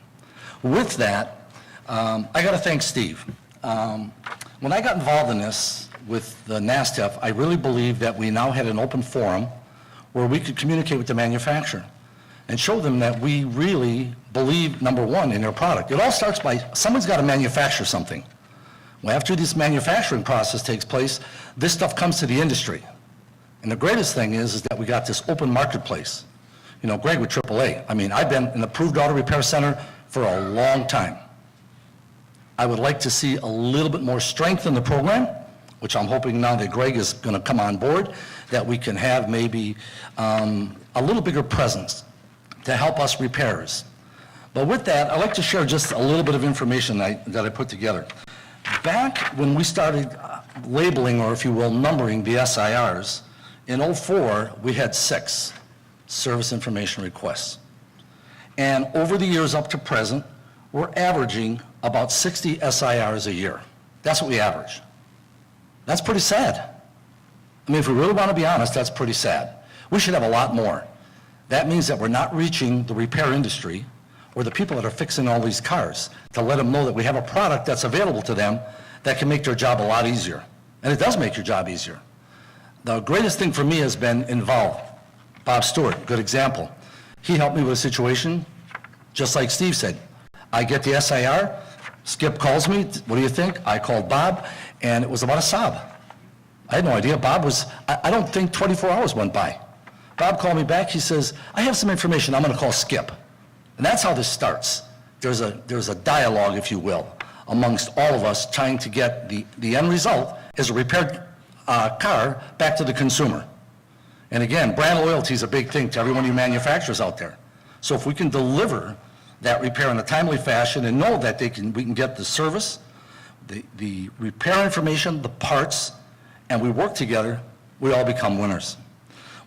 With that, I got to thank Steve. When I got involved in this with the NASTF, I really believed that we now had an open forum where we could communicate with the manufacturer and show them that we really believe, number one, in their product. It all starts by someone's got to manufacture something. Well, after this manufacturing process takes place, this stuff comes to the industry. And the greatest thing is that we got this open marketplace. You know, Greg with AAA, I mean, I've been an approved auto repair center for a long time. I would like to see a little bit more strength in the program, which I'm hoping now that Greg is going to come on board, that we can have maybe a little bigger presence to help us repairers. But with that, I'd like to share just a little bit of information that I put together. Back when we started labeling, or if you will, numbering the SIRs, in '04, we had 6 service information requests. And over the years up to present, we're averaging about 60 SIRs a year. That's what we average. That's pretty sad. I mean, if we really want to be honest, that's pretty sad. We should have a lot more. That means that we're not reaching the repair industry or the people that are fixing all these cars to let them know that we have a product that's available to them that can make their job a lot easier. And it does make your job easier. The greatest thing for me has been involved. Bob Stewart, good example. He helped me with a situation, just like Steve said. I get the SIR, Skip calls me, what do you think? I called Bob, and it was about a Saab. I had no idea. Bob was, I don't think 24 hours went by. Bob called me back, he says, I have some information, I'm going to call Skip. And that's how this starts. There's a dialogue, if you will, amongst all of us trying to get the end result is a repaired car back to the consumer. And again, brand loyalty is a big thing to every one of you manufacturers out there. So if we can deliver that repair in a timely fashion and know that we can get the service, the repair information, the parts, and we work together, we all become winners.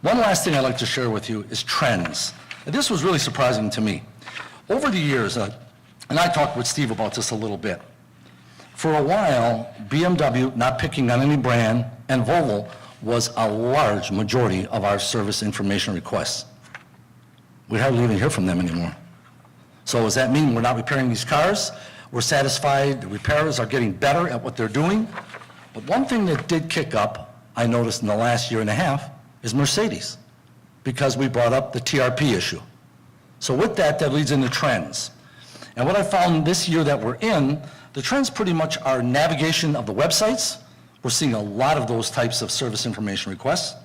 One last thing I'd like to share with you is trends. And this was really surprising to me. Over the years, and I talked with Steve about this a little bit, for a while, BMW, not picking on any brand, and Volvo was a large majority of our service information requests. We hardly even hear from them anymore. So does that mean we're not repairing these cars? We're satisfied, the repairers are getting better at what they're doing? But one thing that did kick up, I noticed in the last year and a half, is Mercedes, because we brought up the TRP issue. So with that leads into trends. And what I found this year that we're in, the trends pretty much are navigation of the websites. We're seeing a lot of those types of service information requests.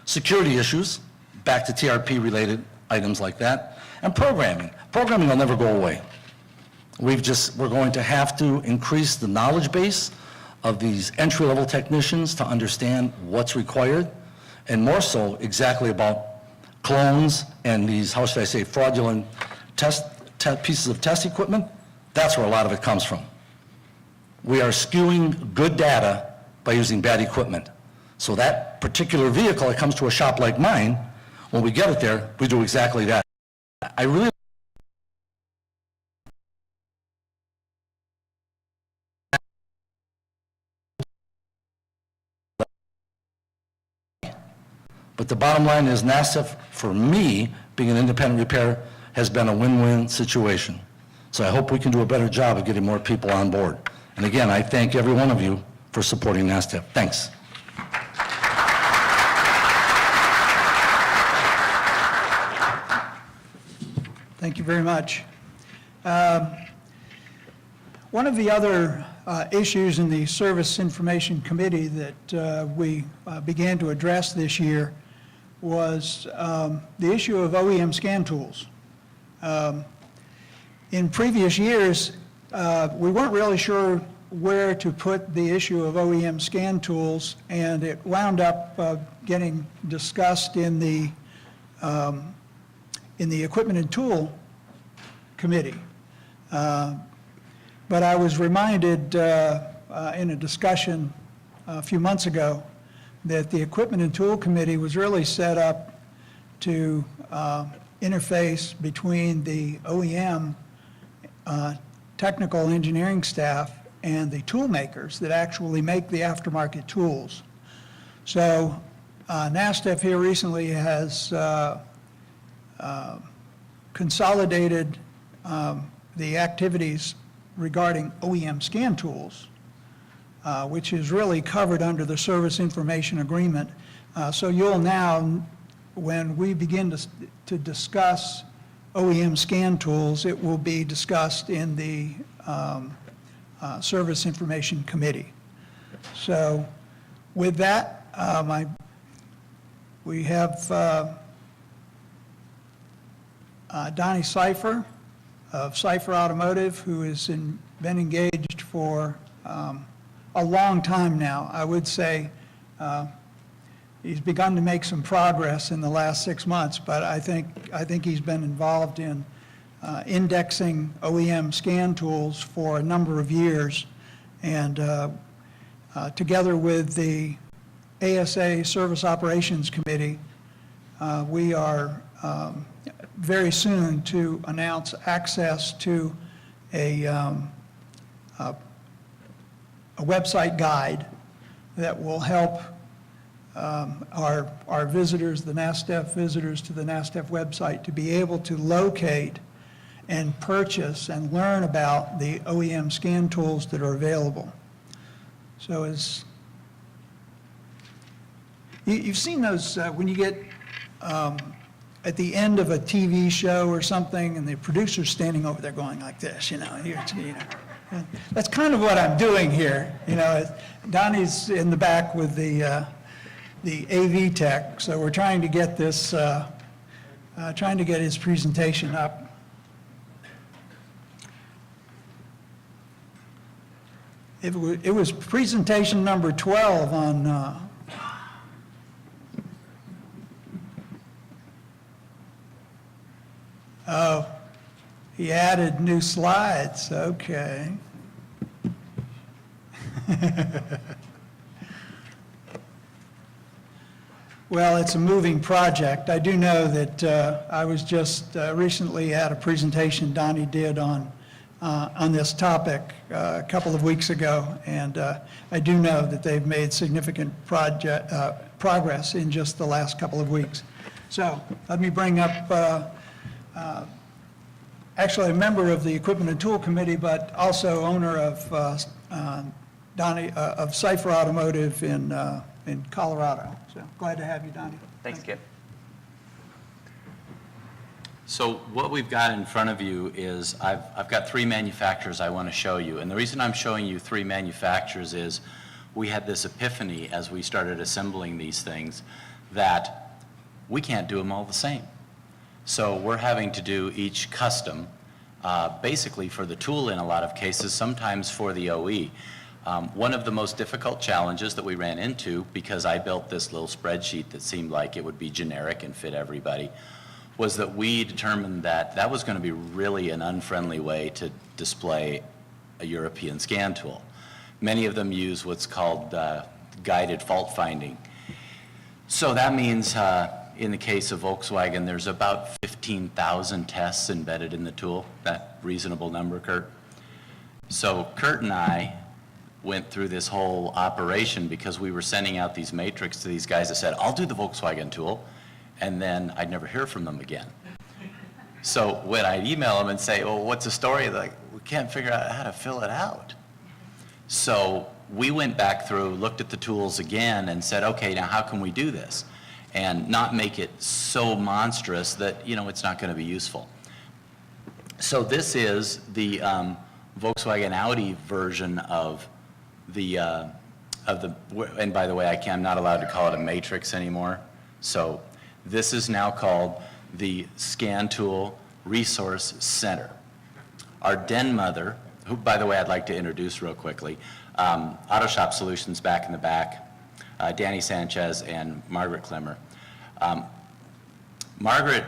Security issues, back to TRP related items like that. And programming. Programming will never go away. We're going to have to increase the knowledge base of these entry-level technicians to understand what's required, and more so exactly about clones and these, how should I say, fraudulent pieces of test equipment. That's where a lot of it comes from. We are skewing good data by using bad equipment. So that particular vehicle that comes to a shop like mine, when we get it there, we do exactly that. I really But the bottom line is NASTF, for me, being an independent repair, has been a win-win situation. So I hope we can do a better job of getting more people on board. And again, I thank every one of you for supporting NASTF. Thanks. Thank you very much. One of the other issues in the Service Information Committee that we began to address this year was the issue of OEM scan tools. In previous years, we weren't really sure where to put the issue of OEM scan tools, and it wound up getting discussed in the Equipment and Tool Committee. But I was reminded in a discussion a few months ago that the Equipment and Tool Committee was really set up to interface between the OEM technical engineering staff and the tool makers that actually make the aftermarket tools. So NASTF here recently has consolidated the activities regarding OEM scan tools, which is really covered under the Service Information Agreement. So you'll now, when we begin to discuss OEM scan tools, it will be discussed in the Service Information Committee. So with that, we have Donnie Cipher of Cipher Automotive, who has been engaged for a long time now. I would say he's begun to make some progress in the last 6 months, but I think he's been involved in indexing OEM scan tools for a number of years, and together with the ASA Service Operations Committee, we are very soon to announce access to a website guide that will help our visitors, the NASTF visitors to the NASTF website, to be able to locate and purchase and learn about the OEM scan tools that are available. So you've seen those when you get at the end of a TV show or something, and the producer's standing over there going like this, That's kind of what I'm doing here. Donnie's in the back with the AV tech, so we're trying to get this, trying to get his presentation up. It was presentation number 12 on oh, he added new slides, okay. Well, it's a moving project. I do know that I was just recently at a presentation Donnie did on this topic a couple of weeks ago, and I do know that they've made significant progress in just the last couple of weeks. So let me bring up actually a member of the Equipment and Tool Committee, but also owner of Donnie of Cipher Automotive in Colorado. So glad to have you, Donnie. Thanks, Kip. So what we've got in front of you is I've got 3 manufacturers I want to show you. And the reason I'm showing you 3 manufacturers is we had this epiphany as we started assembling these things that we can't do them all the same. So we're having to do each custom, basically for the tool in a lot of cases, sometimes for the OE. One of the most difficult challenges that we ran into, because I built this little spreadsheet that seemed like it would be generic and fit everybody, was that we determined that that was going to be really an unfriendly way to display a European scan tool. Many of them use what's called guided fault finding. So that means in the case of Volkswagen, there's about 15,000 tests embedded in the tool. That reasonable number, Kurt? So Kurt and I went through this whole operation because we were sending out these matrix to these guys that said, I'll do the Volkswagen tool, and then I'd never hear from them again. So when I'd email them and say, well, what's the story? They're like, we can't figure out how to fill it out. So we went back through, looked at the tools again, and said, okay, now how can we do this? And not make it so monstrous that, it's not going to be useful. So this is the Volkswagen Audi version of the, and by the way, I'm not allowed to call it a matrix anymore. So this is now called the Scan Tool Resource Center. Our den mother, who, by the way, I'd like to introduce real quickly, Auto Shop Solutions back in the back, Danny Sanchez and Margaret Klemmer. Margaret,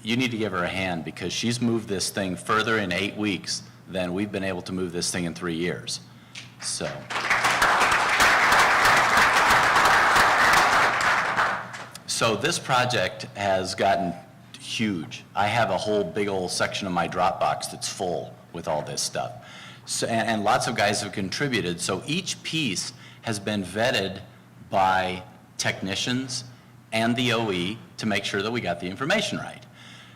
you need to give her a hand because she's moved this thing further in 8 weeks than we've been able to move this thing in 3 years. So. So this project has gotten huge. I have a whole big old section of my Dropbox that's full with all this stuff. So, and lots of guys have contributed. So each piece has been vetted by technicians and the OE to make sure that we got the information right.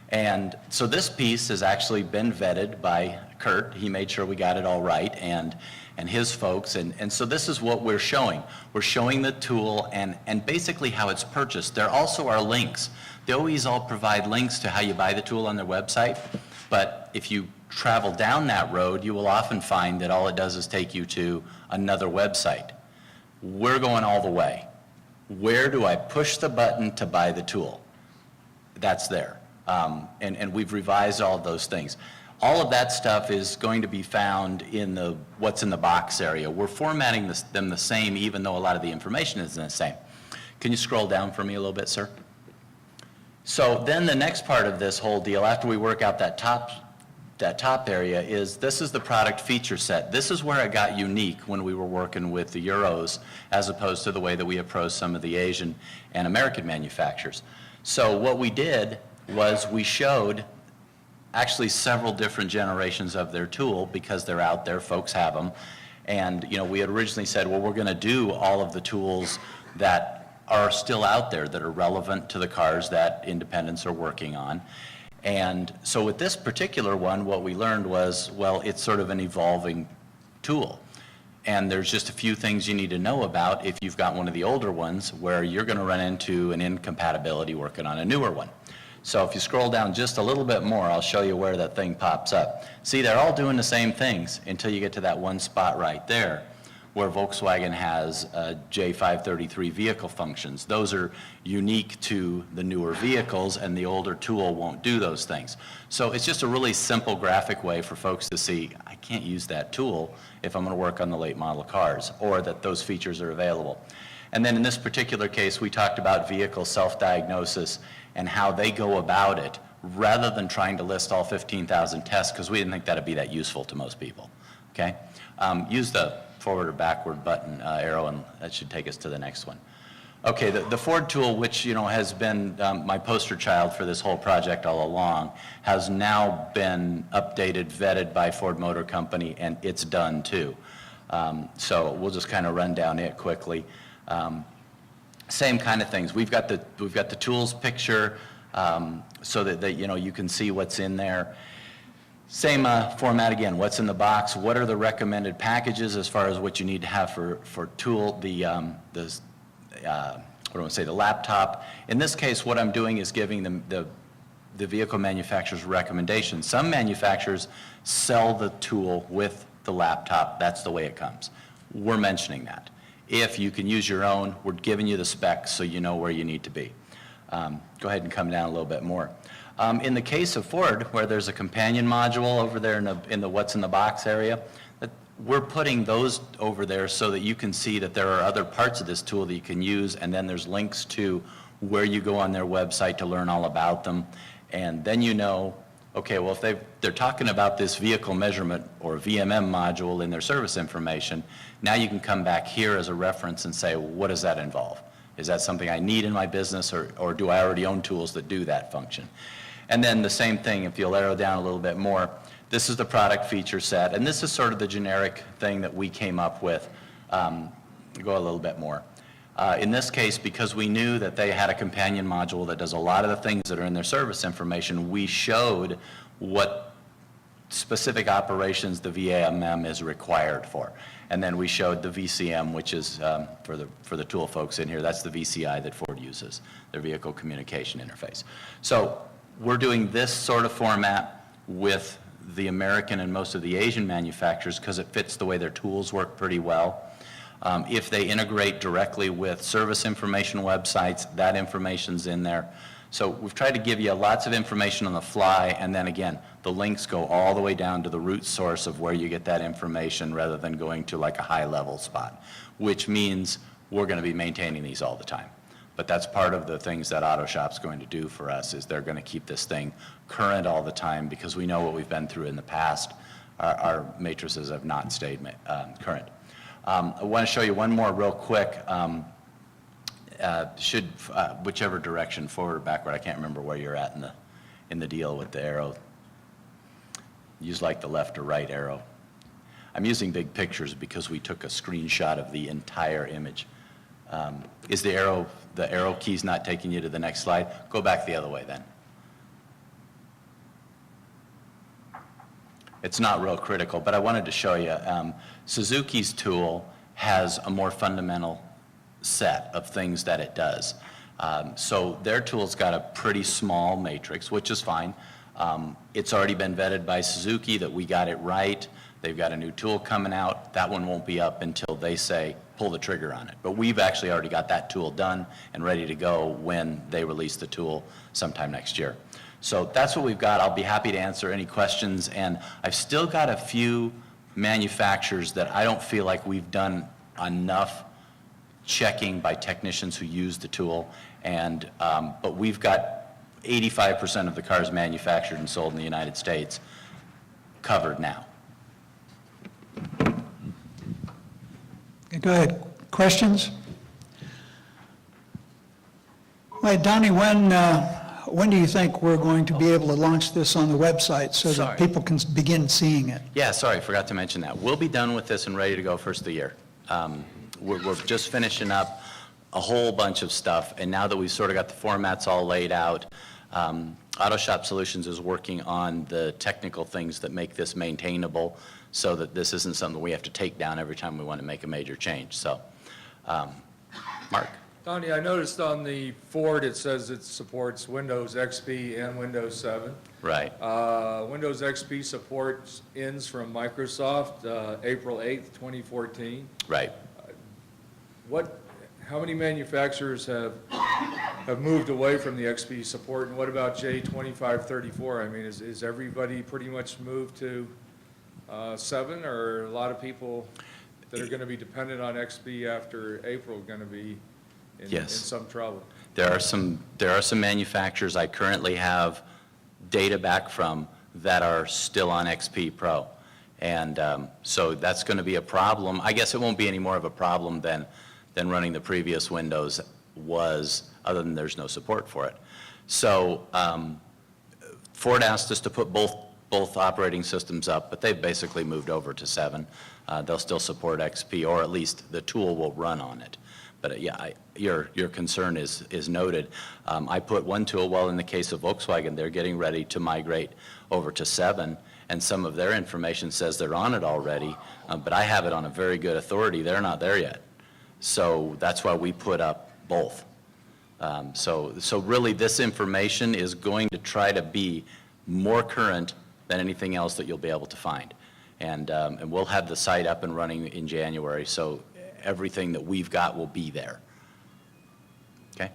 And so this piece has actually been vetted by Kurt. He made sure we got it all right, and his folks. And so this is what we're showing. We're showing the tool and basically how it's purchased. There also are links. The OEs all provide links to how you buy the tool on their website, but if you travel down that road, you will often find that all it does is take you to another website. We're going all the way. Where do I push the button to buy the tool? That's there. And we've revised all of those things. All of that stuff is going to be found in the what's in the box area. We're formatting them the same, even though a lot of the information isn't the same. Can you scroll down for me a little bit, sir? So then the next part of this whole deal, after we work out that top area, is this is the product feature set. This is where it got unique when we were working with the Euros, as opposed to the way that we approach some of the Asian and American manufacturers. So what we did was we showed actually several different generations of their tool, because they're out there, folks have them. And we had originally said, well, we're going to do all of the tools that are still out there that are relevant to the cars that independents are working on. And so with this particular one, what we learned was, well, it's sort of an evolving tool. And there's just a few things you need to know about if you've got one of the older ones where you're going to run into an incompatibility working on a newer one. So if you scroll down just a little bit more, I'll show you where that thing pops up. See, they're all doing the same things until you get to that one spot right there where Volkswagen has J533 vehicle functions. Those are unique to the newer vehicles, and the older tool won't do those things. So it's just a really simple graphic way for folks to see, I can't use that tool if I'm going to work on the late model cars, or that those features are available. And then in this particular case, we talked about vehicle self-diagnosis and how they go about it, rather than trying to list all 15,000 tests, because we didn't think that'd be that useful to most people. Okay? Use the forward or backward button arrow, and that should take us to the next one. Okay, the Ford tool, which has been my poster child for this whole project all along, has now been updated, vetted by Ford Motor Company, and it's done too. So we'll just kind of run down it quickly. Same kind of things. We've got the tools picture so that you can see what's in there. Same format again. What's in the box? What are the recommended packages as far as what you need to have for tool? The laptop. In this case, what I'm doing is giving them the vehicle manufacturer's recommendations. Some manufacturers sell the tool with the laptop. That's the way it comes. We're mentioning that. If you can use your own, we're giving you the specs so you know where you need to be. Go ahead and come down a little bit more. In the case of Ford, where there's a companion module over there in the what's in the box area, we're putting those over there so that you can see that there are other parts of this tool that you can use, and then there's links to where you go on their website to learn all about them. And then okay, well, if they're talking about this vehicle measurement or VMM module in their service information, now you can come back here as a reference and say, well, what does that involve? Is that something I need in my business, or do I already own tools that do that function? And then the same thing, if you'll arrow down a little bit more, this is the product feature set, and this is sort of the generic thing that we came up with. Go a little bit more. In this case, because we knew that they had a companion module that does a lot of the things that are in their service information, we showed what specific operations the VMM is required for. And then we showed the VCM, which is, for the tool folks in here, that's the VCI that Ford uses, their vehicle communication interface. So we're doing this sort of format with the American and most of the Asian manufacturers because it fits the way their tools work pretty well. If they integrate directly with service information websites, that information's in there. So we've tried to give you lots of information on the fly, and then again, the links go all the way down to the root source of where you get that information rather than going to like a high-level spot, which means we're going to be maintaining these all the time. But that's part of the things that AutoShop's going to do for us, is they're going to keep this thing current all the time because we know what we've been through in the past. Our matrices have not stayed current. I want to show you one more real quick. Whichever direction, forward or backward, I can't remember where you're at in the deal with the arrow. Use like the left or right arrow. I'm using big pictures because we took a screenshot of the entire image. Is the arrow keys not taking you to the next slide? Go back the other way then. It's not real critical, but I wanted to show you. Suzuki's tool has a more fundamental set of things that it does. So their tool's got a pretty small matrix, which is fine. It's already been vetted by Suzuki that we got it right. They've got a new tool coming out. That one won't be up until they say, pull the trigger on it. But we've actually already got that tool done and ready to go when they release the tool sometime next year. So that's what we've got. I'll be happy to answer any questions. And I've still got a few manufacturers that I don't feel like we've done enough checking by technicians who use the tool. And, but we've got 85% of the cars manufactured and sold in the United States covered now. Okay, go ahead. Questions? Wait, Donnie, when do you think we're going to be able to launch this on the website so that people can begin seeing it? Yeah, sorry, forgot to mention that. We'll be done with this and ready to go first of the year. We're just finishing up a whole bunch of stuff, and now that we've sort of got the formats all laid out, Auto Shop Solutions is working on the technical things that make this maintainable so that this isn't something we have to take down every time we want to make a major change. So, Mark? Donnie, I noticed on the Ford it says it supports Windows XP and Windows 7. Right. Windows XP support ends from Microsoft April 8th, 2014. Right. How many manufacturers have moved away from the XP support, and what about J2534? I mean, is everybody pretty much moved to 7, or a lot of people that are going to be dependent on XP after April going to be in some trouble? There are some manufacturers I currently have data back from that are still on XP Pro. And so that's going to be a problem. I guess it won't be any more of a problem than running the previous Windows was, other than there's no support for it. So Ford asked us to put both operating systems up, but they've basically moved over to 7. They'll still support XP, or at least the tool will run on it. But yeah, your concern is noted. I put one tool, well, in the case of Volkswagen, they're getting ready to migrate over to 7, and some of their information says they're on it already, but I have it on a very good authority. They're not there yet. So that's why we put up both. So really this information is going to try to be more current than anything else that you'll be able to find. And we'll have the site up and running in January, so everything that we've got will be there. Okay?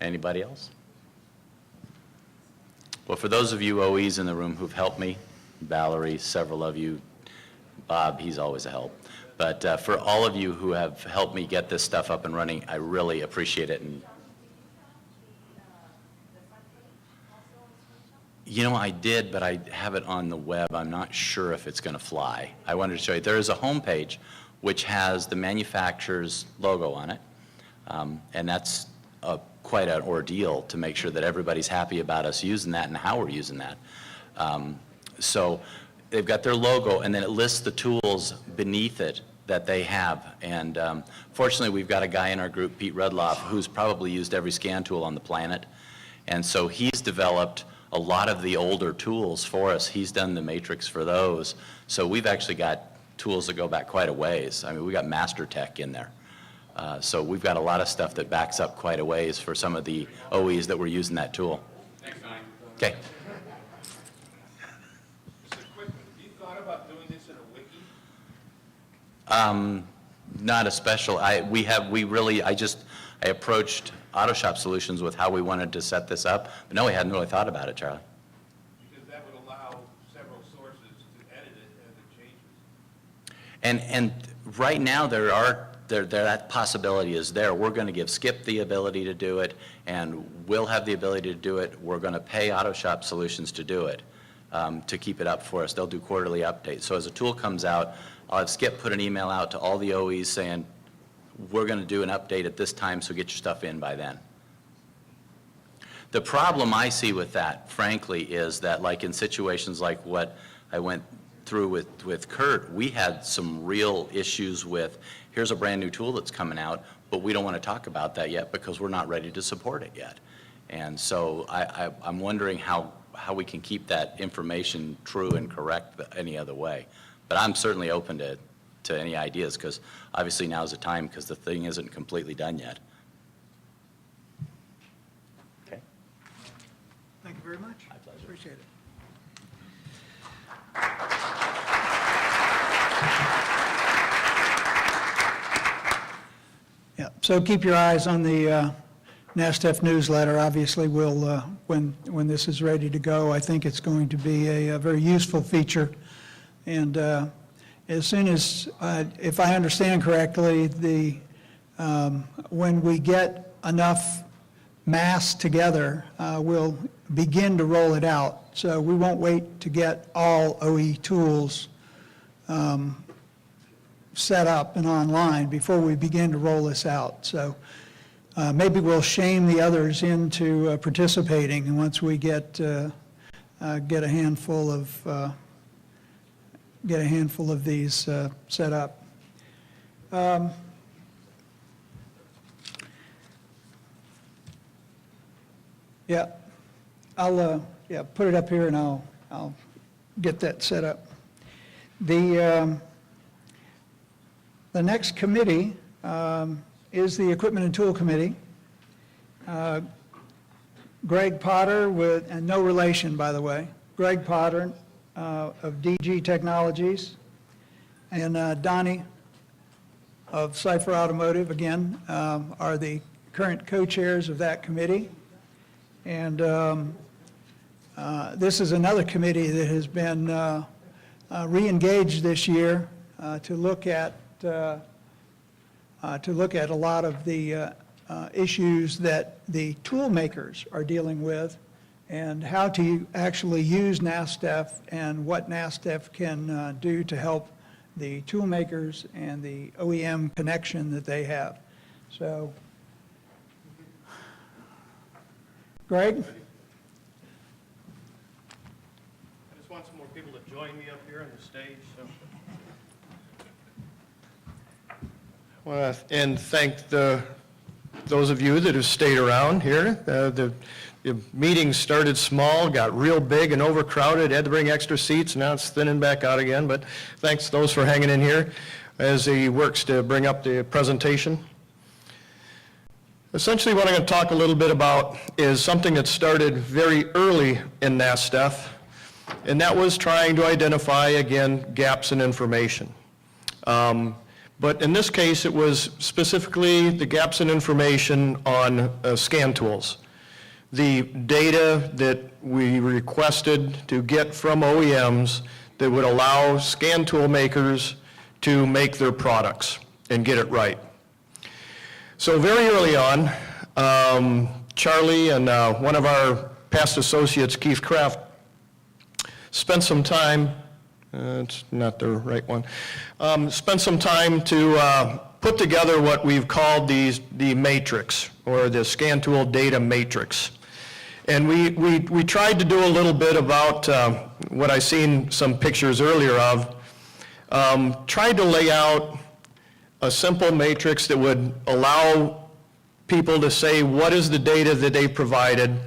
Anybody else? Well, for those of you OEs in the room who've helped me, Valerie, several of you, Bob, he's always a help. But for all of you who have helped me get this stuff up and running, I really appreciate it. And you know, I did, but I have it on the web. I'm not sure if it's going to fly. I wanted to show you. There is a home page which has the manufacturer's logo on it, and that's quite an ordeal to make sure that everybody's happy about us using that and how we're using that. So they've got their logo, and then it lists the tools beneath it that they have. And fortunately, we've got a guy in our group, Pete Rudloff, who's probably used every scan tool on the planet. And so he's developed a lot of the older tools for us. He's done the matrix for those. So we've actually got tools that go back quite a ways. I mean, we got Master Tech in there. So we've got a lot of stuff that backs up quite a ways for some of the OEs that were using that tool. Thanks, Donnie. Okay. Just a quick one. Have you thought about doing this in a wiki? Not a special. I approached Auto Shop Solutions with how we wanted to set this up, but no, we hadn't really thought about it, Charlie. Because that would allow several sources to edit it as it changes. And right now that possibility is there. We're going to give Skip the ability to do it, and we'll have the ability to do it. We're going to pay Auto Shop Solutions to do it, to keep it up for us. They'll do quarterly updates. So as a tool comes out, I'll have Skip put an email out to all the OEs saying, we're going to do an update at this time, so get your stuff in by then. The problem I see with that, frankly, is that like in situations like what I went through with Kurt, we had some real issues with, here's a brand-new tool that's coming out, but we don't want to talk about that yet because we're not ready to support it yet. And so I'm wondering how we can keep that information true and correct any other way. But I'm certainly open to any ideas, because obviously now's the time, because the thing isn't completely done yet. Thank you very much. My pleasure. Appreciate it. Yeah, so keep your eyes on the NASTF newsletter. Obviously, we'll, when this is ready to go, I think it's going to be a very useful feature. And as soon as, if I understand correctly, when we get enough mass together, we'll begin to roll it out. So we won't wait to get all OE tools set up and online before we begin to roll this out. So maybe we'll shame the others into participating, and once we get a handful of these set up. Yeah, I'll put it up here and I'll get that set up. The next committee is the Equipment and Tool Committee. Greg Potter and no relation, by the way, Greg Potter of DG Technologies, and Donnie of Cipher Automotive, again, are the current co-chairs of that committee. And this is another committee that has been re-engaged this year to look at a lot of the issues that the tool makers are dealing with, and how to actually use NASTF and what NASTF can do to help the tool makers and the OEM connection that they have. So, Greg? I just want some more people to join me up here on the stage. And thank those of you that have stayed around here. The meeting started small, got real big and overcrowded, had to bring extra seats, now it's thinning back out again. But thanks those for hanging in here as he works to bring up the presentation. Essentially what I'm going to talk a little bit about is something that started very early in NASTF, and that was trying to identify, again, gaps in information. But in this case, it was specifically the gaps in information on scan tools. The data that we requested to get from OEMs that would allow scan tool makers to make their products and get it right. So very early on, Charlie and one of our past associates, Keith Kraft, spent some time, it's not the right one, spent some time to put together what we've called the matrix, or the scan tool data matrix. And we tried to do a little bit about what I seen some pictures earlier of, tried to lay out a simple matrix that would allow people to say what is the data that they provided,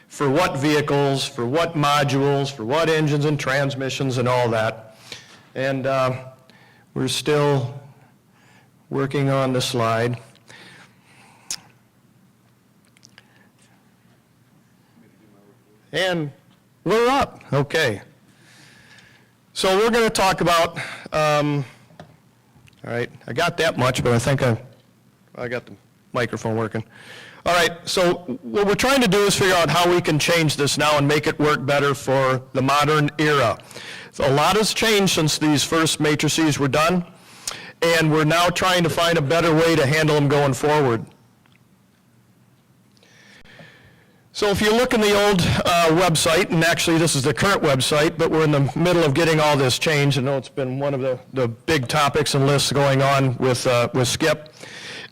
for what vehicles, for what modules, for what engines and transmissions and all that. And we're still working on the slide. And we're up, okay. So we're going to talk about, all right, I got that much, but I think I got the microphone working. All right, so what we're trying to do is figure out how we can change this now and make it work better for the modern era. So a lot has changed since these first matrices were done, and we're now trying to find a better way to handle them going forward. So if you look in the old website, and actually this is the current website, but we're in the middle of getting all this changed. I know it's been one of the big topics and lists going on with Skip.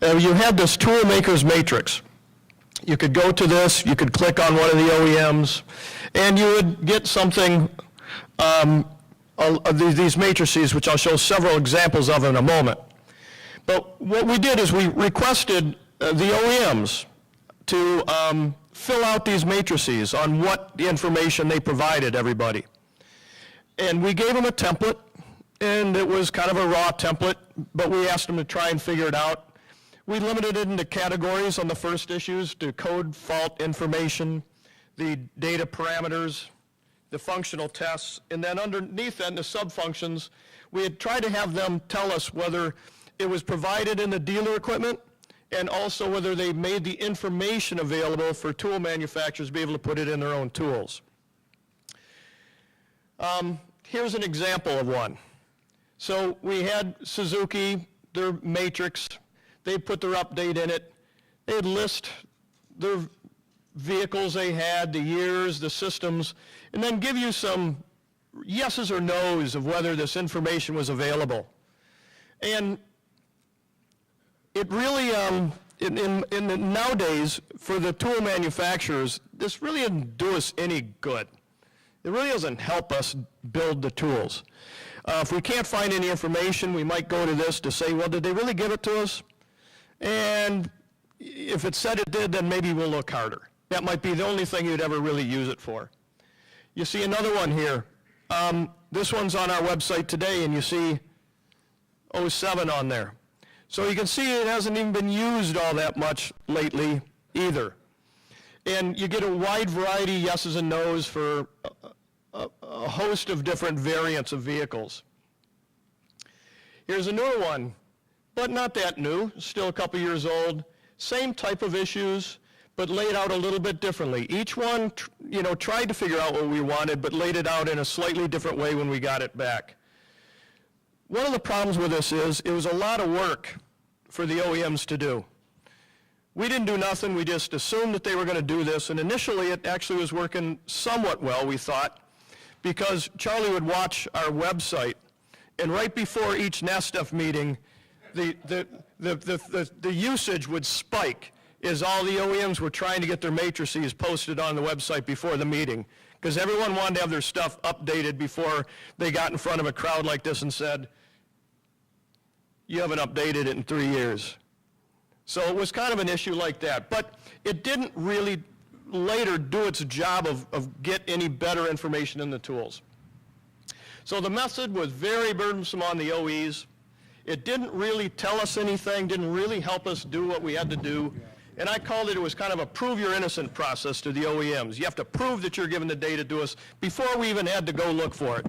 You have this tool maker's matrix. You could go to this, you could click on one of the OEMs, and you would get something, these matrices, which I'll show several examples of in a moment. But what we did is we requested the OEMs to fill out these matrices on what the information they provided everybody. And we gave them a template, and it was kind of a raw template, but we asked them to try and figure it out. We limited it into categories on the first issues to code fault information, the data parameters, the functional tests, and then underneath that in the sub-functions, we had tried to have them tell us whether it was provided in the dealer equipment and also whether they made the information available for tool manufacturers to be able to put it in their own tools. Here's an example of one. So we had Suzuki, their matrix, they put their update in it. They'd list their vehicles they had, the years, the systems, and then give you some yeses or nos of whether this information was available. And it really, nowadays, for the tool manufacturers, this really doesn't do us any good. It really doesn't help us build the tools. If we can't find any information, we might go to this to say, well, did they really give it to us? And if it said it did, then maybe we'll look harder. That might be the only thing you'd ever really use it for. You see another one here. This one's on our website today, and you see 07 on there. So you can see it hasn't even been used all that much lately either. And you get a wide variety of yeses and nos for a host of different variants of vehicles. Here's a newer one, but not that new, still a couple years old. Same type of issues, but laid out a little bit differently. Each one, tried to figure out what we wanted, but laid it out in a slightly different way when we got it back. One of the problems with this is it was a lot of work for the OEMs to do. We didn't do nothing, we just assumed that they were going to do this, and initially it actually was working somewhat well, we thought, because Charlie would watch our website, and right before each NASTF meeting, the usage would spike as all the OEMs were trying to get their matrices posted on the website before the meeting, because everyone wanted to have their stuff updated before they got in front of a crowd like this and said, you haven't updated it in 3 years. So it was kind of an issue like that, but it didn't really later do its job of get any better information in the tools. So the method was very burdensome on the OEs. It didn't really tell us anything, didn't really help us do what we had to do, and I called it was kind of a prove you're innocent process to the OEMs. You have to prove that you're giving the data to us before we even had to go look for it.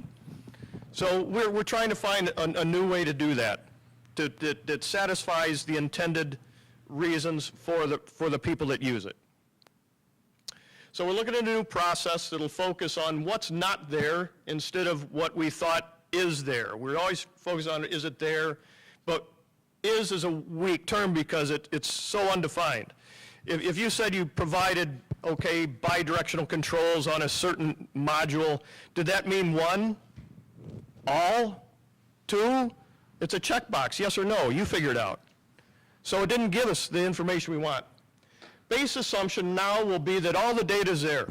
So we're trying to find a new way to do that, that satisfies the intended reasons for the people that use it. So we're looking at a new process that'll focus on what's not there instead of what we thought is there. We're always focused on is it there, but is a weak term because it's so undefined. If you said you provided, okay, bidirectional controls on a certain module, did that mean one, all, two? It's a checkbox, yes or no, you figure it out. So it didn't give us the information we want. Base assumption now will be that all the data is there.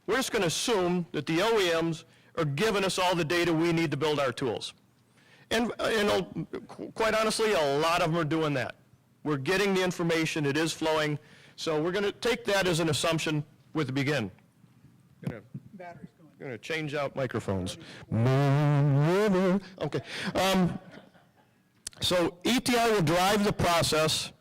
We're just going to assume that the OEMs are giving us all the data we need to build our tools. And quite honestly, a lot of them are doing that. We're getting the information, it is flowing, so we're going to take that as an assumption with the begin. I'm going to change out microphones. Okay. So ETI will drive the process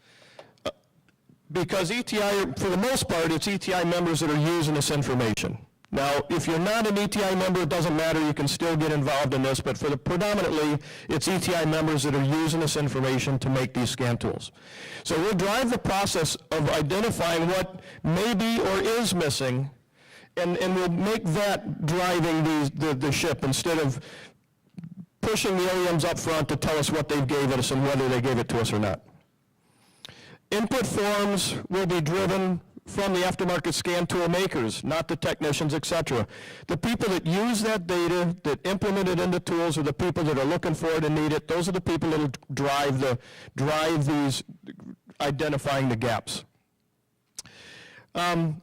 because ETI, for the most part, it's ETI members that are using this information. Now, if you're not an ETI member, it doesn't matter, you can still get involved in this, but for the predominantly, it's ETI members that are using this information to make these scan tools. So we'll drive the process of identifying what may be or is missing, and we'll make that driving the ship instead of pushing the OEMs up front to tell us what they gave us and whether they gave it to us or not. Input forms will be driven from the aftermarket scan tool makers, not the technicians, et cetera. The people that use that data, that implement it into tools, are the people that are looking for it and need it. Those are the people that will drive these, identifying the gaps. OEMs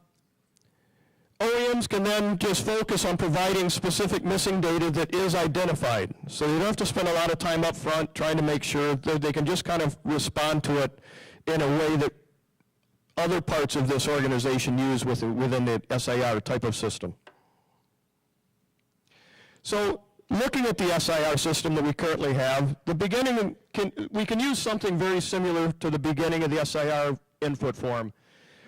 can then just focus on providing specific missing data that is identified. So you don't have to spend a lot of time up front trying to make sure that they can just kind of respond to it in a way that other parts of this organization use within the SIR type of system. So looking at the SIR system that we currently have, we can use something very similar to the beginning of the SIR input form.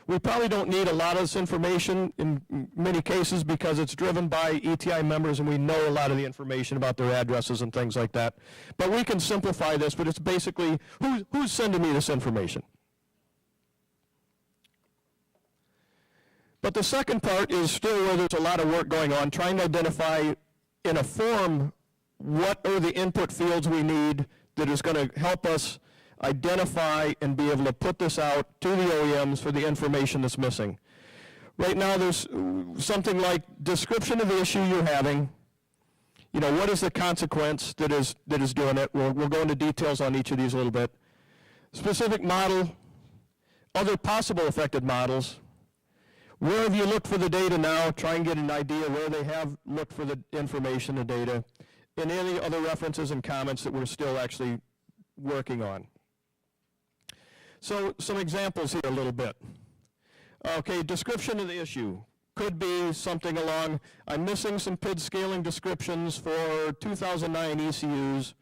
We probably don't need a lot of this information in many cases because it's driven by ETI members and we know a lot of the information about their addresses and things like that. But we can simplify this, but it's basically, who's sending me this information? But the second part is still where there's a lot of work going on, trying to identify in a form what are the input fields we need that is going to help us identify and be able to put this out to the OEMs for the information that's missing. Right now there's something like description of the issue you're having, what is the consequence that is doing it. We'll go into details on each of these a little bit. Specific model, other possible affected models. Where have you looked for the data now? Try and get an idea where they have looked for the information, the data, and any other references and comments that we're still actually working on. So some examples here a little bit. Okay, description of the issue. Could be something along, I'm missing some PID scaling descriptions for 2009 ECUs.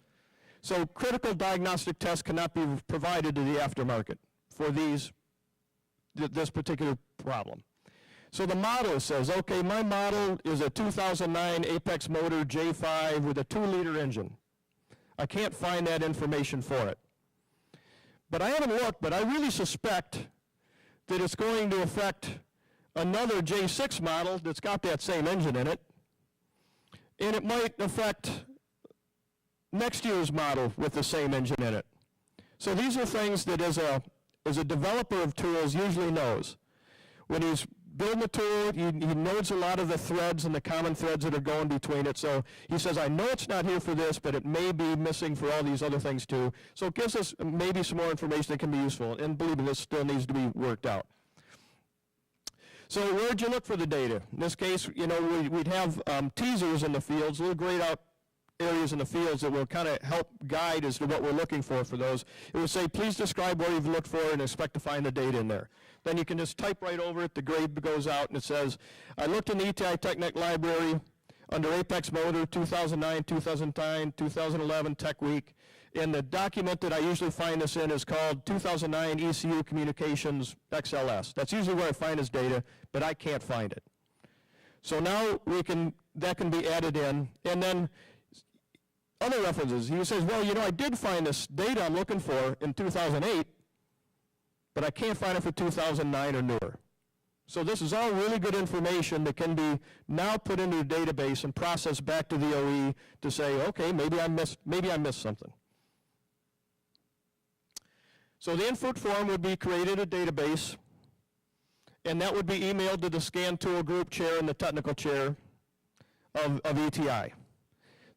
So critical diagnostic tests cannot be provided to the aftermarket for this particular problem. So the model says, okay, my model is a 2009 AAPEX motor J5 with a 2-liter engine. I can't find that information for it. But I haven't looked, but I really suspect that it's going to affect another J6 model that's got that same engine in it. And it might affect next year's model with the same engine in it. So these are things that as a developer of tools usually knows. When he's building a tool, he knows a lot of the threads and the common threads that are going between it. So he says, I know it's not here for this, but it may be missing for all these other things too. So it gives us maybe some more information that can be useful. And believe me, this still needs to be worked out. So where'd you look for the data? In this case, we'd have teasers in the fields, little grayed out areas in the fields that will kind of help guide as to what we're looking for those. It would say, please describe where you've looked for and expect to find the data in there. Then you can just type right over it, the grade goes out and it says, I looked in the ETI TechNet library under AAPEX motor 2009, 2010, 2011 Tech Week, and the document that I usually find this in is called 2009 ECU Communications XLS. That's usually where I find this data, but I can't find it. So now that can be added in, and then other references. He says, well, I did find this data I'm looking for in 2008, but I can't find it for 2009 or newer. So this is all really good information that can be now put into the database and processed back to the OE to say, okay, maybe I missed something. So the input form would be created a database, and that would be emailed to the scan tool group chair and the technical chair of ETI.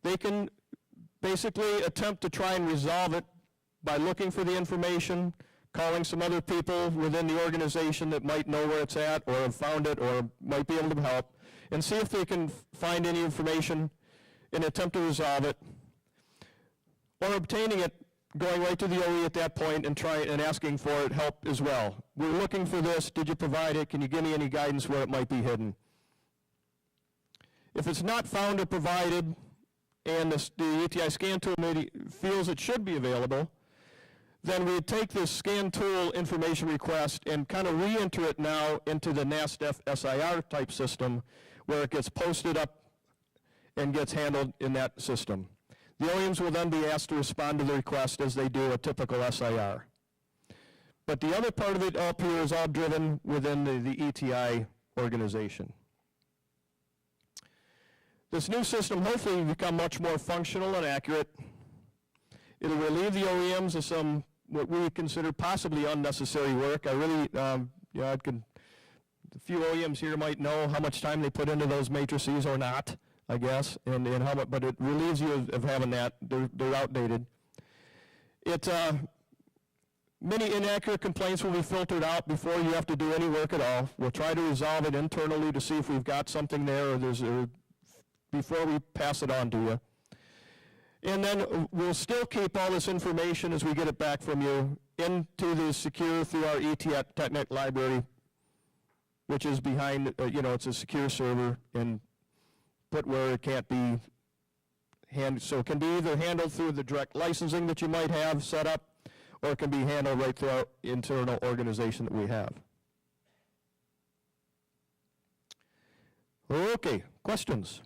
They can basically attempt to try and resolve it by looking for the information, calling some other people within the organization that might know where it's at or have found it or might be able to help, and see if they can find any information and attempt to resolve it, or obtaining it, going right to the OE at that point and asking for it help as well. We're looking for this, did you provide it, can you give me any guidance where it might be hidden? If it's not found or provided, and the ETI scan tool feels it should be available, then we take this scan tool information request and kind of re-enter it now into the NASTF SIR type system where it gets posted up and gets handled in that system. The OEMs will then be asked to respond to the request as they do a typical SIR. But the other part of it up here is all driven within the ETI organization. This new system hopefully will become much more functional and accurate. It'll relieve the OEMs of some what we would consider possibly unnecessary work. A few OEMs here might know how much time they put into those matrices or not, I guess, and how much, but it relieves you of having that. They're outdated. Many inaccurate complaints will be filtered out before you have to do any work at all. We'll try to resolve it internally to see if we've got something there before we pass it on to you. And then we'll still keep all this information as we get it back from you into the secure through our Technic library, which is behind, it's a secure server and put where it can't be handled. So it can be either handled through the direct licensing that you might have set up, or it can be handled right through our internal organization that we have. Okay, questions?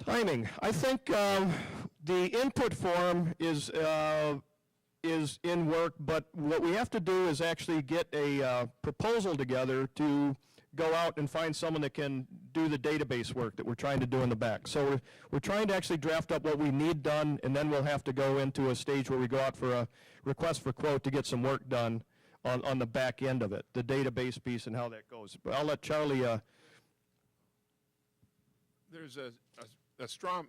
Timing. I think the input form is in work, but what we have to do is actually get a proposal together to go out and find someone that can do the database work that we're trying to do in the back. So we're trying to actually draft up what we need done, and then we'll have to go into a stage where we go out for a request for quote to get some work done on the back end of it, the database piece and how that goes. But I'll let Charlie. There's a straw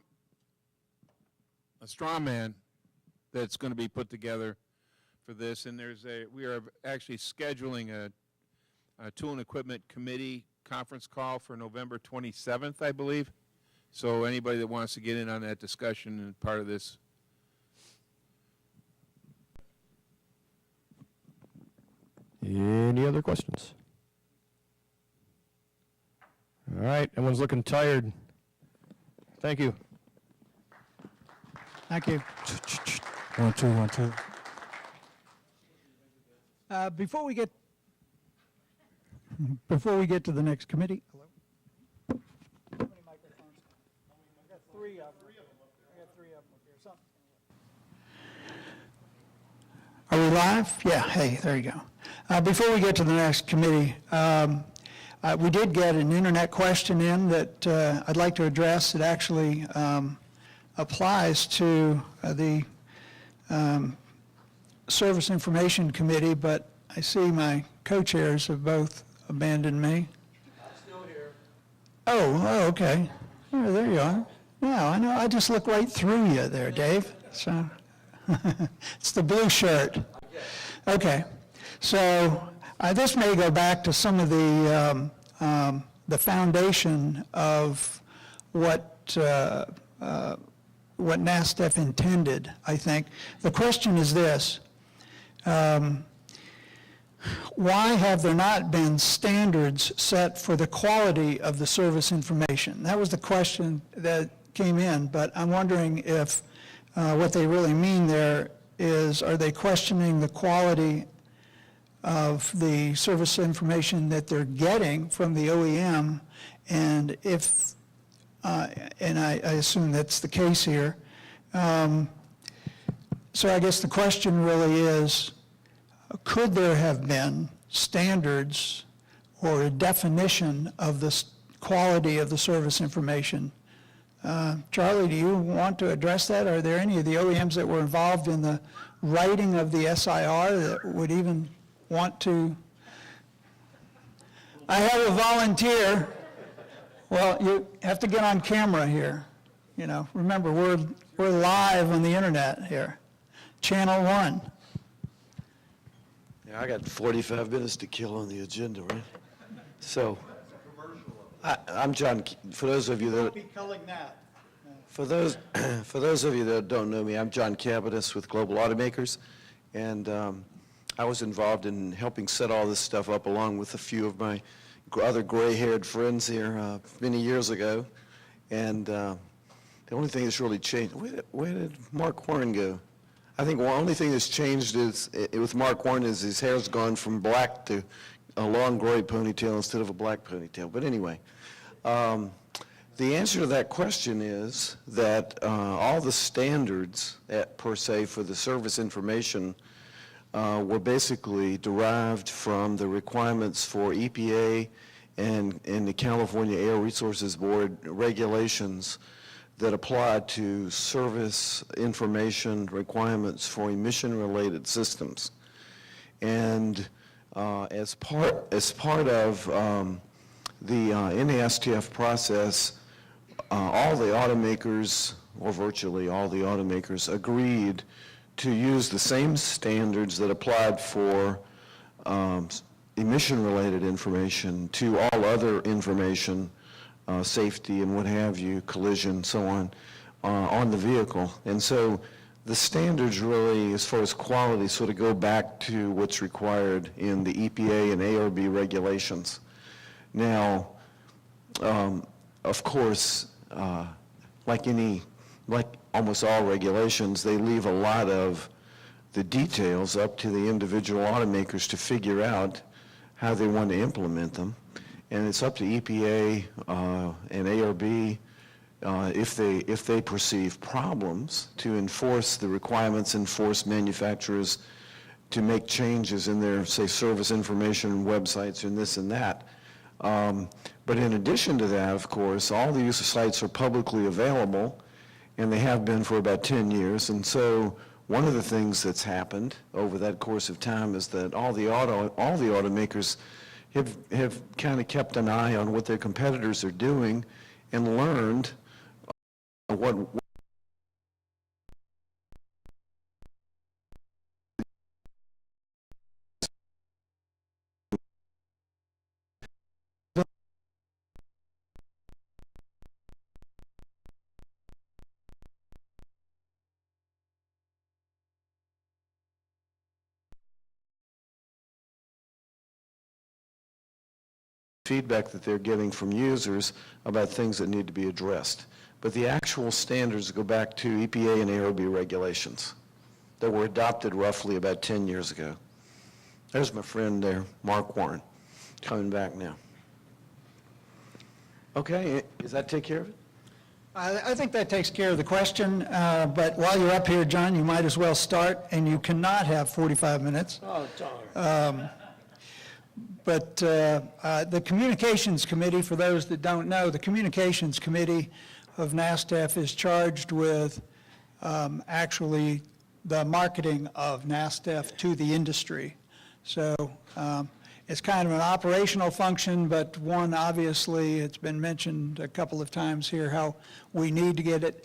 man that's going to be put together for this, and we are actually scheduling a Tool and Equipment Committee conference call for November 27th, I believe. So anybody that wants to get in on that discussion and part of this. Any other questions? All right, everyone's looking tired. Thank you. Thank you. 1, 2, 1, 2. Before we get to the next committee. Hello? How many microphones? I've got 3 of them. I got 3 of them up here. Are we live? Yeah, hey, there you go. Before we get to the next committee, we did get an internet question in that I'd like to address. It actually applies to the Service Information Committee, but I see my co-chairs have both abandoned me. I'm still here. Oh, okay. Oh, there you are. Yeah, I know. I just look right through you there, Dave. So it's the blue shirt. Okay. So this may go back to some of the foundation of what NASTF intended, I think. The question is this. Why have there not been standards set for the quality of the service information? That was the question that came in, but I'm wondering if what they really mean there is, are they questioning the quality of the service information that they're getting from the OEM? And if, and I assume that's the case here. So I guess the question really is, could there have been standards or a definition of the quality of the service information? Charlie, do you want to address that? Are there any of the OEMs that were involved in the writing of the SIR that would even want to? I have a volunteer. Well, you have to get on camera here. You know, remember, we're live on the internet here. Channel 1. Yeah, I got 45 minutes to kill on the agenda, right? So, I'm John, for those of you that... be culling that. For those of you that don't know me, I'm John Cabanis with Global Automakers, and I was involved in helping set all this stuff up along with a few of my other gray-haired friends here many years ago. And the only thing that's really changed, where did Mark Warren go? I think the only thing that's changed is with Mark Warren is his hair's gone from black to a long gray ponytail instead of a black ponytail. But anyway, the answer to that question is that all the standards per se for the service information were basically derived from the requirements for EPA and the California Air Resources Board regulations that apply to service information requirements for emission-related systems. And as part of the NASTF process, all the automakers, or virtually all the automakers, agreed to use the same standards that applied for emission-related information to all other information, safety and what have you, collision, so on the vehicle. And so the standards really, as far as quality, sort of go back to what's required in the EPA and ARB regulations. Now, of course, like almost all regulations, they leave a lot of the details up to the individual automakers to figure out how they want to implement them. And it's up to EPA and ARB if they perceive problems to enforce the requirements and force manufacturers to make changes in their, say, service information websites and this and that. But in addition to that, of course, all the user sites are publicly available, and they have been for about 10 years. And so one of the things that's happened over that course of time is that all the automakers have kind of kept an eye on what their competitors are doing and learned what feedback that they're getting from users about things that need to be addressed. But the actual standards go back to EPA and ARB regulations that were adopted roughly about 10 years ago. There's my friend there, Mark Warren, coming back now. Okay, does that take care of it? I think that takes care of the question, but while you're up here, John, you might as well start, and you cannot have 45 minutes. Oh, darn. But the Communications Committee, for those that don't know, the Communications Committee of NASTF is charged with actually the marketing of NASTF to the industry. So it's kind of an operational function, but one, obviously, it's been mentioned a couple of times here, how we need to get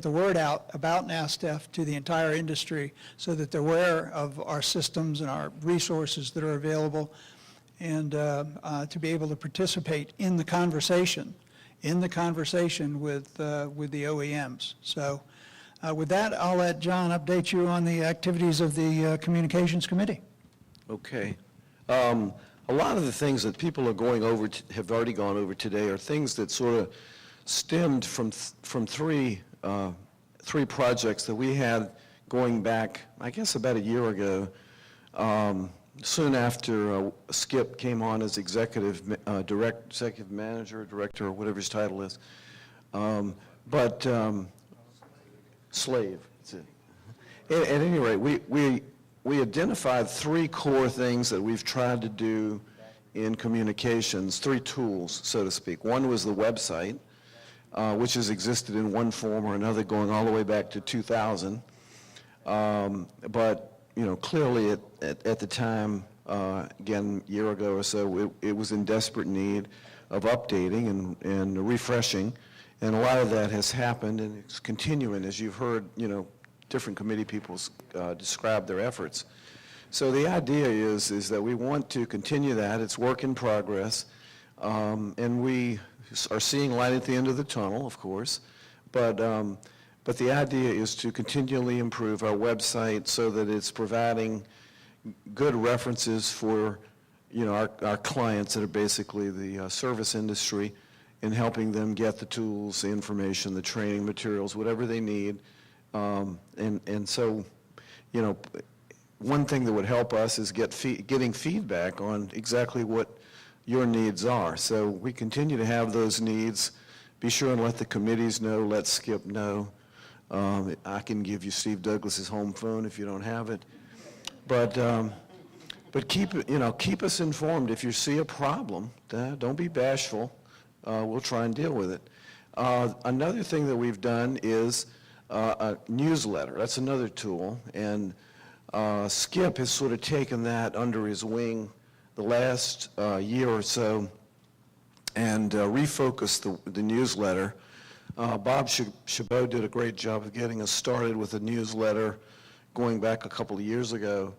the word out about NASTF to the entire industry so that they're aware of our systems and our resources that are available, and to be able to participate in the conversation with the OEMs. So with that, I'll let John update you on the activities of the Communications Committee. Okay. A lot of the things that people are going over, have already gone over today, are things that sort of stemmed from three projects that we had going back, I guess, about a year ago. Soon after Skip came on as executive manager, director, or whatever his title is. Slave. That's it. At any rate, we identified three core things that we've tried to do in communications, three tools, so to speak. One was the website, which has existed in one form or another going all the way back to 2000. But clearly at the time, again, a year ago or so, it was in desperate need of updating and refreshing, and a lot of that has happened, and it's continuing, as you've heard, different committee people describe their efforts. So the idea is that we want to continue that. It's work in progress, and we are seeing light at the end of the tunnel, of course, but the idea is to continually improve our website so that it's providing good references for, our clients that are basically the service industry, and helping them get the tools, the information, the training materials, whatever they need. And so, one thing that would help us is getting feedback on exactly what your needs are. So we continue to have those needs. Be sure and let the committees know, let Skip know. I can give you Steve Douglas's home phone if you don't have it. But keep us informed. If you see a problem, don't be bashful. We'll try and deal with it. Another thing that we've done is a newsletter. That's another tool. And Skip has sort of taken that under his wing the last year or so and refocus the newsletter. Bob Chabot did a great job of getting us started with a newsletter going back a couple of years ago,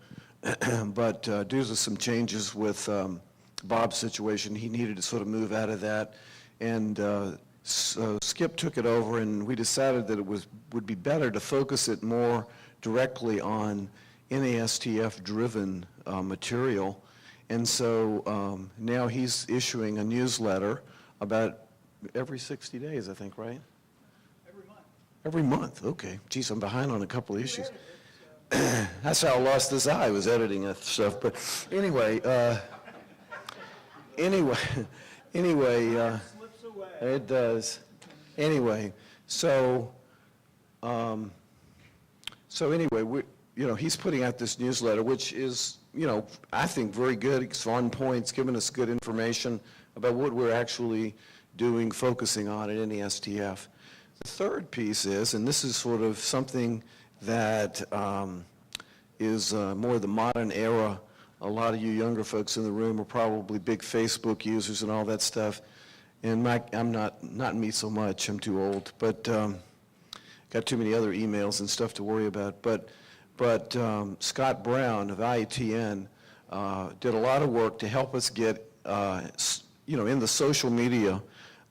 but due to some changes with Bob's situation, he needed to sort of move out of that, and so Skip took it over, and we decided that it would be better to focus it more directly on NASTF-driven material. And so now he's issuing a newsletter about every 60 days, I think, right? Every month, okay. Geez, I'm behind on a couple of issues. That's how I lost this eye, was editing that stuff. But anyway, it does. Anyway, so anyway, he's putting out this newsletter, which is, I think very good. It's on point. It's giving us good information about what we're actually doing, focusing on at NASTF. The third piece is, and this is sort of something that is more the modern era. A lot of you younger folks in the room are probably big Facebook users and all that stuff. And I'm not me so much. I'm too old. But got too many other emails and stuff to worry about. But Scott Brown of IETN did a lot of work to help us get, in the social media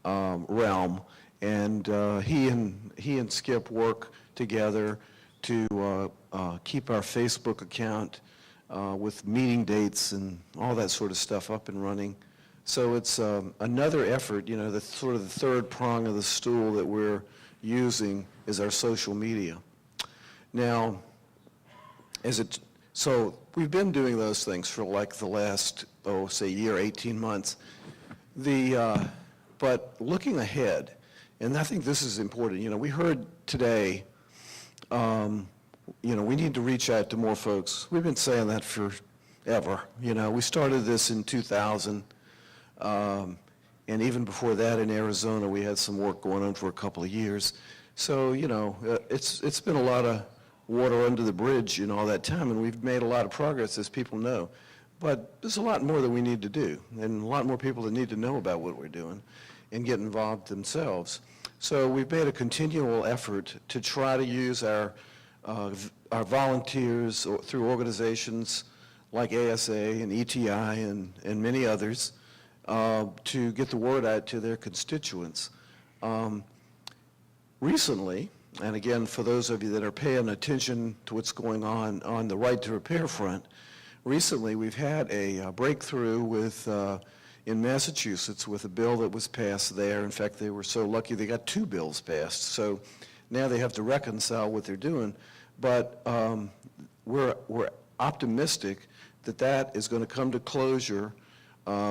realm. And he and Skip work together to keep our Facebook account with meeting dates and all that sort of stuff up and running. So it's another effort, the sort of the third prong of the stool that we're using is our social media. Now, so we've been doing those things for like the last, say year, 18 months. But looking ahead, and I think this is important, we heard today, we need to reach out to more folks. We've been saying that forever. We started this in 2000. And even before that in Arizona, we had some work going on for a couple of years. So, it's been a lot of water under the bridge in all that time, and we've made a lot of progress, as people know. But there's a lot more that we need to do, and a lot more people that need to know about what we're doing and get involved themselves. So we've made a continual effort to try to use our volunteers through organizations like ASA and ETI and many others, to get the word out to their constituents. Recently, and again, for those of you that are paying attention to what's going on the right to repair front, recently we've had a breakthrough in Massachusetts with a bill that was passed there. In fact, they were so lucky they got 2 bills passed. So now they have to reconcile what they're doing. But we're optimistic that is going to come to closure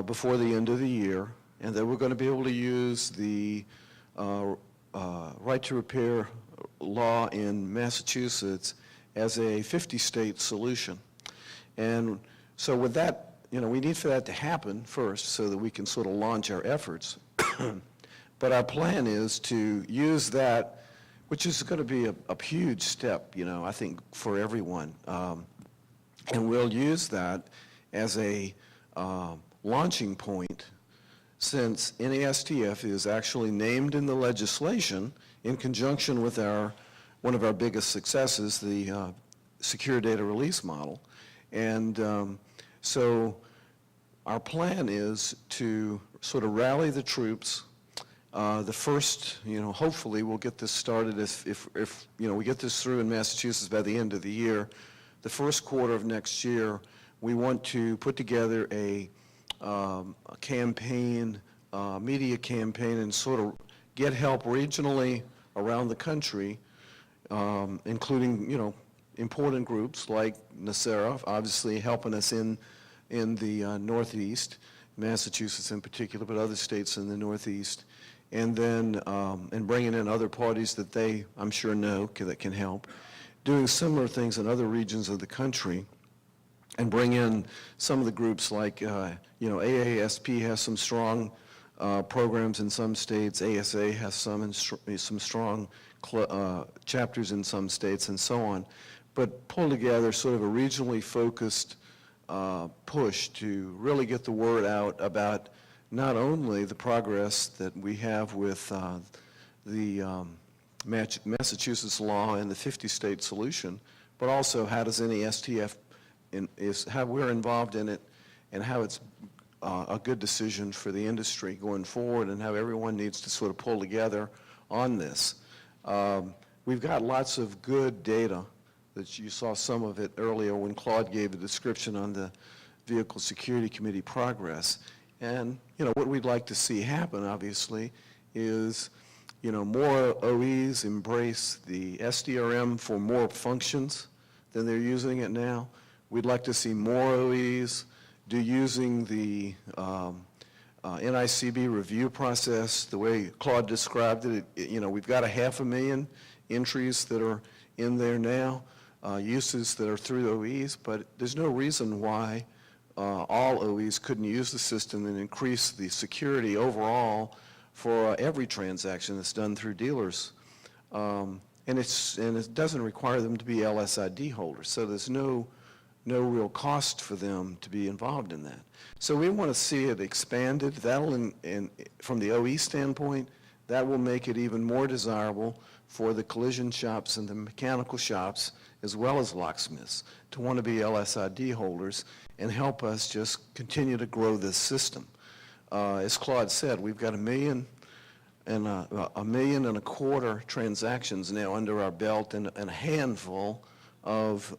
before the end of the year, and that we're going to be able to use the right to repair law in Massachusetts as a 50-state solution. And so with that, we need for that to happen first so that we can sort of launch our efforts. But our plan is to use that, which is going to be a huge step, I think, for everyone. And we'll use that as a launching point, since NASTF is actually named in the legislation in conjunction with one of our biggest successes, the secure data release model. And so our plan is to sort of rally the troops. The first, hopefully we'll get this started if we get this through in Massachusetts by the end of the year. The first quarter of next year, we want to put together a campaign, media campaign, and sort of get help regionally around the country, including, important groups like NASTF, obviously helping us in the Northeast, Massachusetts in particular, but other states in the Northeast, and then and bringing in other parties that they, I'm sure, know that can help, doing similar things in other regions of the country, and bring in some of the groups like, AASP has some strong programs in some states, ASA has some strong chapters in some states, and so on. But pull together sort of a regionally focused push to really get the word out about not only the progress that we have with the Massachusetts law and the 50-state solution, but also how does NASTF, how we're involved in it, and how it's a good decision for the industry going forward, and how everyone needs to sort of pull together on this. We've got lots of good data that you saw some of it earlier when Claude gave a description on the Vehicle Security Committee progress. And, what we'd like to see happen, obviously, is, more OEs embrace the SDRM for more functions than they're using it now. We'd like to see more OEs using the NICB review process the way Claude described it. We've got 500,000 entries that are in there now, uses that are through OEs, but there's no reason why all OEs couldn't use the system and increase the security overall for every transaction that's done through dealers. And it doesn't require them to be LSID holders, so there's no real cost for them to be involved in that. So we want to see it expanded. That'll, from the OE standpoint, that will make it even more desirable for the collision shops and the mechanical shops, as well as locksmiths, to want to be LSID holders and help us just continue to grow this system. As Claude said, we've got 1.25 million transactions now under our belt, and a handful of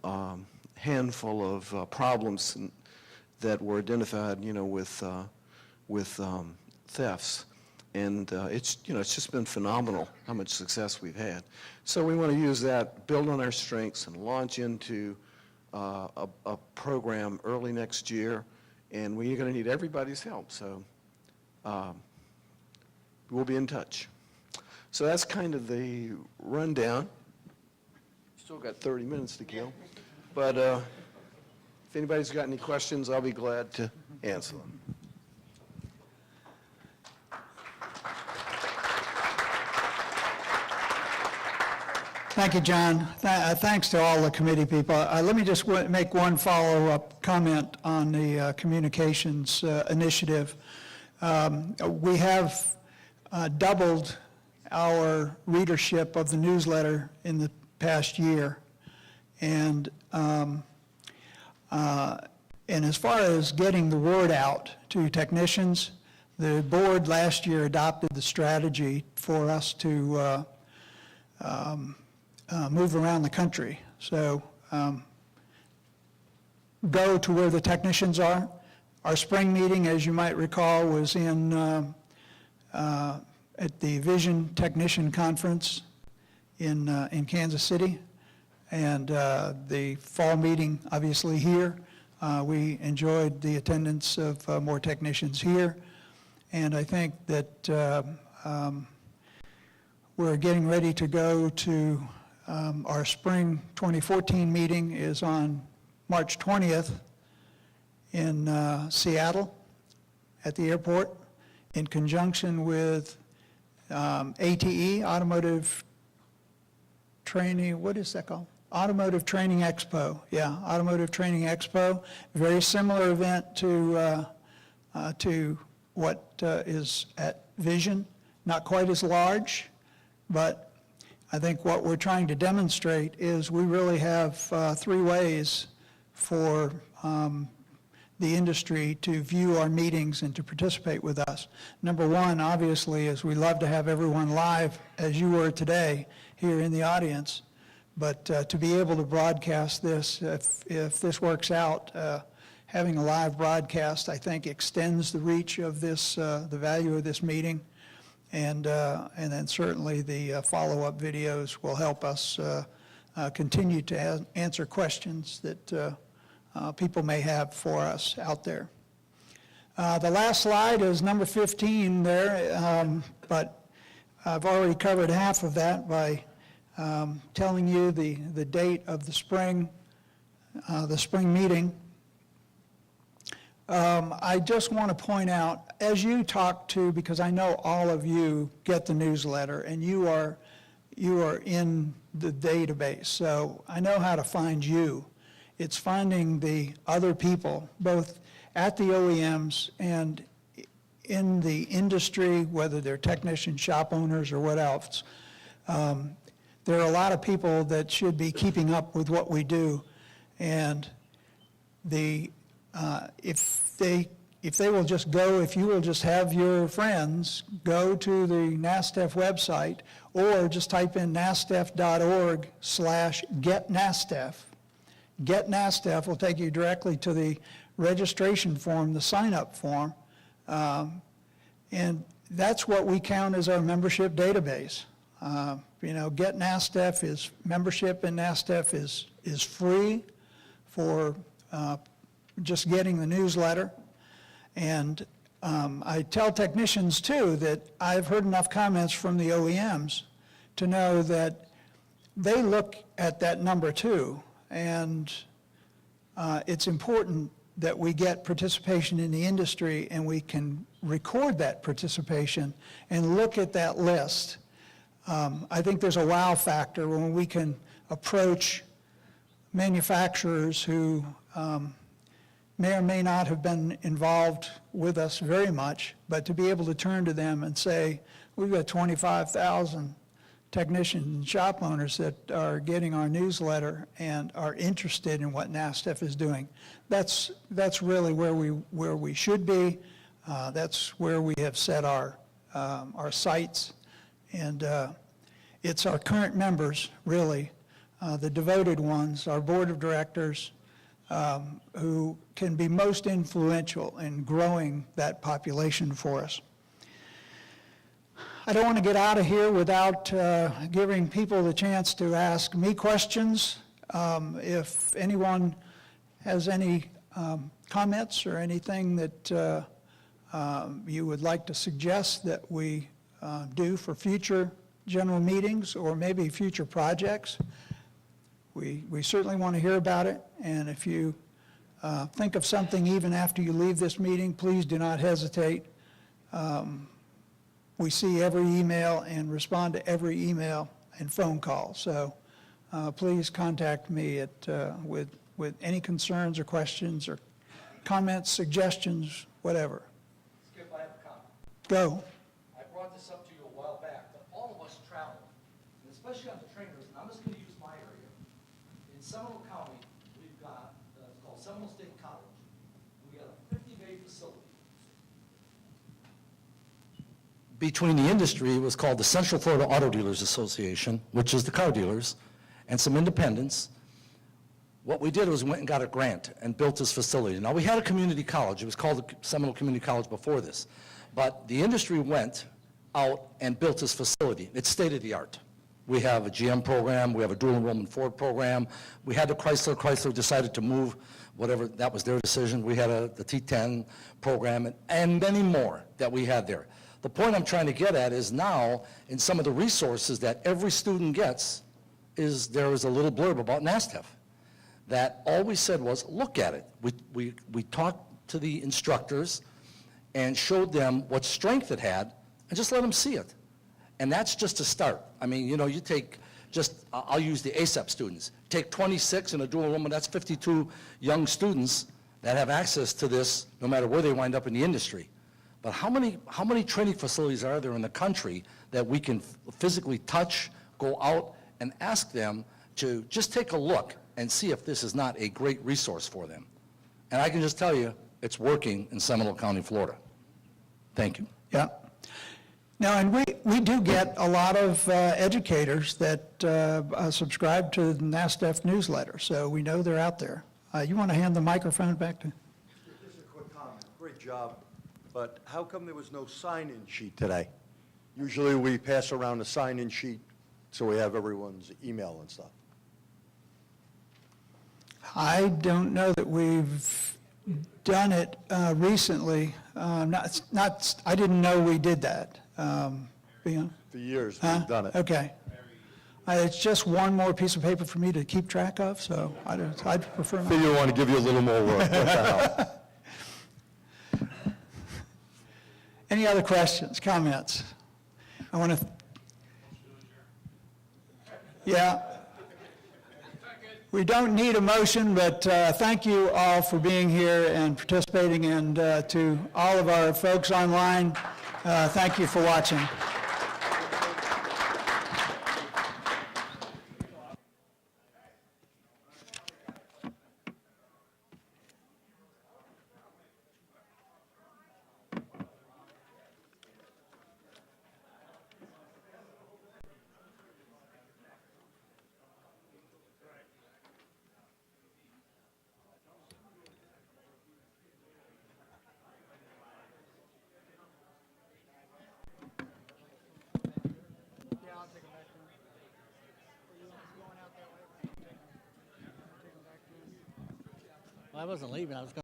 problems that were identified, with thefts. And it's just been phenomenal how much success we've had. So we want to use that, build on our strengths, and launch into a program early next year. And we're going to need everybody's help. So we'll be in touch. So that's kind of the rundown. Still got 30 minutes to kill. But if anybody's got any questions, I'll be glad to answer them. Thank you, John. Thanks to all the committee people. Let me just make one follow-up comment on the communications initiative. We have doubled our readership of the newsletter in the past year. And as far as getting the word out to technicians, the board last year adopted the strategy for us to move around the country. So go to where the technicians are. Our spring meeting, as you might recall, was at the Vision Technician Conference in Kansas City. And the fall meeting, obviously, here. We enjoyed the attendance of more technicians here. And I think that we're getting ready to go to our spring 2014 meeting is on March 20th in Seattle at the airport in conjunction with ATE, Automotive Training, what is that called? Automotive Training Expo. Yeah, Automotive Training Expo. Very similar event to what is at Vision. Not quite as large, but I think what we're trying to demonstrate is we really have three ways for the industry to view our meetings and to participate with us. Number one, obviously, is we love to have everyone live, as you were today, here in the audience. But to be able to broadcast this, if this works out, having a live broadcast, I think, extends the reach of this, the value of this meeting. And then certainly the follow-up videos will help us continue to answer questions that people may have for us out there. The last slide is number 15 there, but I've already covered half of that by telling you the date of the spring meeting. I just want to point out, as you talk to, because I know all of you get the newsletter and you are in the database, so I know how to find you. It's finding the other people, both at the OEMs and in the industry, whether they're technicians, shop owners, or what else. There are a lot of people that should be keeping up with what we do, and if they will just go, if you will just have your friends go to the NASTF website, or just type in nastf.org/getNASTF. Get NASTF will take you directly to the registration form, the sign-up form, and that's what we count as our membership database. Get NASTF is membership in NASTF is free for just getting the newsletter. And I tell technicians too that I've heard enough comments from the OEMs to know that they look at that number too. And it's important that we get participation in the industry and we can record that participation and look at that list. I think there's a wow factor when we can approach manufacturers who may or may not have been involved with us very much, but to be able to turn to them and say, we've got 25,000 technicians and shop owners that are getting our newsletter and are interested in what NASTF is doing. That's really where we should be. That's where we have set our sights. And it's our current members, really, the devoted ones, our board of directors, who can be most influential in growing that population for us. I don't want to get out of here without giving people the chance to ask me questions. If anyone has any comments or anything that you would like to suggest that we do for future general meetings or maybe future projects, we certainly want to hear about it. And if you think of something even after you leave this meeting, please do not hesitate. We see every email and respond to every email and phone call. So please contact me with any concerns or questions or comments, suggestions, whatever. Skip, I have a comment. Go. I brought this up to you a while back, that all of us travel, and especially on the trainers, and I'm just going to use my area. In Seminole County, we've got, it's called Seminole State College. We got a 50-bay facility. Between the industry, it was called the Central Florida Auto Dealers Association, which is the car dealers, and some independents. What we did was went and got a grant and built this facility. Now, we had a community college. It was called the Seminole Community College before this. But the industry went out and built this facility. It's state-of-the-art. We have a GM program. We have a dual enrollment Ford program. We had the Chrysler. Chrysler decided to move, whatever, that was their decision. We had the T10 program and many more that we had there. The point I'm trying to get at is now, in some of the resources that every student gets, there is a little blurb about NASTF. That all we said was, look at it. We talked to the instructors and showed them what strength it had, and just let them see it. And that's just a start. I mean, you take I'll use the ASAP students. Take 26 in a dual enrollment, that's 52 young students that have access to this no matter where they wind up in the industry. But how many training facilities are there in the country that we can physically touch, go out, and ask them to just take a look and see if this is not a great resource for them? And I can just tell you, it's working in Seminole County, Florida. Thank you. Yeah. Now, and we do get a lot of educators that subscribe to the NASTF newsletter, so we know they're out there. You want to hand the microphone back to? Just a quick comment. Great job. But how come there was no sign-in sheet today? Usually we pass around a sign-in sheet so we have everyone's email and stuff. I don't know that we've done it recently. I didn't know we did that. For years we've done it. Okay. It's just one more piece of paper for me to keep track of, so I'd prefer not. Figure I want to give you a little more work. What the hell? Any other questions, comments? I want to. Yeah. We don't need a motion, but thank you all for being here and participating, and to all of our folks online, thank you for watching. I wasn't leaving, I was going